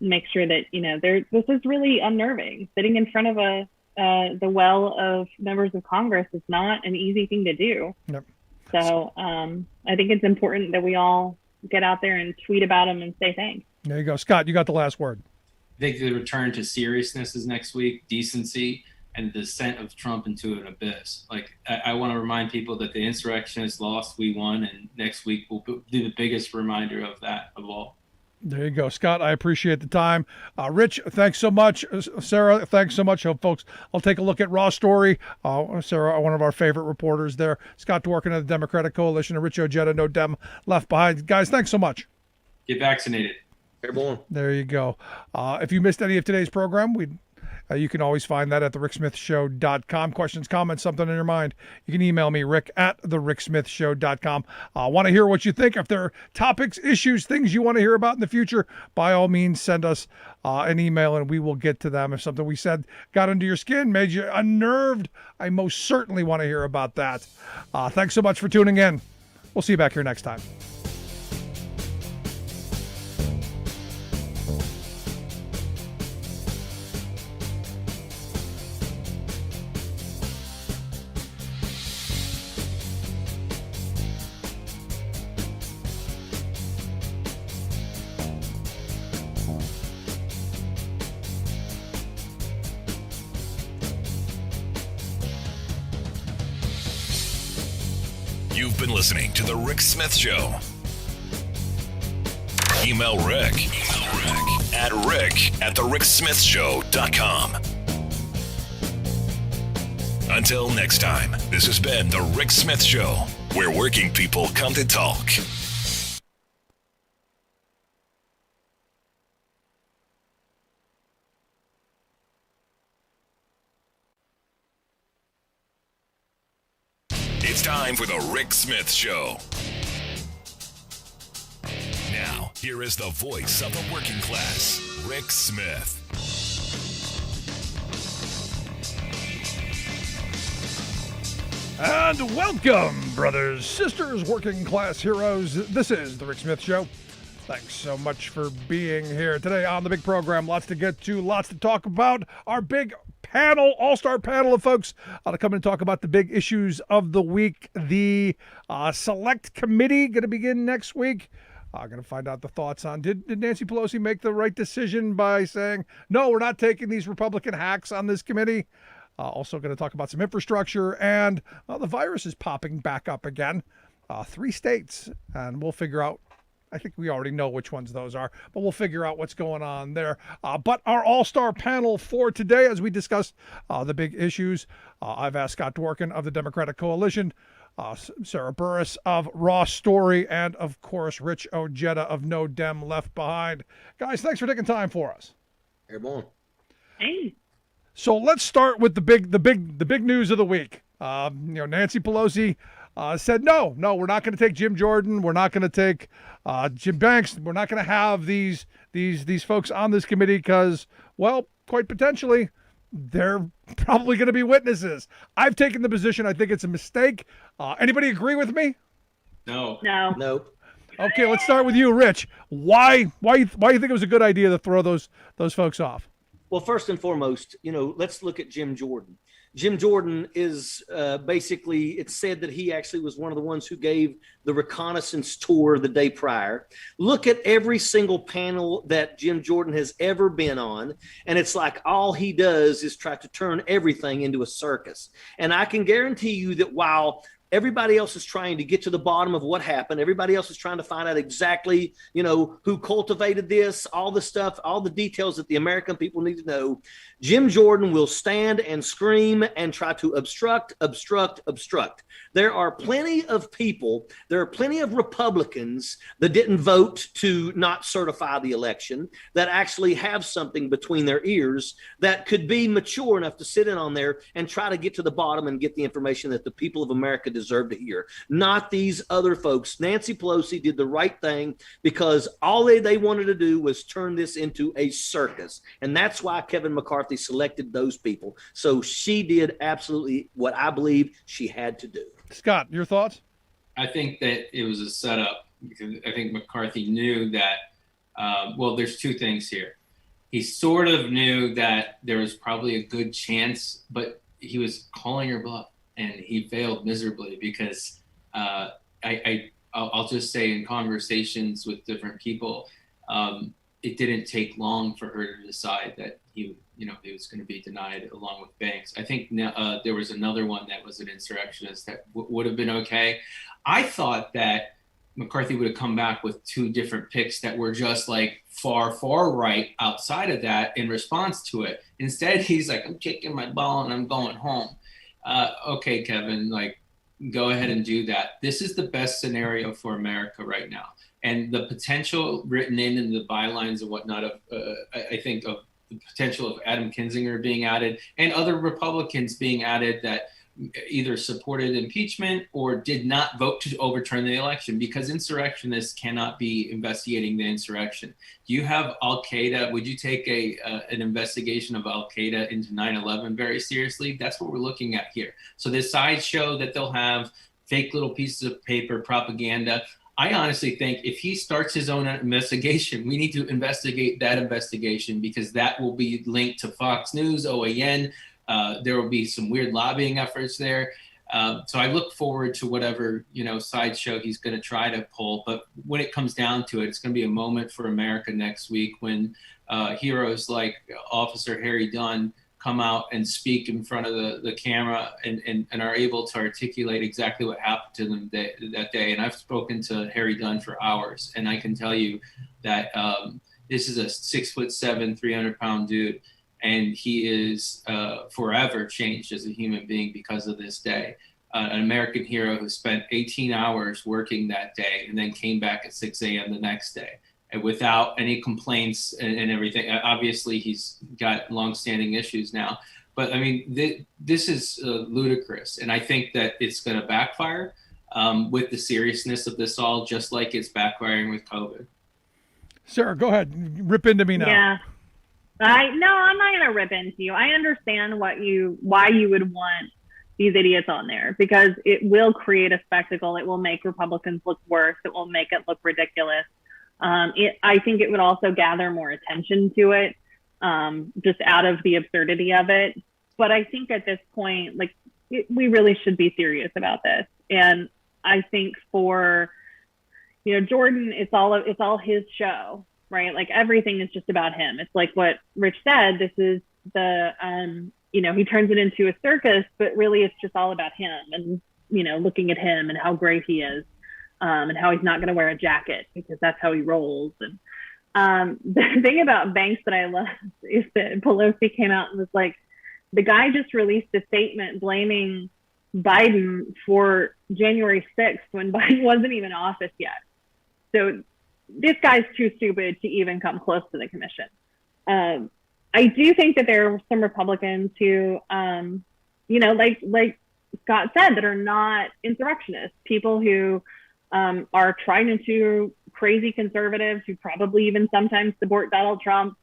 make sure that, this is really unnerving. Sitting in front of the well of members of Congress is not an easy thing to do. Yep. So I think it's important that we all get out there and tweet about them and say thanks. There you go. Scott, you got the last word. I think the return to seriousness is next week, decency, and the descent of Trump into an abyss. Like, I want to remind people that the insurrectionists lost, we won, and next week will be the biggest reminder of that of all. There you go, Scott. I appreciate the time. Rich, thanks so much. Sarah, thanks so much. Hope folks, I'll take a look at RawStory. Sarah, one of our favorite reporters there. Scott Dworkin of the Democratic Coalition, and Rich Ojeda, No Dem Left Behind. Guys, thanks so much. Get vaccinated. Airborne. There you go. If you missed any of today's program, you can always find that at thericksmithshow.com. Questions, comments, something in your mind, you can email me, rick at thericksmithshow.com. I want to hear what you think. If there are topics, issues, things you want to hear about in the future, by all means, send us an email and we will get to them. If something we said got under your skin, made you unnerved, I most certainly want to hear about that. Thanks so much for tuning in. We'll see you back here next time. You've been listening to The Rick Smith Show. Email Rick at rick@thericksmithshow.com. Until next time, this has been The Rick Smith Show, where working people come to talk. It's time for The Rick Smith Show. Now, here is the voice of the working class, Rick Smith. And welcome, brothers, sisters, working class heroes. This is The Rick Smith Show. Thanks so much for being here today on the big program. Lots to get to, lots to talk about. Our big panel, all-star panel of folks to come and talk about the big issues of the week. The select committee going to begin next week. Going to find out the thoughts on, did Nancy Pelosi make the right decision by saying, no, we're not taking these Republican hacks on this committee? Also going to talk about some infrastructure, and the virus is popping back up again. 3 states, and we'll figure out, I think we already know which ones those are, but we'll figure out what's going on there. But our all-star panel for today, as we discuss the big issues, I've asked Scott Dworkin of the Democratic Coalition, Sarah Burris of RawStory, and of course, Rich Ojeda of No Dem Left Behind. Guys, thanks for taking time for us. Airborne. Hey. So let's start with the big news of the week. Nancy Pelosi said, no, we're not going to take Jim Jordan. We're not going to take Jim Banks. We're not going to have these folks on this committee because, well, quite potentially, they're probably going to be witnesses. I've taken the position. I think it's a mistake. Anybody agree with me? No. Nope. Okay, let's start with you, Rich. Why you think it was a good idea to throw those folks off? Well, first and foremost, let's look at Jim Jordan. Jim Jordan is basically, it's said that he actually was one of the ones who gave the reconnaissance tour the day prior. Look at every single panel that Jim Jordan has ever been on, and it's like all he does is try to turn everything into a circus. And I can guarantee you that while everybody else is trying to get to the bottom of what happened, everybody else is trying to find out exactly, who cultivated this, all the stuff, all the details that the American people need to know. Jim Jordan will stand and scream and try to obstruct. There are plenty of people, there are plenty of Republicans that didn't vote to not certify the election, that actually have something between their ears that could be mature enough to sit in on there and try to get to the bottom and get the information that the people of America deserve to hear, not these other folks. Nancy Pelosi did the right thing because all they wanted to do was turn this into a circus. And that's why Kevin McCarthy selected those people. So she did absolutely what I believe she had to do. Scott, your thoughts? I think that it was a setup because I think McCarthy knew that, there's two things here. He sort of knew that there was probably a good chance, but he was calling her bluff and he failed miserably because I'll just say in conversations with different people, it didn't take long for her to decide that he was going to be denied along with Banks. I think there was another one that was an insurrectionist that would have been okay. I thought that McCarthy would have come back with two different picks that were just like far right outside of that in response to it. Instead, he's like, I'm kicking my ball and I'm going home. Okay, Kevin, go ahead and do that. This is the best scenario for America right now. And the potential written in the bylines and whatnot of, I think of the potential of Adam Kinzinger being added and other Republicans being added that either supported impeachment or did not vote to overturn the election, because insurrectionists cannot be investigating the insurrection. You have Al-Qaeda. Would you take an investigation of Al-Qaeda into 9/11 very seriously? That's what we're looking at here. So this sideshow that they'll have, fake little pieces of paper, propaganda, I honestly think if he starts his own investigation, we need to investigate that investigation because that will be linked to Fox News, OAN. There will be some weird lobbying efforts there. So I look forward to whatever, sideshow he's going to try to pull. But when it comes down to it, it's going to be a moment for America next week when heroes like Officer Harry Dunn come out and speak in front of the camera and are able to articulate exactly what happened to them that day. And I've spoken to Harry Dunn for hours, and I can tell you that this is a 6'7", 300-pound dude, and he is forever changed as a human being because of this day. An American hero who spent 18 hours working that day and then came back at 6 a.m. the next day. And without any complaints and everything. Obviously, he's got longstanding issues now. But, I mean, this is ludicrous. And I think that it's going to backfire with the seriousness of this all, just like it's backfiring with COVID. Sarah, go ahead. Rip into me now. Yeah. I'm not going to rip into you. I understand why you would want these idiots on there because it will create a spectacle. It will make Republicans look worse. It will make it look ridiculous. I think it would also gather more attention to it, just out of the absurdity of it. But I think at this point, we really should be serious about this. And I think for, Jordan, it's all his show, right? Like everything is just about him. It's like what Rich said, this is he turns it into a circus, but really it's just all about him and, looking at him and how great he is. And how he's not going to wear a jacket because that's how he rolls. And the thing about Banks that I love is that Pelosi came out and was like, the guy just released a statement blaming Biden for January 6th when Biden wasn't even in office yet. So this guy's too stupid to even come close to the commission. I do think that there are some Republicans who, like Scott said, that are not insurrectionists, people who are trying to do crazy conservatives who probably even sometimes support Donald Trump.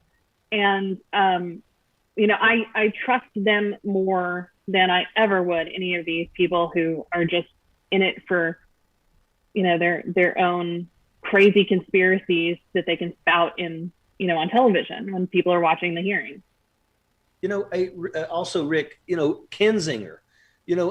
And, I trust them more than I ever would any of these people who are just in it for, their own crazy conspiracies that they can spout in, on television when people are watching the hearings. Also, Rick, Kinzinger.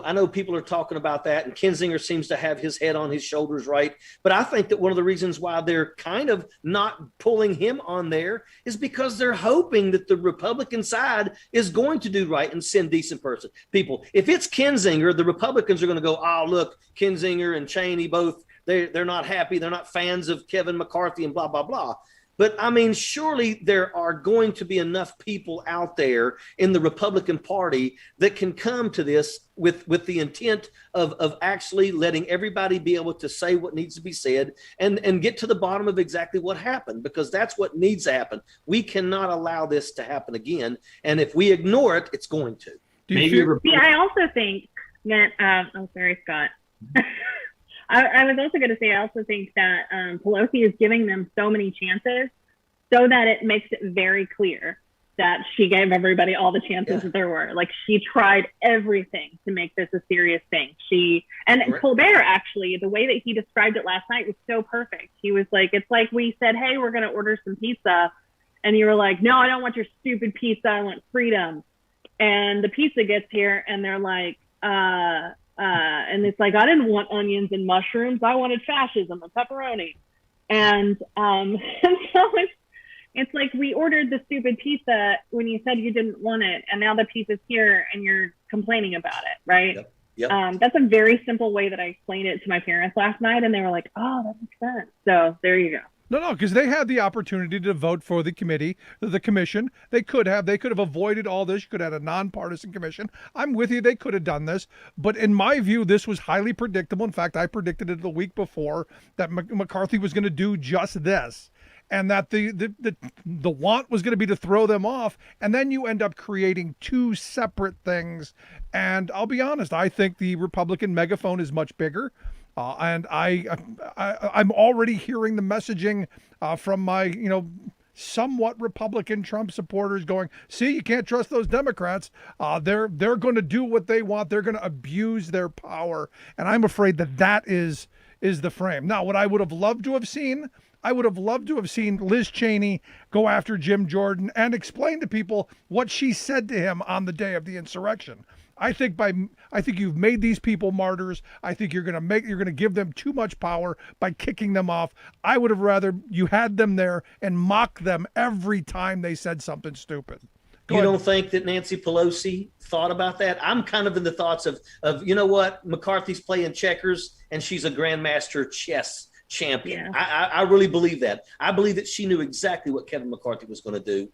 I know people are talking about that, and Kinzinger seems to have his head on his shoulders, right? But I think that one of the reasons why they're kind of not pulling him on there is because they're hoping that the Republican side is going to do right and send decent people. If it's Kinzinger, the Republicans are going to go, oh, look, Kinzinger and Cheney both, they're not happy. They're not fans of Kevin McCarthy and blah, blah, blah. But I mean, surely there are going to be enough people out there in the Republican Party that can come to this with the intent of actually letting everybody be able to say what needs to be said and get to the bottom of exactly what happened, because that's what needs to happen. We cannot allow this to happen again. And if we ignore it, it's going to. I also think that, I'm sorry, Scott. I was also going to say, I also think that Pelosi is giving them so many chances so that it makes it very clear that she gave everybody all the chances that there were. Like, she tried everything to make this a serious thing. Colbert, actually, the way that he described it last night was so perfect. He was like, it's like we said, hey, we're going to order some pizza. And you were like, no, I don't want your stupid pizza. I want freedom. And the pizza gets here and they're like, and it's like, I didn't want onions and mushrooms. I wanted fascism and pepperoni. And so it's like, we ordered the stupid pizza when you said you didn't want it. And now the pizza's here and you're complaining about it, right? Yep. That's a very simple way that I explained it to my parents last night. And they were like, oh, that makes sense. So there you go. No, because they had the opportunity to vote for the commission. They could have avoided all this. You could have had a nonpartisan commission. I'm with you. They could have done this. But in my view, this was highly predictable. In fact, I predicted it the week before that McCarthy was going to do just this, and that the want was going to be to throw them off. And then you end up creating two separate things. And I'll be honest, I think the Republican megaphone is much bigger. And I'm already hearing the messaging from my, somewhat Republican Trump supporters going, see, you can't trust those Democrats. They're going to do what they want. They're going to abuse their power. And I'm afraid that is the frame. Now, what I would have loved to have seen, Liz Cheney go after Jim Jordan and explain to people what she said to him on the day of the insurrection. I think you've made these people martyrs. I think you're going to give them too much power by kicking them off. I would have rather you had them there and mock them every time they said something stupid. You don't think that Nancy Pelosi thought about that? I'm kind of in the thoughts of McCarthy's playing checkers and she's a grandmaster chess champion. Yeah. I really believe that. I believe that she knew exactly what Kevin McCarthy was going to do.